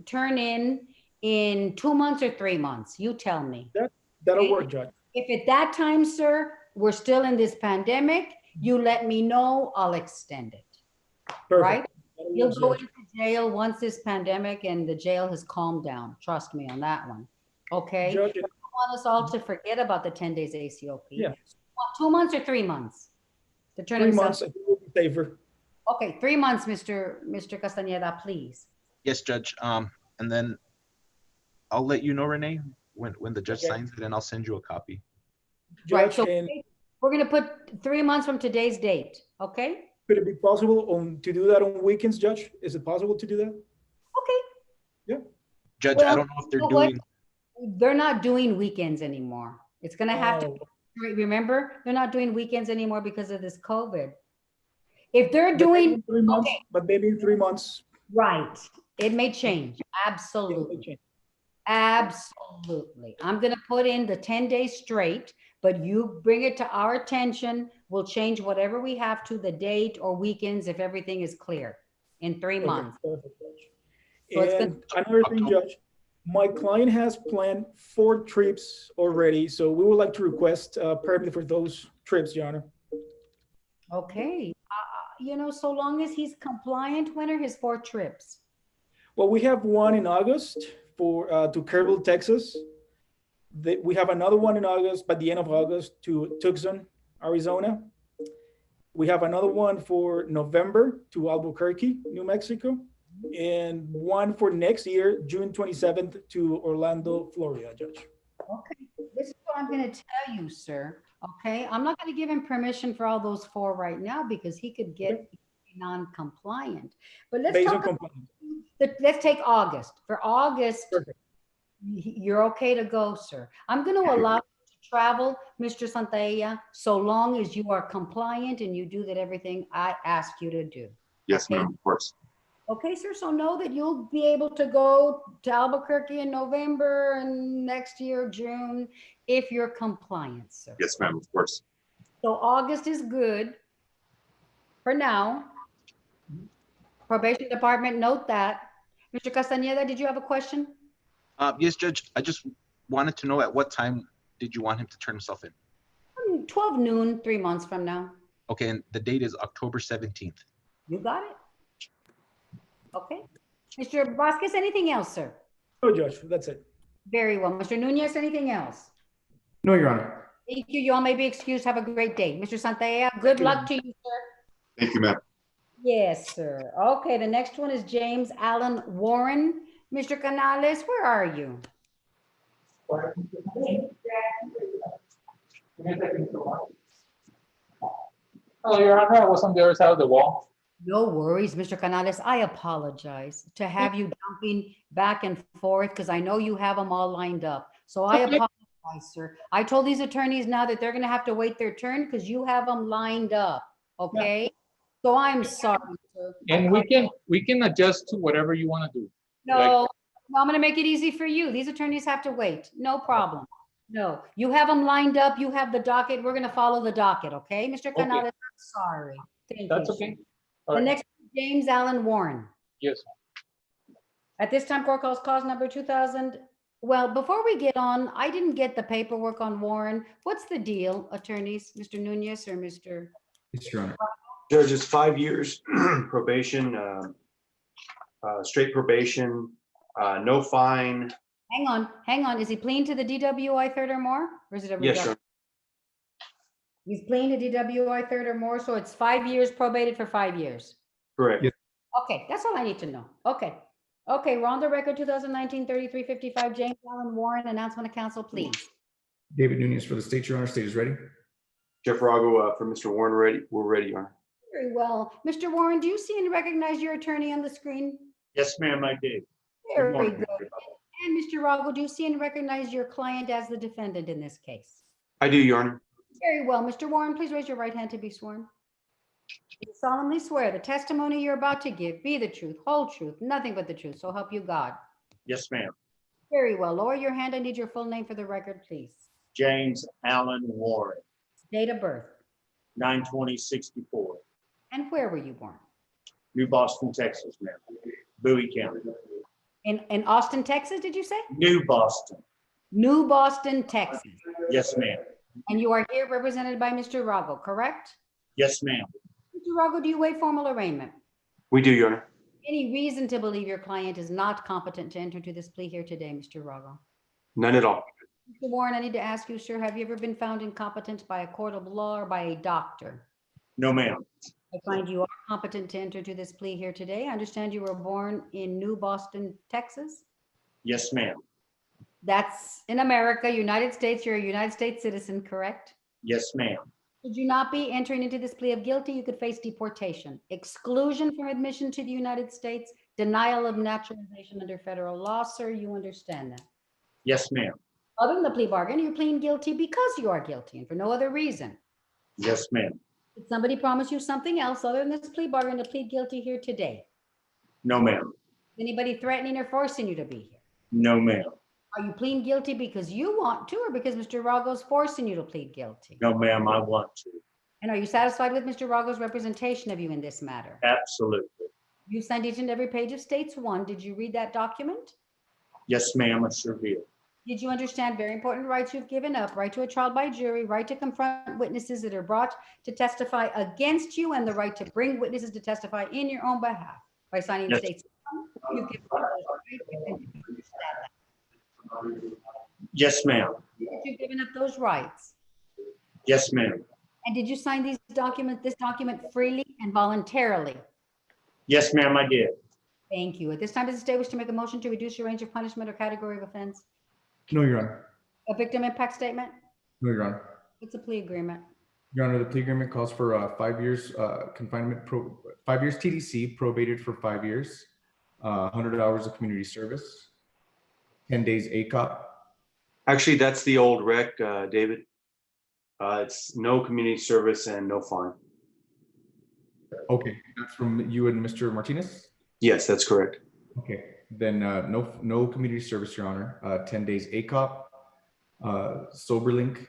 turn in 2 months or 3 months. You tell me. That'll work, Judge. If at that time, sir, we're still in this pandemic, you let me know, I'll extend it. Perfect. Right? That'll You'll work, go Judge. into jail once this pandemic and the jail has calmed down. Trust me on that one. Okay? Judge, I don't want us all to forget about the 10 days ACOP. Yeah. 2 months or 3 months? To turn 3 himself- months, I think we'll be safer. Okay, 3 months, Mr. Castañeda, please. Yes, Judge. And then I'll let you know, Renee, when the judge Okay. signs it, and I'll send you a copy. Right, Judge, so and we're going to put 3 months from today's date, okay? could it be possible to do that on weekends, Judge? Is it possible to do that? Okay. Yeah. Judge, Well, I don't know if they're you know what? doing. They're not doing weekends anymore. It's going to have to, Oh. remember, they're not doing weekends anymore because of this COVID. If they're doing, But maybe in 3 months. right, It may change, absolutely. Absolutely. I'm gonna put in the 10 days straight, but you bring it to our attention. We'll change whatever we have to, the date or weekends, if everything is clear in 3 months. Perfect, Judge. So it's And another thing, Judge, my client has planned 4 trips already, so we would like to request permit for those trips, Your Honor. Okay. You know, so long as he's compliant, when are his 4 trips? Well, we have one in August for to Kerrville, Texas. We have another one in August, by the end of August, to Tucson, Arizona. We have another one for November to Albuquerque, New Mexico, and one for next year, June 27th to Orlando, Florida, Judge. Okay, this is what I'm going to tell you, sir. Okay, I'm not going to give him permission for all those 4 right now because he could get non-compliant. But let's let's take August. For August, you're okay to go, sir. I'm going to allow you to travel, Mr. Santaella, so long as you are compliant and you do that everything I ask you to do. Yes, ma'am, of course. Okay, sir, so know that you'll be able to go to Albuquerque in November and next year, June, if you're compliant, sir. Yes, ma'am, of course. So August is good for now. Probation Department, note that. Mr. Castañeda, did you have a question? Yes, Judge. I just wanted to know at what time did you want him to turn himself in? 12 noon, 3 months from now. Okay, and the date is October 17th. You got it. Okay. Mr. Vasquez, anything else, sir? No, Judge, that's it. Very well. Mr. Nunez, anything else? No, Your Honor. Thank you. You all may be excused. Have a great day. Mr. Santaella, good luck to you, sir. Thank you, ma'am. Yes, sir. Okay, the next one is James Allen Warren. Mr. Canales, where are you? Oh, Your Honor, I was on the other side of the wall. No worries, Mr. Canales. I apologize to have you jumping back and forth because I know you have them all lined up. So I apologize, sir. I told these attorneys now that they're going to have to wait their turn because you have them lined up. Okay. So I'm sorry, sir. And we can adjust to whatever you want to do. No, I'm going to make it easy for you. These attorneys have to wait. No problem. No, you have them lined up. You have the docket. We're going to follow the docket. Okay, Mr. Canales, I'm sorry. Thank That's you. okay. The next is James Allen Warren. Yes. At this time, court calls cause number 2000. Well, before we get on, I didn't get the paperwork on Warren. What's the deal, attorneys? Mr. Nunez or Mr. Yes, Your Honor. Judge, it's 5 years probation, straight probation, no fine. Hang on. Is he pleading to the DWI third or more? Or is it a Yes, reduction? sir. He's pleading to DWI third or more, so it's 5 years probated for 5 years. Correct. Okay, that's all I need to know. Okay. Okay, we're on the record 2019-3355, James Allen Warren, announcement of council, please. David Nunez for the state, Your Honor. State is ready. Jeff Rago for Mr. Warren, ready. We're ready, Your Honor. Very well. Mr. Warren, do you see and recognize your attorney on the screen? Yes, ma'am, I did. Very morning, good. And Mr. Rago, do you see and recognize your client as the defendant in this case? I do, Your Honor. Very well. Mr. Warren, please raise your right hand to be sworn. You solemnly swear the testimony you're about to give be the truth, whole truth, nothing but the truth, so help you God. Yes, ma'am. Very well. Lower your hand. I need your full name for the record, please. James Allen Warren, Date of birth. 9/20/64. And where were you born? New Boston, Texas, ma'am. Bowie County. In Austin, Texas, did you say? New Boston. New Boston, Texas. Yes, ma'am. And you are here represented by Mr. Rago, correct? Yes, ma'am. Mr. Rago, do you waive formal arraignment? We do, Your Honor. Any reason to believe your client is not competent to enter into this plea here today, Mr. Rago? None at all. Mr. Warren, I need to ask you, sir, have you ever been found incompetent by a court of law or by a doctor? No, ma'am. I find you are competent to enter to this plea here today. I understand you were born in New Boston, Texas? Yes, ma'am. That's in America, United States. You're a United States citizen, correct? Yes, ma'am. Should you not be entering into this plea of guilty, you could face deportation, exclusion from admission to the United States, denial of naturalization under federal law. Sir, you understand that? Yes, ma'am. Other than the plea bargain, you're pleading guilty because you are guilty and for no other reason. Yes, ma'am. Did somebody promise you something else other than this plea bargain to plead guilty here today? No, ma'am. Anybody threatening or forcing you to be here? No, ma'am. Are you pleading guilty because you want to or because Mr. Rago's forcing you to plead guilty? No, ma'am, I want to. And are you satisfied with Mr. Rago's representation of you in this matter? Absolutely. You signed each and every page of States 1. Did you read that document? Yes, ma'am, I sure did. Did you understand very important rights you've given up? Right to a trial by jury, right to confront witnesses that are brought to testify against you, and the right to bring witnesses to testify in your own behalf. By signing Yes. States 1, you've given up those rights. And you understand that. Yes, ma'am. You've given up those rights. Yes, ma'am. And did you sign this document freely and voluntarily? Yes, ma'am, I did. Thank you. At this time, does the state wish to make a motion to reduce your range of punishment or category of offense? No, Your Honor. A victim impact statement? No, Your Honor. It's a plea agreement. Your Honor, the plea agreement calls for 5 years confinement, 5 years TDC, probated for 5 years, 100 hours of community service, 10 days ACOP. Actually, that's the old rec, David. It's no community service and no fine. Okay, that's from you and Mr. Martinez? Yes, that's correct. Okay, then no community service, Your Honor. 10 days ACOP, SoberLink,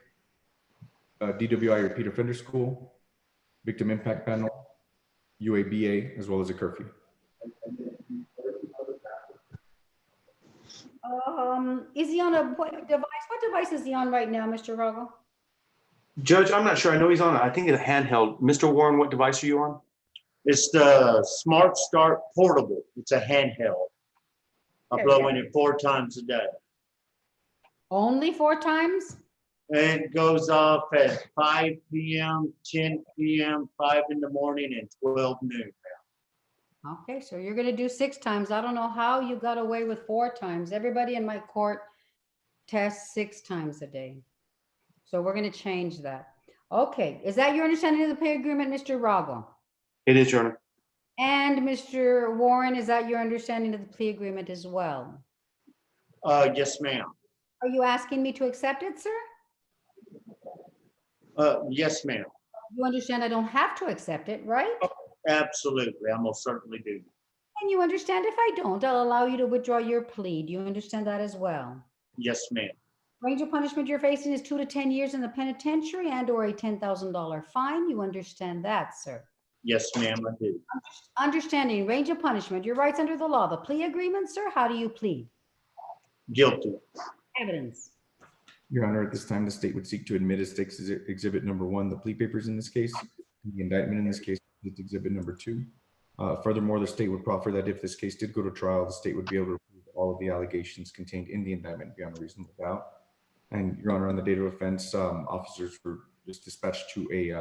DWI repeat offender school, victim impact panel, UABA, as well as a curfew. Is he on a what device? What device is he on right now, Mr. Rago? Judge, I'm not sure. I know he's on, I think it's a handheld. Mr. Warren, what device are you on? It's the Smart Start Portable. It's a handheld. I blow in it 4 times a day. Only 4 times? And it goes off at 5 p.m., 10 p.m., 5 in the morning, and 12 noon. Okay, so you're gonna do 6 times. I don't know how you got away with 4 times. Everybody in my court tests 6 times a day. So we're gonna change that. Okay, is that your understanding of the pay agreement, Mr. Rago? It is, Your Honor. And Mr. Warren, is that your understanding of the plea agreement as well? Yes, ma'am. Are you asking me to accept it, sir? Yes, ma'am. You understand I don't have to accept it, right? Absolutely. I most certainly do. And you understand if I don't, I'll allow you to withdraw your plea. Do you understand that as well? Yes, ma'am. Range of punishment you're facing is 2 to 10 years in the penitentiary and or a $10,000 fine. You understand that, sir? Yes, ma'am, I do. Understanding range of punishment, your rights under the law, the plea agreement, sir, how do you plead? Guilty. Evidence. Your Honor, at this time, the state would seek to admit as State's exhibit number 1, the plea papers in this case, the indictment in this case, is exhibit number 2. Furthermore, the state would proffer that if this case did go to trial, the state would be able to prove all of the allegations contained in the indictment beyond a reasonable doubt. And Your Honor, on the date of offense, officers were just dispatched to a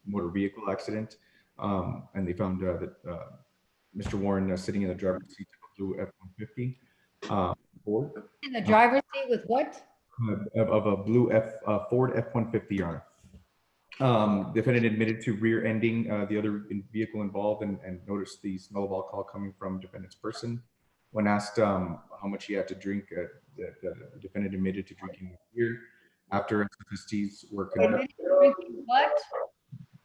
motor vehicle accident, and they found that Mr. Warren sitting in the driver's seat of a blue F-150 Ford. In the driver's seat with what? Of a blue Ford F-150, Your Honor. Defendant admitted to rear-ending the other vehicle involved and noticed the smell of alcohol coming from defendant's person. When asked how much he had to drink, the defendant admitted to drinking beer. After SFSTs were conducted, what?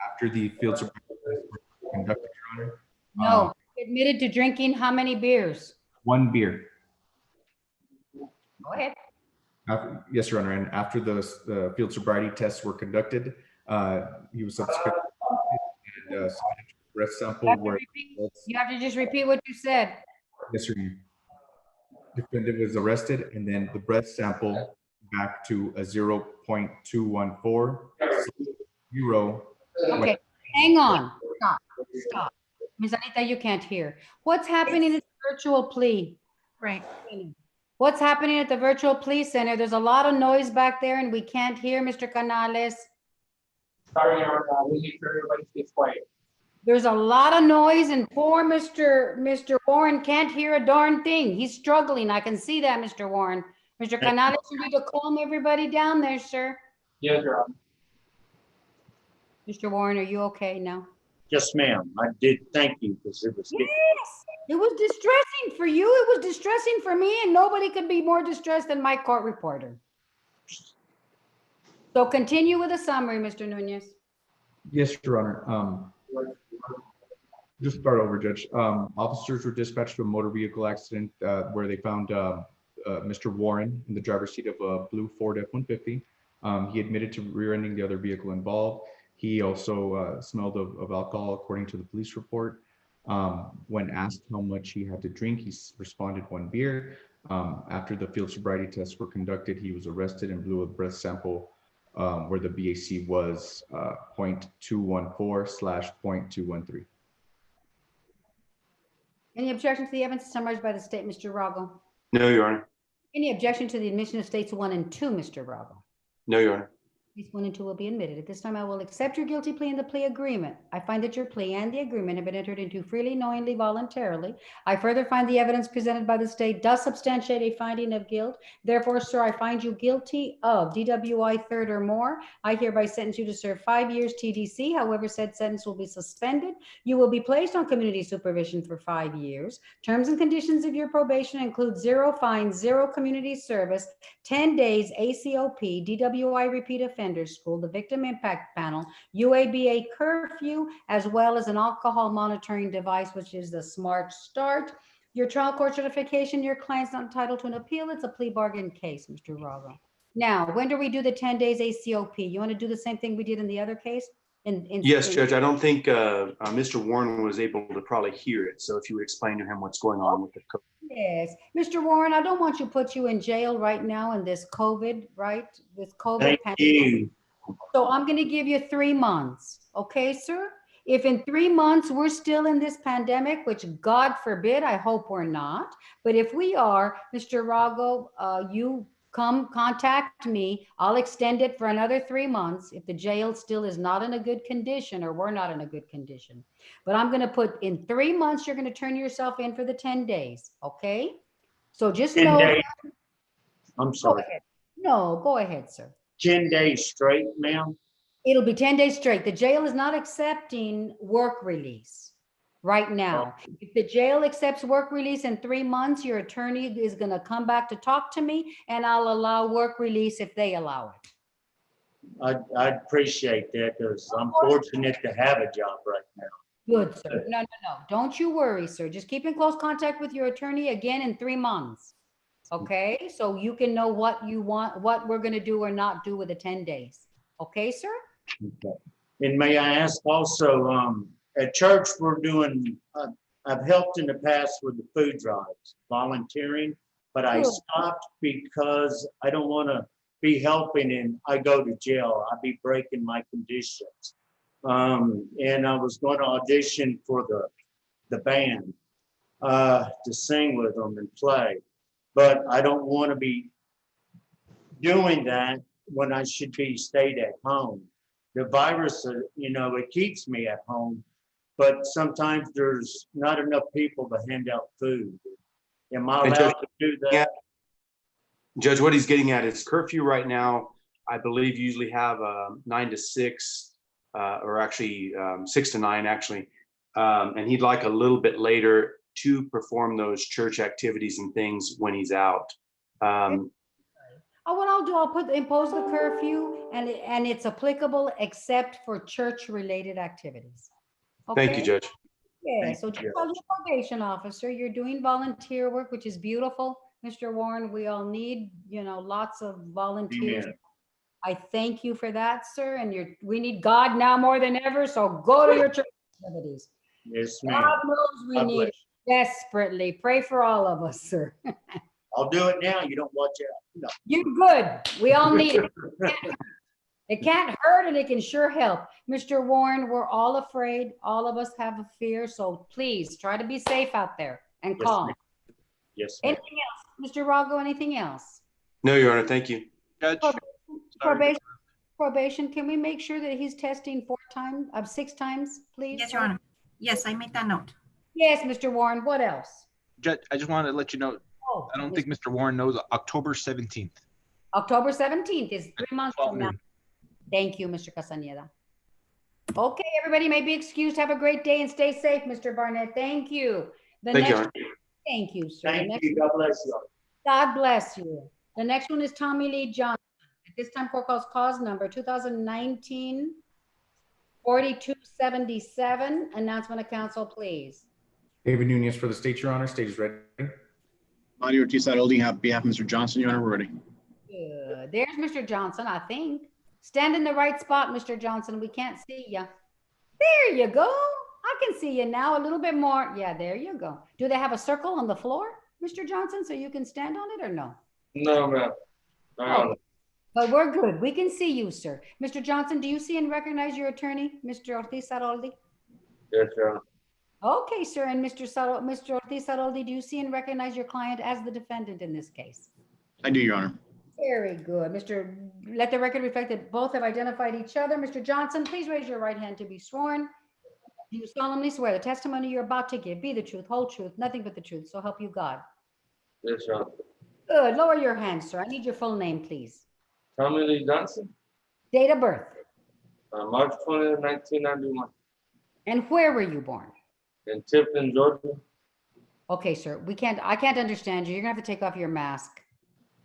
After the field sobriety tests were conducted, Your No, Honor. admitted to drinking how many beers? 1 beer. Go ahead. Yes, Your Honor. And after the field sobriety tests were conducted, he was subsequently and submitted to a breath sample where You have to just repeat what you said. yes, Your Honor. Defendant was arrested, and then the breath sample back to a 0.214. Zero. Okay, hang on. Stop. Ms. Anita, you can't hear. What's happening in this virtual plea? Right. What's happening at the virtual plea center? There's a lot of noise back there and we can't hear Mr. Canales. Sorry, Your Honor, we make sure everybody stays quiet. There's a lot of noise and poor Mr. Warren can't hear a darn thing. He's struggling. I can see that, Mr. Warren. Mr. Canales, you need to calm everybody down there, sir. Yes, Your Honor. Mr. Warren, are you okay now? Yes, ma'am. I did. Thank you, because it was. Yes, it was distressing for you. It was distressing for me, and nobody could be more distressed than my court reporter. So continue with a summary, Mr. Nunez. Yes, Your Honor. Just start over, Judge. Officers were dispatched to a motor vehicle accident where they found Mr. Warren in the driver's seat of a blue Ford F-150. He admitted to rear-ending the other vehicle involved. He also smelled of alcohol, according to the police report. When asked how much he had to drink, he responded 1 beer. After the field sobriety tests were conducted, he was arrested and blew a breath sample where the BAC was 0.214/0.213. Any objection to the evidence summarized by the state, Mr. Rago? No, Your Honor. Any objection to the admission of states 1 and 2, Mr. Rago? No, Your Honor. States 1 and 2 will be admitted. At this time, I will accept your guilty plea and the plea agreement. I find that your plea and the agreement have been entered into freely, knowingly, voluntarily. I further find the evidence presented by the state does substantiate a finding of guilt. Therefore, sir, I find you guilty of DWI third or more. I hereby sentence you to serve 5 years TDC. However, said sentence will be suspended. You will be placed on community supervision for 5 years. Terms and conditions of your probation include 0 fines, 0 community service, 10 days ACOP, DWI repeat offender school, the victim impact panel, UABA curfew, as well as an alcohol monitoring device, which is the Smart Start. Your trial court certification, your client's not entitled to an appeal. It's a plea bargain case, Mr. Rago. Now, when do we do the 10 days ACOP? You want to do the same thing we did in the other case? Yes, Judge. I don't think Mr. Warren was able to probably hear it. So if you would explain to him what's going on with the code. Yes. Mr. Warren, I don't want you to put you in jail right now in this COVID, right? This COVID Thank you. So I'm going to give you 3 months. Okay, sir? If in 3 months we're still in this pandemic, which God forbid, I hope we're not. But if we are, Mr. Rago, you come contact me. I'll extend it for another 3 months if the jail still is not in a good condition or we're not in a good condition. But I'm going to put in 3 months, you're going to turn yourself in for the 10 days. Okay? So just 10 know. days. I'm sorry. Go ahead. No, go ahead, sir. 10 days straight, ma'am? It'll be 10 days straight. The jail is not accepting work release right now. If the jail accepts work release in 3 months, your attorney is going to come back to talk to me and I'll allow work release if they allow it. I'd appreciate that because I'm fortunate to have a job right now. Good, sir. No. Don't you worry, sir. Just keep in close contact with your attorney again in 3 months. Okay? So you can know what you want, what we're going to do or not do with the 10 days. Okay, sir? Okay. And may I ask also, at church, we're doing, I've helped in the past with the food drives, volunteering, but I stopped because I don't want to be helping and I go to jail. I'd be breaking my conditions. And I was going to audition for the band to sing with them and play, but I don't want to be doing that when I should be stayed at home. The virus, it keeps me at home, but sometimes there's not enough people to hand out food. Am I allowed to do that? Judge, what he's getting at is curfew right now, I believe you usually have 9 to 6, or actually 6 to 9 actually. And he'd like a little bit later to perform those church activities and things when he's out. What I'll do, I'll impose the curfew and it's applicable except for church related activities. Okay? Thank you, Judge. Yeah, so just call your probation officer. You're doing volunteer work, which is beautiful. Mr. Warren, we all need, lots of volunteers. Amen. I thank you for that, sir. And we need God now more than ever. So go to your church activities. Yes, ma'am. God knows we need it desperately. Pray for all of us, sir. I'll do it now. You don't watch out. No. You're good. We all need it. It can't hurt and it can sure help. Mr. Warren, we're all afraid. All of us have a fear. So please try to be safe out there and calm. Yes. Anything else? Mr. Rago, anything else? No, Your Honor. Thank you. Judge. Probation, can we make sure that he's testing 6 times, please? Yes, Your Honor. Yes, I made that note. Yes, Mr. Warren, what else? Judge, I just wanted to let you know, I don't think Mr. Warren knows October 17th. October 17th is 3 months from now. Thank you, Mr. Castañeda. Okay, everybody may be excused. Have a great day and stay safe, Mr. Barnett. Thank you. Thank you, sir. Thank you. God bless you. God bless you. The next one is Tommy Lee Johnson. At this time, court calls cause number 2019 4277, announcement of council, please. David Nunez for the state, Your Honor. State is ready. Mario Ortiz holding on behalf of Mr. Johnson, Your Honor, we're ready. Good. There's Mr. Johnson, I think. Stand in the right spot, Mr. Johnson. We can't see you. There you go. I can see you now a little bit more. Yeah, there you go. Do they have a circle on the floor, Mr. Johnson, so you can stand on it or no? No, ma'am. Oh, but we're good. We can see you, sir. Mr. Johnson, do you see and recognize your attorney, Mr. Ortiz Saroldi? Yes, Your Honor. Okay, sir. And Mr. Ortiz Saroldi, do you see and recognize your client as the defendant in this case? I do, Your Honor. Very good. Let the record reflect that both have identified each other. Mr. Johnson, please raise your right hand to be sworn. Do you solemnly swear the testimony you're about to give be the truth, whole truth, nothing but the truth, so help you God? Yes, Your Honor. Good. Lower your hand, sir. I need your full name, please. Tommy Lee Johnson, Date of birth. March 20th, 1991, And where were you born? in Tifton, Georgia. Okay, sir. I can't understand you. You're gonna have to take off your mask.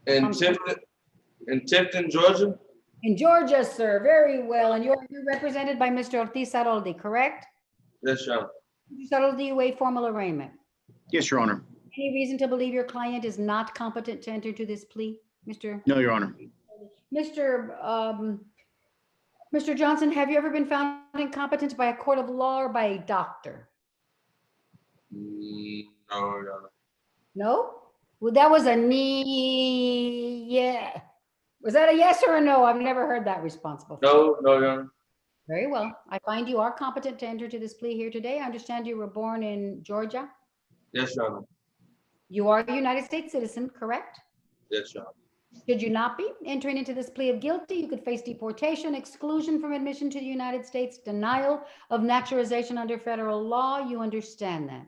In Tifton, Georgia. In Georgia, sir. Very well. And you're represented by Mr. Ortiz Saroldi, correct? Yes, Your Honor. Mr. Saroldi, you waive formal arraignment. Yes, Your Honor. Any reason to believe your client is not competent to enter into this plea, Mr. No, Your Honor. Mr. Johnson, have you ever been found incompetent by a court of law or by a doctor? No, Your Honor. No? Well, that was a yeah. Was that a yes or a no? I've never heard that response before. No, Your Honor. Very well. I find you are competent to enter to this plea here today. I understand you were born in Georgia. Yes, Your Honor. You are a United States citizen, correct? Yes, Your Honor. Should you not be entering into this plea of guilty, you could face deportation, exclusion from admission to the United States, denial of naturalization under federal law. You understand that?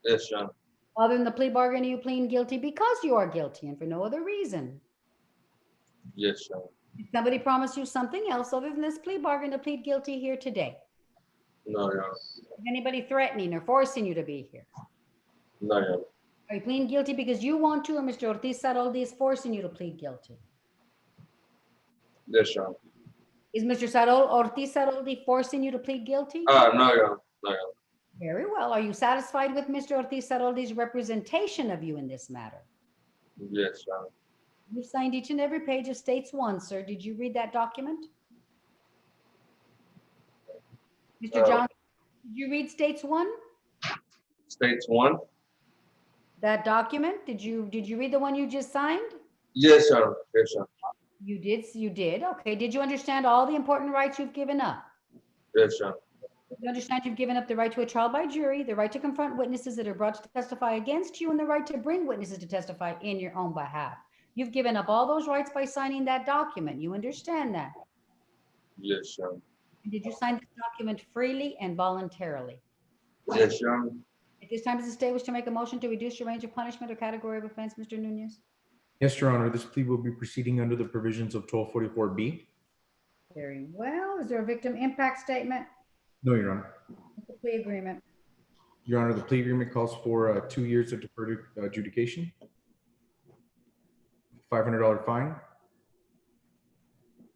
Yes, Your Honor. Other than the plea bargain, are you pleading guilty because you are guilty and for no other reason? Yes, Your Honor. Did somebody promise you something else other than this plea bargain to plead guilty here today? No, Your Honor. Is anybody threatening or forcing you to be here? No, Your Honor. Are you pleading guilty because you want to, or Mr. Ortiz Saroldi is forcing you to plead guilty? Yes, Your Honor. Is Mr. Ortiz Saroldi forcing you to plead guilty? No, Your Honor. No, Your Honor. Very well. Are you satisfied with Mr. Ortiz Saroldi's representation of you in this matter? Yes, Your Honor. You signed each and every page of States 1, sir. Did you read that document? Mr. Johnson, did you read States 1? States 1? That document? Did you read the one you just signed? Yes, Your Honor. Yes, Your Honor. You did. Okay. Did you understand all the important rights you've given up? Yes, Your Honor. You understand you've given up the right to a trial by jury, the right to confront witnesses that are brought to testify against you, and the right to bring witnesses to testify in your own behalf. You've given up all those rights by signing that document. You understand that? Yes, Your Honor. Did you sign this document freely and voluntarily? Yes, Your Honor. At this time, does the state wish to make a motion to reduce your range of punishment or category of offense, Mr. Nunez? Yes, Your Honor. This plea will be proceeding under the provisions of 1244B. Very well. Is there a victim impact statement? No, Your Honor. The plea agreement. Your Honor, the plea agreement calls for 2 years of deferred adjudication, $500 fine,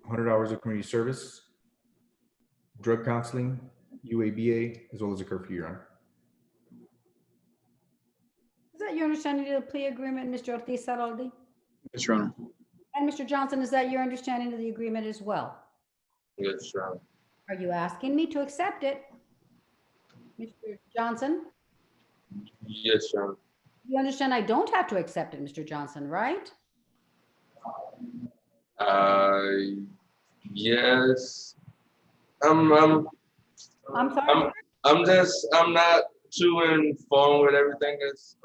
100 hours of community service, drug counseling, UABA, as well as a curfew, Your Honor. Is that your understanding of the plea agreement, Mr. Ortiz Saroldi? Yes, Your Honor. And Mr. Johnson, is that your understanding of the agreement as well? Yes, Your Honor. Are you asking me to accept it? Mr. Johnson? Yes, Your Honor. You understand I don't have to accept it, Mr. Johnson, right? Yes. I'm sorry? I'm not too informed with everything.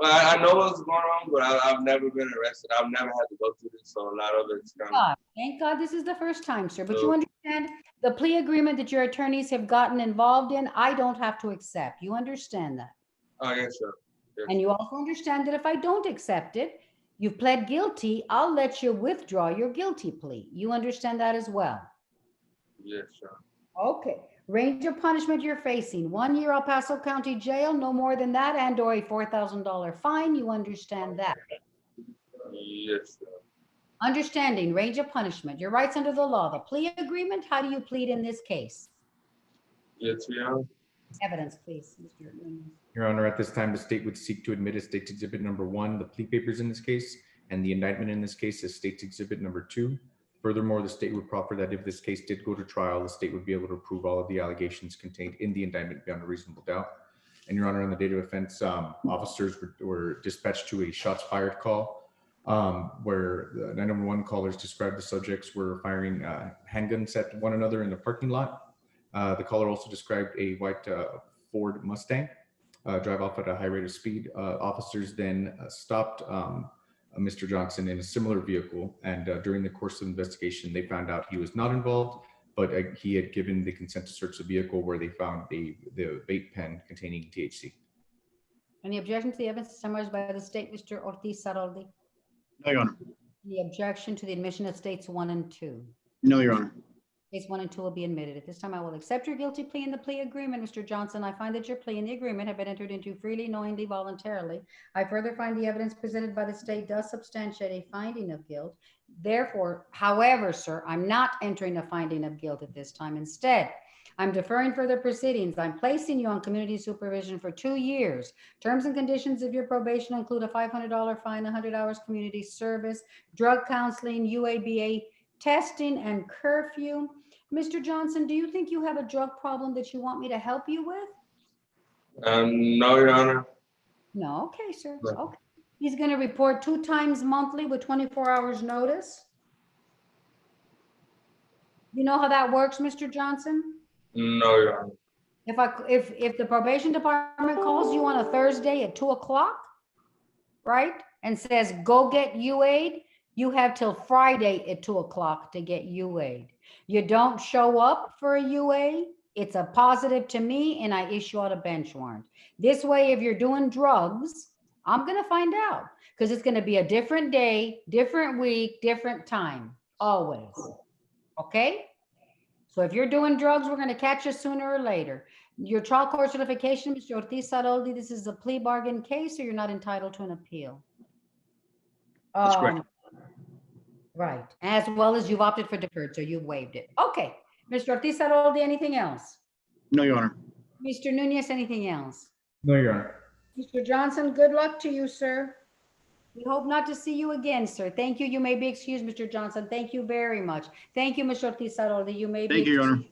I know what's going on, but I've never been arrested. I've never had to go through this, so a lot of it's kind of. Thank God this is the first time, sir. But you understand the plea agreement that your attorneys have gotten involved in, I don't have to accept. You understand that? Oh, yes, sir. Yes. And you also understand that if I don't accept it, you've pled guilty, I'll let you withdraw your guilty plea. You understand that as well? Yes, sir. Okay. Range of punishment you're facing: 1 year El Paso County Jail, no more than that, and or a $4,000 fine. You understand that? Yes, sir. Understanding range of punishment, your rights under the law, the plea agreement. How do you plead in this case? Yes, Your Honor. Evidence, please, Mr. Nunez. Your Honor, at this time, the state would seek to admit as State's Exhibit number 1, the plea papers in this case, and the indictment in this case as State's Exhibit number 2. Furthermore, the state would proffer that if this case did go to trial, the state would be able to prove all of the allegations contained in the indictment beyond a reasonable doubt. And Your Honor, on the date of offense, officers were dispatched to a shots fired call where the 911 callers described the subjects were firing handguns at one another in the parking lot. The caller also described a white Ford Mustang drive off at a high rate of speed. Officers then stopped Mr. Johnson in a similar vehicle, and during the course of the investigation, they found out he was not involved, but he had given the consent to search the vehicle where they found the vape pen containing THC. Any objection to the evidence summarized by the state, Mr. Ortiz Saroldi? No, Your Honor. Any objection to the admission of states 1 and 2? No, Your Honor. States 1 and 2 will be admitted. At this time, I will accept your guilty plea in the plea agreement, Mr. Johnson. I find that your plea and the agreement have been entered into freely, knowingly, voluntarily. I further find the evidence presented by the state does substantiate a finding of guilt. Therefore, however, sir, I'm not entering a finding of guilt at this time. Instead, I'm deferring further proceedings. I'm placing you on community supervision for 2 years. Terms and conditions of your probation include a $500 fine, 100 hours community service, drug counseling, UABA testing, and curfew. Mr. Johnson, do you think you have a drug problem that you want me to help you with? No, Your Honor. No, okay, sir. No. Okay. He's going to report 2 times monthly with 24 hours notice. You know how that works, Mr. Johnson? No, Your Honor. If the probation department calls you on a Thursday at 2 o'clock, right, and says, go get UA'd, you have till Friday at 2 o'clock to get UA'd. You don't show up for a UA, it's a positive to me, and I issue out a bench warrant. This way, if you're doing drugs, I'm going to find out, because it's going to be a different day, different week, different time, always. Okay? So if you're doing drugs, we're going to catch you sooner or later. Your trial court certification, Mr. Ortiz Saroldi, this is a plea bargain case, or you're not entitled to an appeal? That's correct. Right, as well as you've opted for deferred, so you've waived it. Okay, Mr. Ortiz Saroldi, anything else? No, Your Honor. Mr. Nunez, anything else? No, Your Honor. Mr. Johnson, good luck to you, sir. We hope not to see you again, sir. Thank you. You may be excused, Mr. Johnson. Thank you very much. Thank you, Mr. Ortiz Saroldi. You may be Thank you, Your Honor.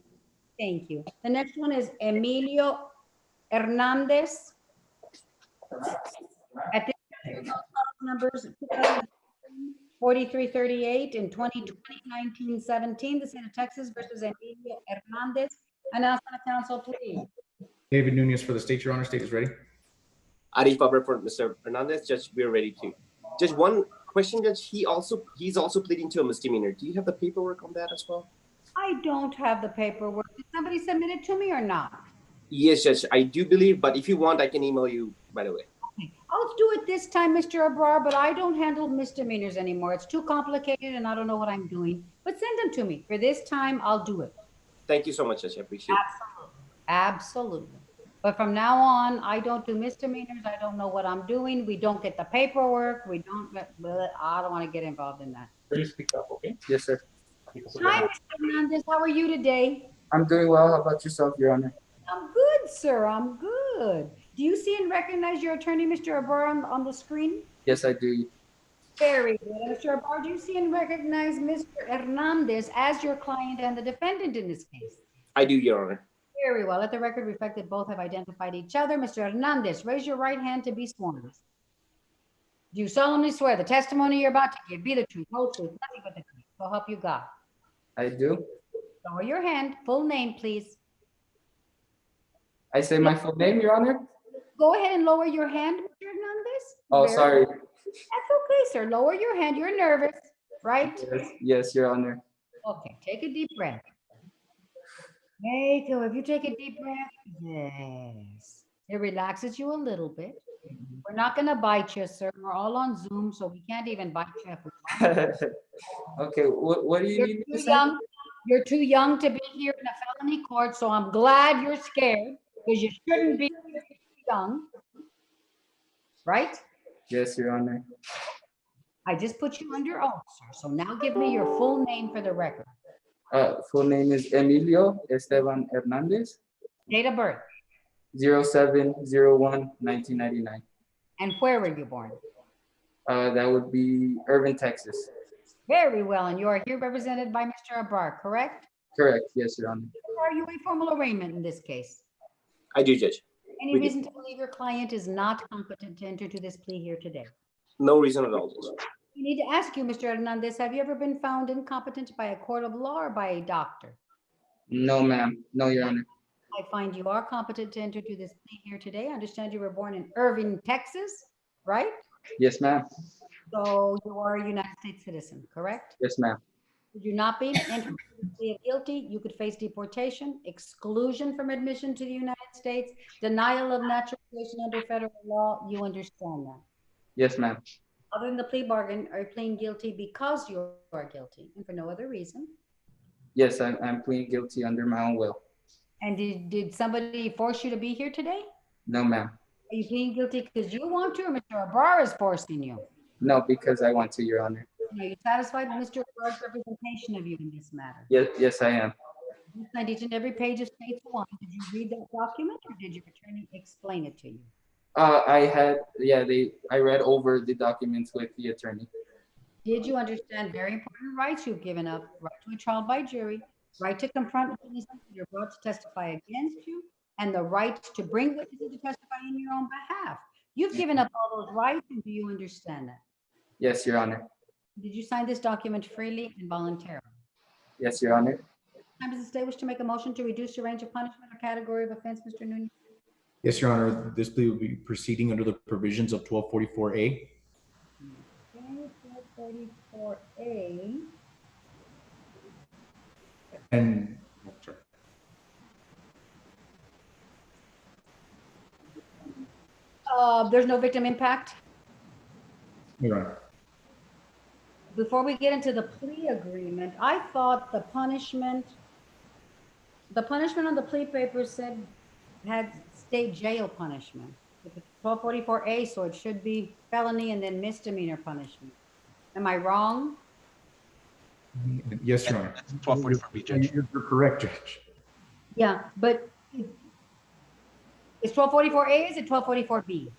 Thank you. The next one is Emilio Hernandez. At this numbers 4338 and 2020-1917, the state of Texas versus Emilio Hernandez. Announce on the council, please. David Nunez for the state, Your Honor. State is ready. Arif Babar for Mr. Hernandez. Judge, we're ready to. Just one question, Judge. He's also pleading to a misdemeanor. Do you have the paperwork on that as well? I don't have the paperwork. Did somebody submit it to me or not? Yes, Judge. I do believe, but if you want, I can email you right away. Okay. I'll do it this time, Mr. Abrar, but I don't handle misdemeanors anymore. It's too complicated and I don't know what I'm doing. But send them to me. For this time, I'll do it. Thank you so much, Judge. I appreciate it. Absolutely. But from now on, I don't do misdemeanors. I don't know what I'm doing. We don't get the paperwork. We don't get, I don't want to get involved in that. Please speak up, okay? Yes, sir. Hi, Mr. Hernandez. How are you today? I'm doing well. How about yourself, Your Honor? I'm good, sir. I'm good. Do you see and recognize your attorney, Mr. Abrar, on the screen? Yes, I do. Very good. Mr. Abrar, do you see and recognize Mr. Hernandez as your client and the defendant in this case? I do, Your Honor. Very well. Let the record reflect that both have identified each other. Mr. Hernandez, raise your right hand to be sworn. Do you solemnly swear the testimony you're about to give be the truth, whole truth, nothing but the truth? So help you God. I do. Lower your hand. Full name, please. I say my full name, Your Honor? Go ahead and lower your hand, Mr. Hernandez. Oh, sorry. That's okay, sir. Lower your hand. You're nervous, right? Yes, Your Honor. Okay, take a deep breath. If you take a deep breath, yes. It relaxes you a little bit. We're not going to bite you, sir. We're all on Zoom, so we can't even bite you. Okay, what do you need me to say? You're too young to be here in a felony court, so I'm glad you're scared because you shouldn't be young. Right? Yes, Your Honor. I just put you under oath, sir. So now give me your full name for the record. Full name is Emilio Esteban Hernandez. Date of birth. 07/01/1999. And where were you born? That would be Irving, Texas. Very well, and you are here represented by Mr. Abrar, correct? Correct. Yes, Your Honor. Are you a formal arraignment in this case? I do, Judge. Any We do. reason to believe your client is not competent to enter to this plea here today? No reason at all, Judge. I need to ask you, Mr. Hernandez, have you ever been found incompetent by a court of law or by a doctor? No, ma'am. No, Your Honor. I find you are competent to enter to this plea here today. I understand you were born in Irving, Texas, right? Yes, ma'am. So you are a United States citizen, correct? Yes, ma'am. Would you not be entered to the plea of guilty, you could face deportation, exclusion from admission to the United States, denial of naturalization under federal law. You understand that? Yes, ma'am. Other than the plea bargain, are you pleading guilty because you are guilty and for no other reason? Yes, I'm pleading guilty under my own will. And did somebody force you to be here today? No, ma'am. Are you pleading guilty because you want to, or Mr. Abrar is forcing you? No, because I want to, Your Honor. Are you satisfied with Mr. Abrar's representation of you in this matter? Yes, I am. You signed each and every page of States 1. Did you read that document, or did your attorney explain it to you? I read over the documents with the attorney. Did you understand very important rights you've given up? Right to a trial by jury, right to confront witnesses that you're brought to testify against you, and the right to bring witnesses to testify in your own behalf. You've given up all those rights, and do you understand that? Yes, Your Honor. Did you sign this document freely and voluntarily? Yes, Your Honor. Time does the state wish to make a motion to reduce your range of punishment or category of offense, Mr. Nunez? Yes, Your Honor. This plea will be proceeding under the provisions of 1244A. Okay, 1244A. And There's no victim impact. Your Honor. Before we get into the plea agreement, I thought the punishment on the plea paper said had state jail punishment. It's 1244A, so it should be felony and then misdemeanor punishment. Am I wrong? Yes, Your Honor. 1244B, Judge. You're correct, Judge. Yeah, but is 1244A, is it 1244B?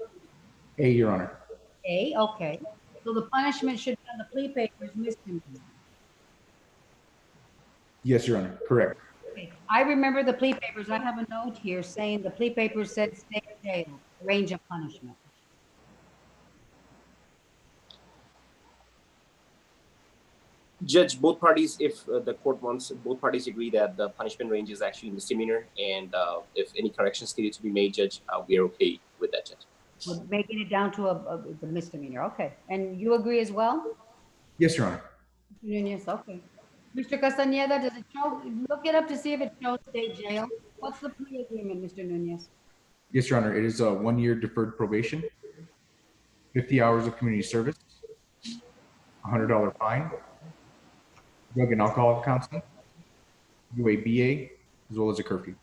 A, Your Honor. A, okay. So the punishment should be on the plea paper is misdemeanor. Yes, Your Honor. Correct. Okay. I remember the plea papers. I have a note here saying the plea paper said state jail, range of punishment. Judge, both parties, if the court wants, both parties agree that the punishment range is actually misdemeanor, and if any corrections needed to be made, Judge, we are okay with that, Judge. We're making it down to a misdemeanor. Okay. And you agree as well? Yes, Your Honor. Mr. Nunez, okay. Mr. Castañeda, does it show, look it up to see if it shows state jail? What's the plea agreement, Mr. Nunez? Yes, Your Honor. It is a 1-year deferred probation, 50 hours of community service, $100 fine, drug and alcohol counseling, UABA, as well as a curfew.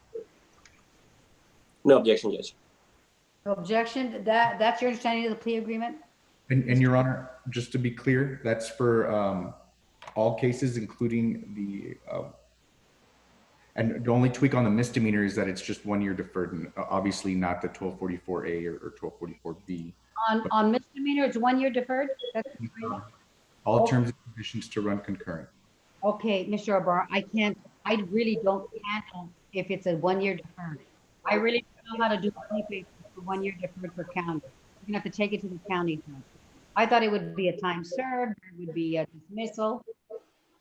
No objection, Judge. No objection. That's your understanding of the plea agreement? And Your Honor, just to be clear, that's for all cases, including the, and the only tweak on the misdemeanor is that it's just 1 year deferred, and obviously not the 1244A or 1244B. On misdemeanor, it's 1 year deferred? That's All terms and conditions to run concurrent. Okay, Mr. Abrar, I really don't handle if it's a 1 year deferred. I really don't know how to do plea papers for 1 year deferred for county. You're gonna have to take it to the county judge. I thought it would be a time served, it would be a dismissal.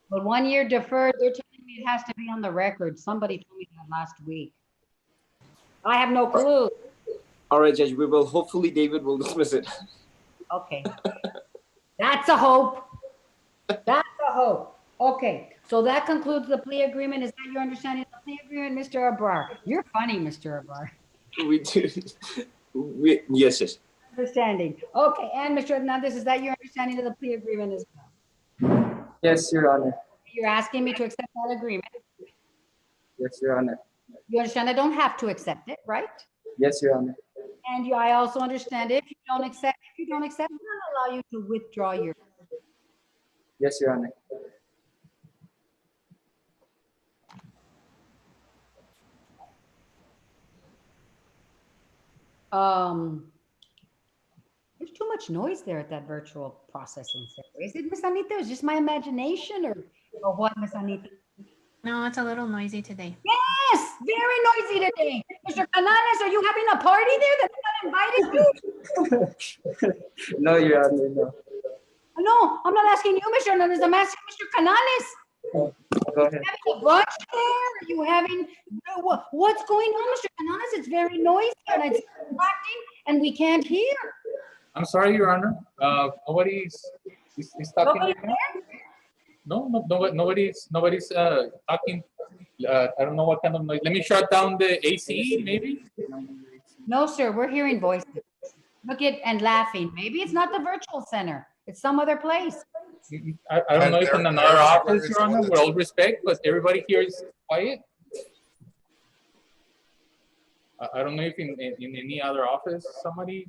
But 1 year deferred, they're telling me it has to be on the record. Somebody told me that last week. I have no clue. All right, Judge, we will, hopefully David will dismiss it. Okay. That's a hope. That's a hope. Okay, so that concludes the plea agreement. Is that your understanding of the plea agreement, Mr. Abrar? You're funny, Mr. Abrar. We do. Yes, yes. Understanding. Okay, and Mr. Hernandez, is that your understanding of the plea agreement as well? Yes, Your Honor. You're asking me to accept that agreement? Yes, Your Honor. You understand I don't have to accept it, right? Yes, Your Honor. And I also understand if you don't accept, I'm going to allow you to withdraw your. Yes, Your Honor. There's too much noise there at that virtual processing center. Is it, Miss Anita? Is it just my imagination or what, Miss Anita? No, it's a little noisy today. Yes, very noisy today. Mr. Canales, are you having a party there that I'm not invited to? No, Your Honor, no. No, I'm not asking you, Mr. Canales. I'm asking Mr. Canales. Go ahead. Having a brunch there? Are you having what's going on, Mr. Canales? It's very noisy and it's distracting and we can't hear. I'm sorry, Your Honor. Nobody's is talking. Nobody Right now? No, nobody's talking. I don't know what kind of noise. Let me shut down the AC, maybe. No, sir. We're hearing voices. Look at and laughing. Maybe it's not the virtual center. It's some other place. I don't know if in another office, Your Honor, with all respect, but everybody here is quiet. I don't know if in any other office, somebody,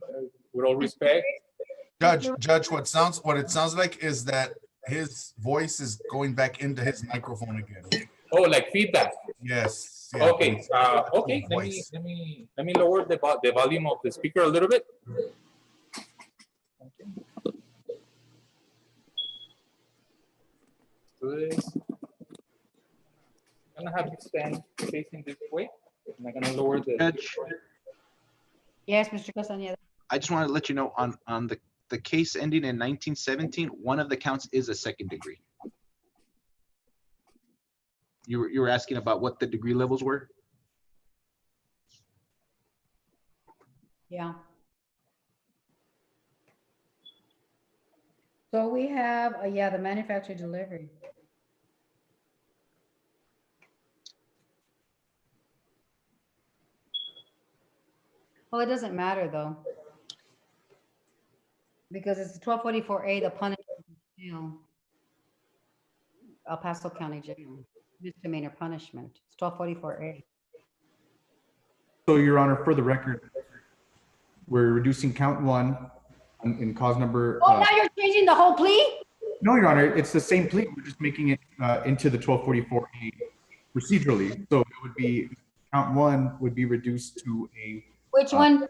with all respect. Judge, what it sounds like is that his voice is going back into his microphone again. Oh, like feedback. Yes. Yeah, Okay. Okay. Let me lower the volume of the speaker a little bit. Do this. I'm gonna have you stand facing this way. I'm gonna lower the. Judge, Yes, Mr. Castañeda. I just want to let you know on the case ending in 1917, one of the counts is a second degree. You were asking about what the degree levels were? Yeah. So we have, yeah, the manufacturer delivery. Well, it doesn't matter though. Because it's 1244A, the punishment jail. El Paso County Jail, misdemeanor punishment. It's 1244A. So, Your Honor, for the record, we're reducing count 1 in cause number. Oh, now you're changing the whole plea? No, Your Honor, it's the same plea. We're just making it into the 1244A procedurally. So it would be count 1 would be reduced to a. Which one?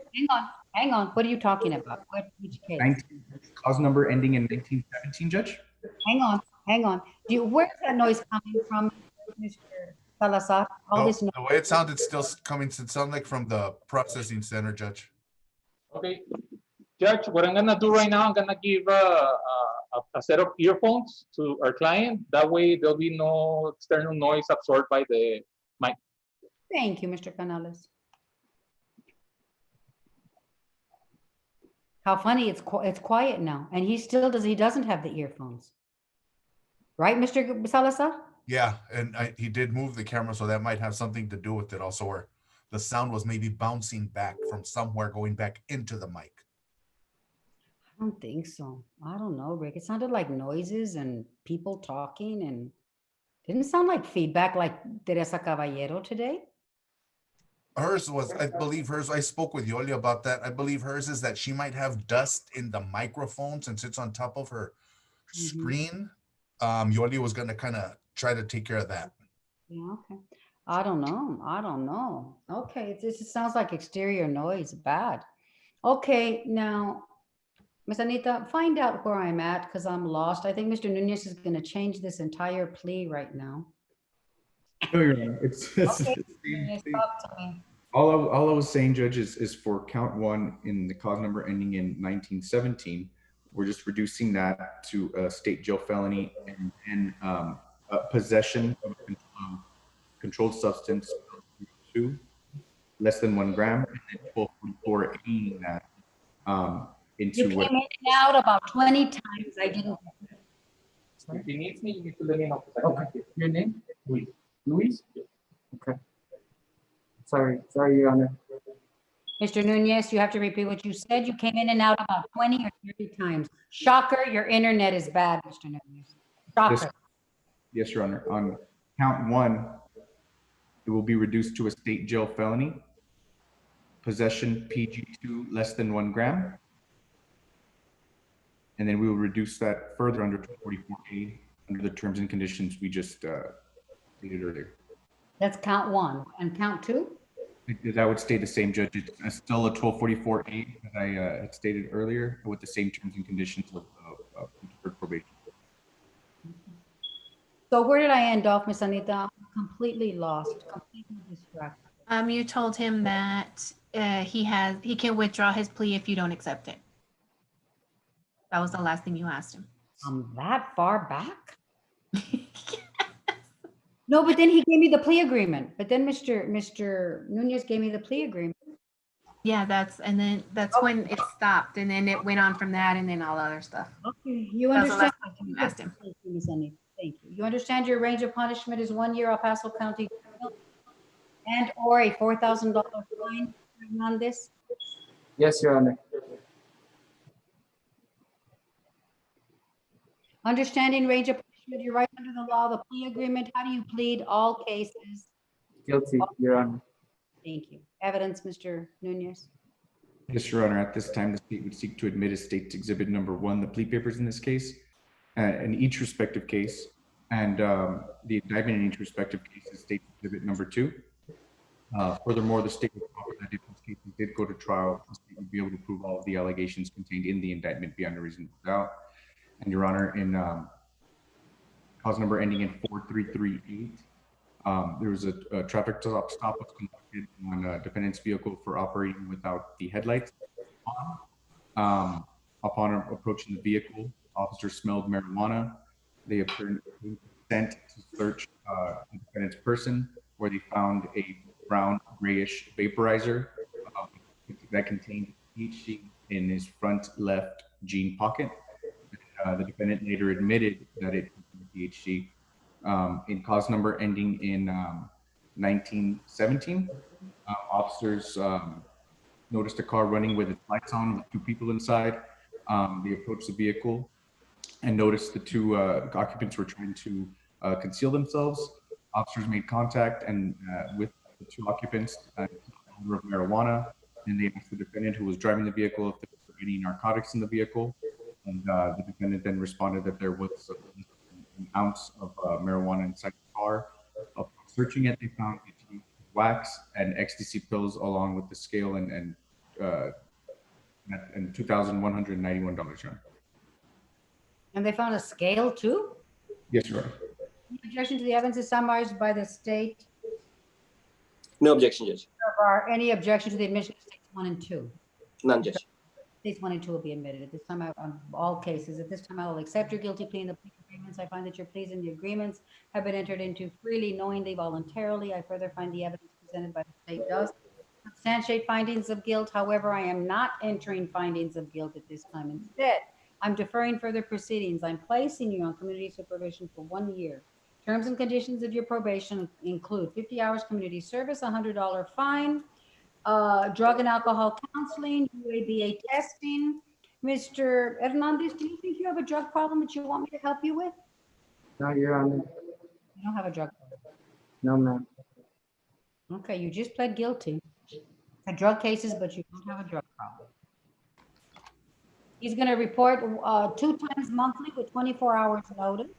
Hang on. What are you talking about? Which case? 19, cause number ending in 1917, Judge. Hang on. Where's that noise coming from, Mr. Salazar? The way it sounded still coming. It sounded like from the processing center, Judge. Okay, Judge, what I'm gonna do right now, I'm gonna give a set of earphones to our client. That way there'll be no external noise absorbed by the mic. Thank you, Mr. Canales. How funny, it's quiet now. And he doesn't have the earphones. Right, Mr. Salazar? Yeah, and he did move the camera, so that might have something to do with it also, where the sound was maybe bouncing back from somewhere going back into the mic. I don't think so. I don't know, Rick. It sounded like noises and people talking and didn't sound like feedback like Teresa Caballero today. Hers was, I believe hers, I spoke with Yoli about that. I believe hers is that she might have dust in the microphone since it's on top of her screen. Yoli was going to kind of try to take care of that. Yeah, okay. I don't know. Okay, it just sounds like exterior noise, bad. Okay, now, Ms. Anita, find out where I'm at because I'm lost. I think Mr. Nunez is going to change this entire plea right now. No, Your Honor. It's Okay, Nunez, talk to me. all I was saying, Judge, is for count 1 in the cause number ending in 1917, we're just reducing that to a state jail felony and possession of a controlled substance 2, less than 1 gram, and then 1244 that into You came in and out about 20 times. I didn't. If you need me, you need to let me know. Okay. Your name? Luis. Luis? Okay. Sorry, Your Honor. Mr. Nunez, you have to repeat what you said. You came in and out about 20 or 30 times. Shocker, your internet is bad, Mr. Nunez. Shocker. Yes, Your Honor. On count 1, it will be reduced to a state jail felony, possession PG2 less than 1 gram. And then we will reduce that further under 244A under the terms and conditions we just stated earlier. That's count 1. And count 2? That would stay the same, Judge. It's still a 1244A that I had stated earlier with the same terms and conditions of deferred probation. So where did I end off, Miss Anita? I'm completely lost, completely distracted. You told him that he can withdraw his plea if you don't accept it. That was the last thing you asked him. That far back? No, but then he gave me the plea agreement. But then Mr. Nunez gave me the plea agreement. Yeah, that's when it stopped, and then it went on from that, and then all other stuff. Okay, you That was the understand? last question you asked him. Thank you, Ms. Anita. Thank you. You understand your range of punishment is 1 year El Paso County and or a $4,000 fine on this? Yes, Your Honor. Understanding range of punishment, you're right under the law, the plea agreement. How do you plead all cases? Guilty, Your Honor. Thank you. Evidence, Mr. Nunez. Yes, Your Honor. At this time, the state would seek to admit as State's Exhibit Number 1, the plea papers in this case, in each respective case, and the indictment in each respective case is State's Exhibit Number 2. Furthermore, the state would offer that if this case did go to trial, the state would be able to prove all of the allegations contained in the indictment beyond a reasonable doubt. And Your Honor, in cause number ending in 4338, there was a traffic stop was conducted on a defendant's vehicle for operating without the headlights on. Upon approaching the vehicle, officers smelled marijuana. They obtained consent to search the defendant's person, where they found a brown grayish vaporizer that contained THC in his front left jean pocket. The defendant later admitted that it contained THC. In cause number ending in 1917, officers noticed a car running with its lights on with 2 people inside. They approached the vehicle and noticed the 2 occupants were trying to conceal themselves. Officers made contact and with the 2 occupants of marijuana, and they asked the defendant who was driving the vehicle if there were any narcotics in the vehicle. And the defendant then responded that there was an ounce of marijuana inside the car. Upon searching it, they found wax and ecstasy pills along with the scale and $2,191. And they found a scale too? Yes, Your Honor. Any objection to the evidence is summarized by the state? No objection, Judge. Or any objection to the admission of states 1 and 2? None, Judge. States 1 and 2 will be admitted. At this time, on all cases, at this time, I will accept your guilty plea in the plea agreements. I find that your pleas in the agreements have been entered into freely, knowingly, voluntarily. I further find the evidence presented by the state does substantiate findings of guilt. However, I am not entering findings of guilt at this time. Instead, I'm deferring further proceedings. I'm placing you on community supervision for 1 year. Terms and conditions of your probation include 50 hours community service, $100 fine, drug and alcohol counseling, UABA testing. Mr. Hernandez, do you think you have a drug problem that you want me to help you with? No, Your Honor. You don't have a drug problem. No, ma'am. Okay, you just pled guilty to drug cases, but you don't have a drug problem. He's going to report 2 times monthly with 24 hours notice.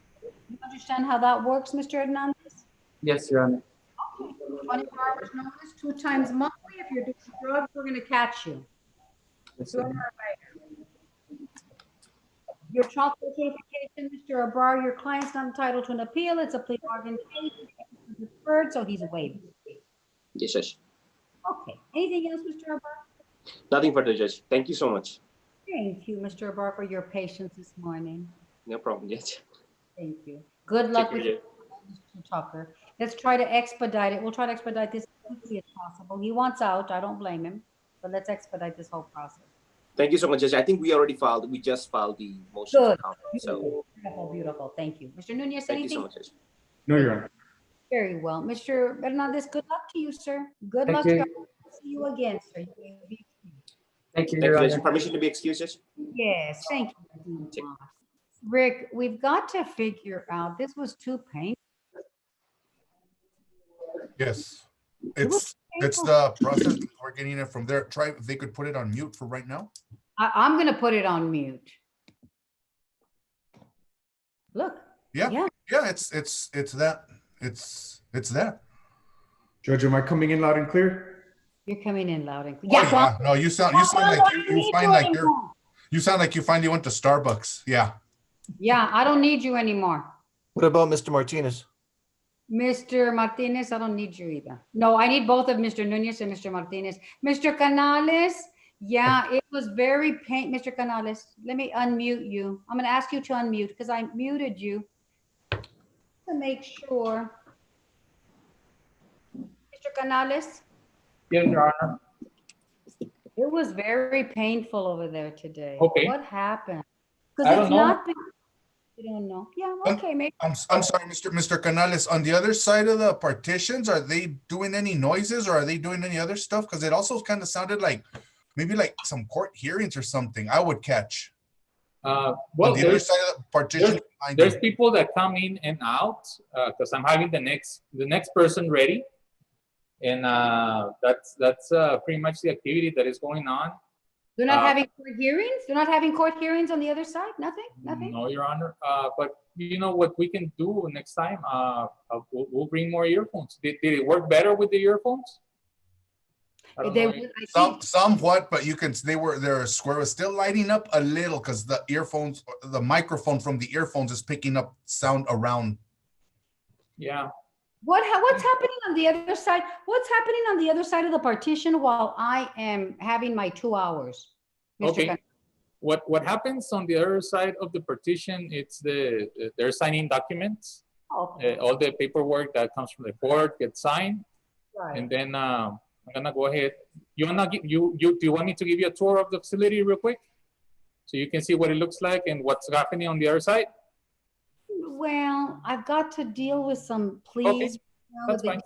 You understand how that works, Mr. Hernandez? Yes, Your Honor. Okay. 24 hours notice, 2 times monthly. If you're doing drugs, we're going to catch you. Yes, Sooner or later. Your child certification, Mr. Abrar, your client's not entitled to an appeal. It's a plea bargain case. It's deferred, so he's waived. Yes, Judge. Okay. Anything else, Mr. Abrar? Nothing further, Judge. Thank you so much. Thank you, Mr. Abrar, for your patience this morning. No problem, Judge. Thank you. Good luck Take with care, Mr. Tucker. Let's try to expedite it. We'll try to expedite this as quickly as possible. He wants out. I don't blame him, but let's expedite this whole process. Thank you so much, Judge. I think we just filed the motion. Good. So Beautiful, beautiful. Thank you. Mr. Nunez, thank you anything? so much, Judge. No, Your Honor. Very well. Mr. Hernandez, good luck to you, sir. Good Thank luck you. to you. See you again, sir. Thank you, Thank you, Your Judge. Honor. Permission to be excused, Judge? Yes, thank you. Rick, we've got to figure out, this was too painful. Yes, it's the process. We're getting it from there. Try if they could put it on mute for right now. I'm going to put it on mute. Look. Yeah. It's that. It's that. Judge, am I coming in loud and clear? You're coming in loud and clear. Oh, yeah. No, you sound like you find like you sound like you finally went to Starbucks. Yeah. Yeah, I don't need you anymore. What about Mr. Martinez? Mr. Martinez, I don't need you either. No, I need both of Mr. Nunez and Mr. Martinez. Mr. Canales, yeah, it was very Mr. Canales, let me unmute you. I'm gonna ask you to unmute because I muted you to make sure. Mr. Canales? Yes, Your Honor. It was very painful over there today. Okay. What happened? I Because don't it's know. not, you don't know. Yeah, okay, maybe. I'm sorry, Mr. Canales. On the other side of the partitions, are they doing any noises or are they doing any other stuff? Because it also kind of sounded like maybe like some court hearings or something. I would catch. Well, on the other side of the partition. There's people that come in and out because I'm having the next person ready, and that's pretty much the activity that is going on. They're not having court hearings? They're not having court hearings on the other side? Nothing? Nothing? No, Your Honor. But you know what we can do next time? We'll bring more earphones. Did it work better with the earphones? Somewhat, but you can. Their square was still lighting up a little because the earphones, the microphone from the earphones is picking up sound around. Yeah. What's happening on the other side? What's happening on the other side of the partition while I am having my 2 hours? Mr. Okay. What happens on the other side of the partition? It's they're signing documents. Okay. All the paperwork that comes from the court gets signed, Right. and then I'm gonna go ahead. Do you want me to give you a tour of the facility real quick, so you can see what it looks like and what's happening on the other side? Well, I've got to deal with some pleas. Okay. Now That's that fine.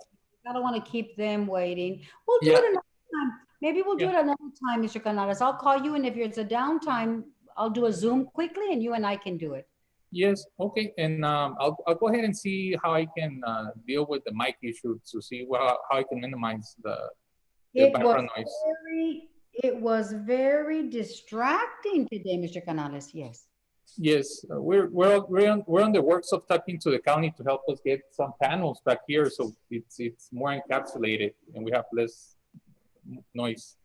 I don't want to keep them waiting. We'll do Yeah. it another time. Maybe we'll do it another time, Mr. Canales. I'll call you, and if it's a downtime, I'll do a Zoom quickly, and you and I can do it. Yes. Okay. And I'll go ahead and see how I can deal with the mic issue to see how I can minimize the background noise. It was very distracting today, Mr. Canales. Yes. Yes, we're on the works of talking to the county to help us get some panels back here, so it's more encapsulated and we have less noise.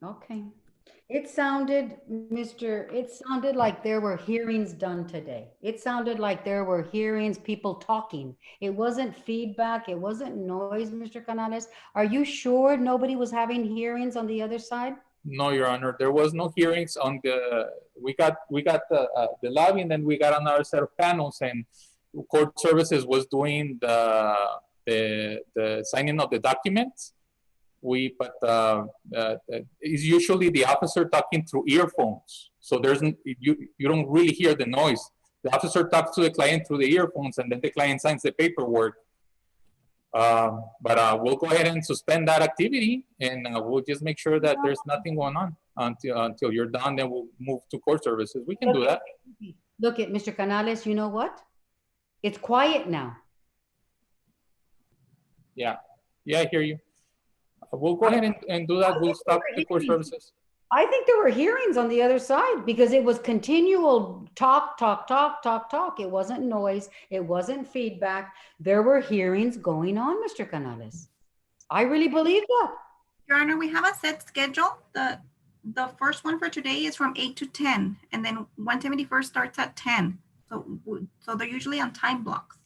Okay. It sounded like there were hearings done today. It sounded like there were hearings, people talking. It wasn't feedback. It wasn't noise, Mr. Canales. Are you sure nobody was having hearings on the other side? No, Your Honor, there was no hearings on we got the lobby, and then we got another set of panels, and court services was doing the signing of the documents. It's usually the officer talking through earphones. So you don't really hear the noise. The officer talks to the client through the earphones, and then the client signs the paperwork. But we'll go ahead and suspend that activity, and we'll just make sure that there's nothing going on until you're done. Then we'll move to court services. We can do that. Look at Mr. Canales, you know what? It's quiet now. Yeah, I hear you. We'll go ahead and do that. We'll stop the court services. I think there were hearings on the other side because it was continual talk. It wasn't noise. It wasn't feedback. There were hearings going on, Mr. Canales. I really believe that. Your Honor, we have a set schedule. The first one for today is from 8 to 10, and then 171st starts at 10. So they're usually on time blocks.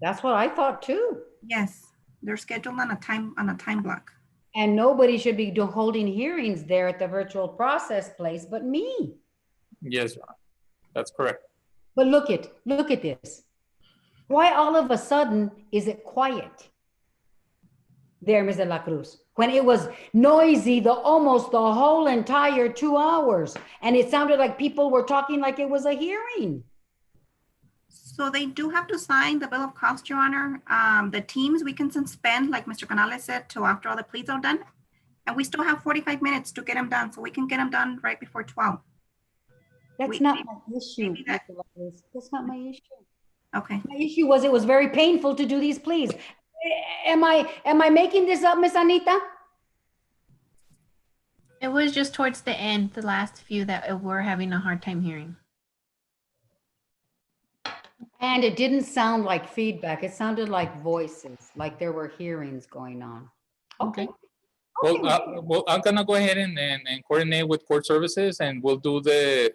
That's what I thought too. Yes, they're scheduled on a time block. And nobody should be holding hearings there at the virtual process place but me. Yes, that's correct. But look at this. Why all of a sudden is it quiet there, Ms. De La Cruz? When it was noisy almost the whole entire 2 hours, and it sounded like people were talking like it was a hearing. So they do have to sign the bill of costs, Your Honor. The teams we can suspend, like Mr. Canales said, till after all the pleas are done. And we still have 45 minutes to get them done, so we can get them done right before 12. That's not my issue. That's not my issue. Okay. My issue was it was very painful to do these pleas. Am I making this up, Miss Anita? It was just towards the end, the last few that we're having a hard time hearing. And it didn't sound like feedback. It sounded like voices, like there were hearings going on. Okay. Well, I'm gonna go ahead and coordinate with court services, and we'll do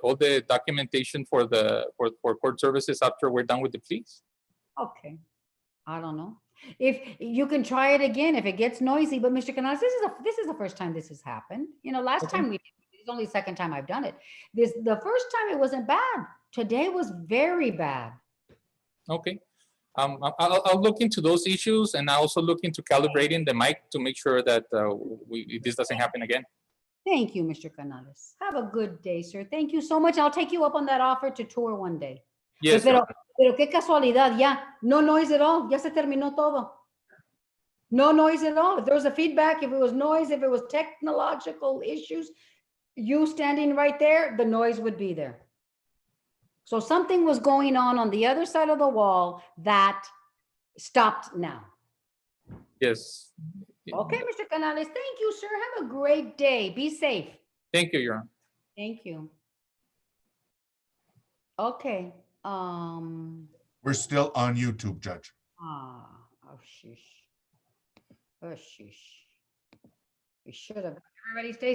all the documentation for court services after we're done with the pleas. Okay. I don't know. If you can try it again, if it gets noisy, but Mr. Canales, this is the first time this has happened. You know, last time it's only the second time I've done it. The first time it wasn't bad. Today was very bad. Okay. I'll look into those issues, and I also look into calibrating the mic to make sure that this doesn't happen again. Thank you, Mr. Canales. Have a good day, sir. Thank you so much. I'll take you up on that offer to tour one day. Yes. Pero qué casualidad, ya. No noise at all. Ya se terminó todo. No noise at all. If there was a feedback, if it was noise, if it was technological issues, you standing right there, the noise would be there. So something was going on the other side of the wall that stopped now. Yes. Okay, Mr. Canales, thank you, sir. Have a great day. Be safe. Thank you, Your Honor. Thank you. Okay. We're still on YouTube, Judge. Oh, sheesh. Oh, sheesh. We should have. Everybody stay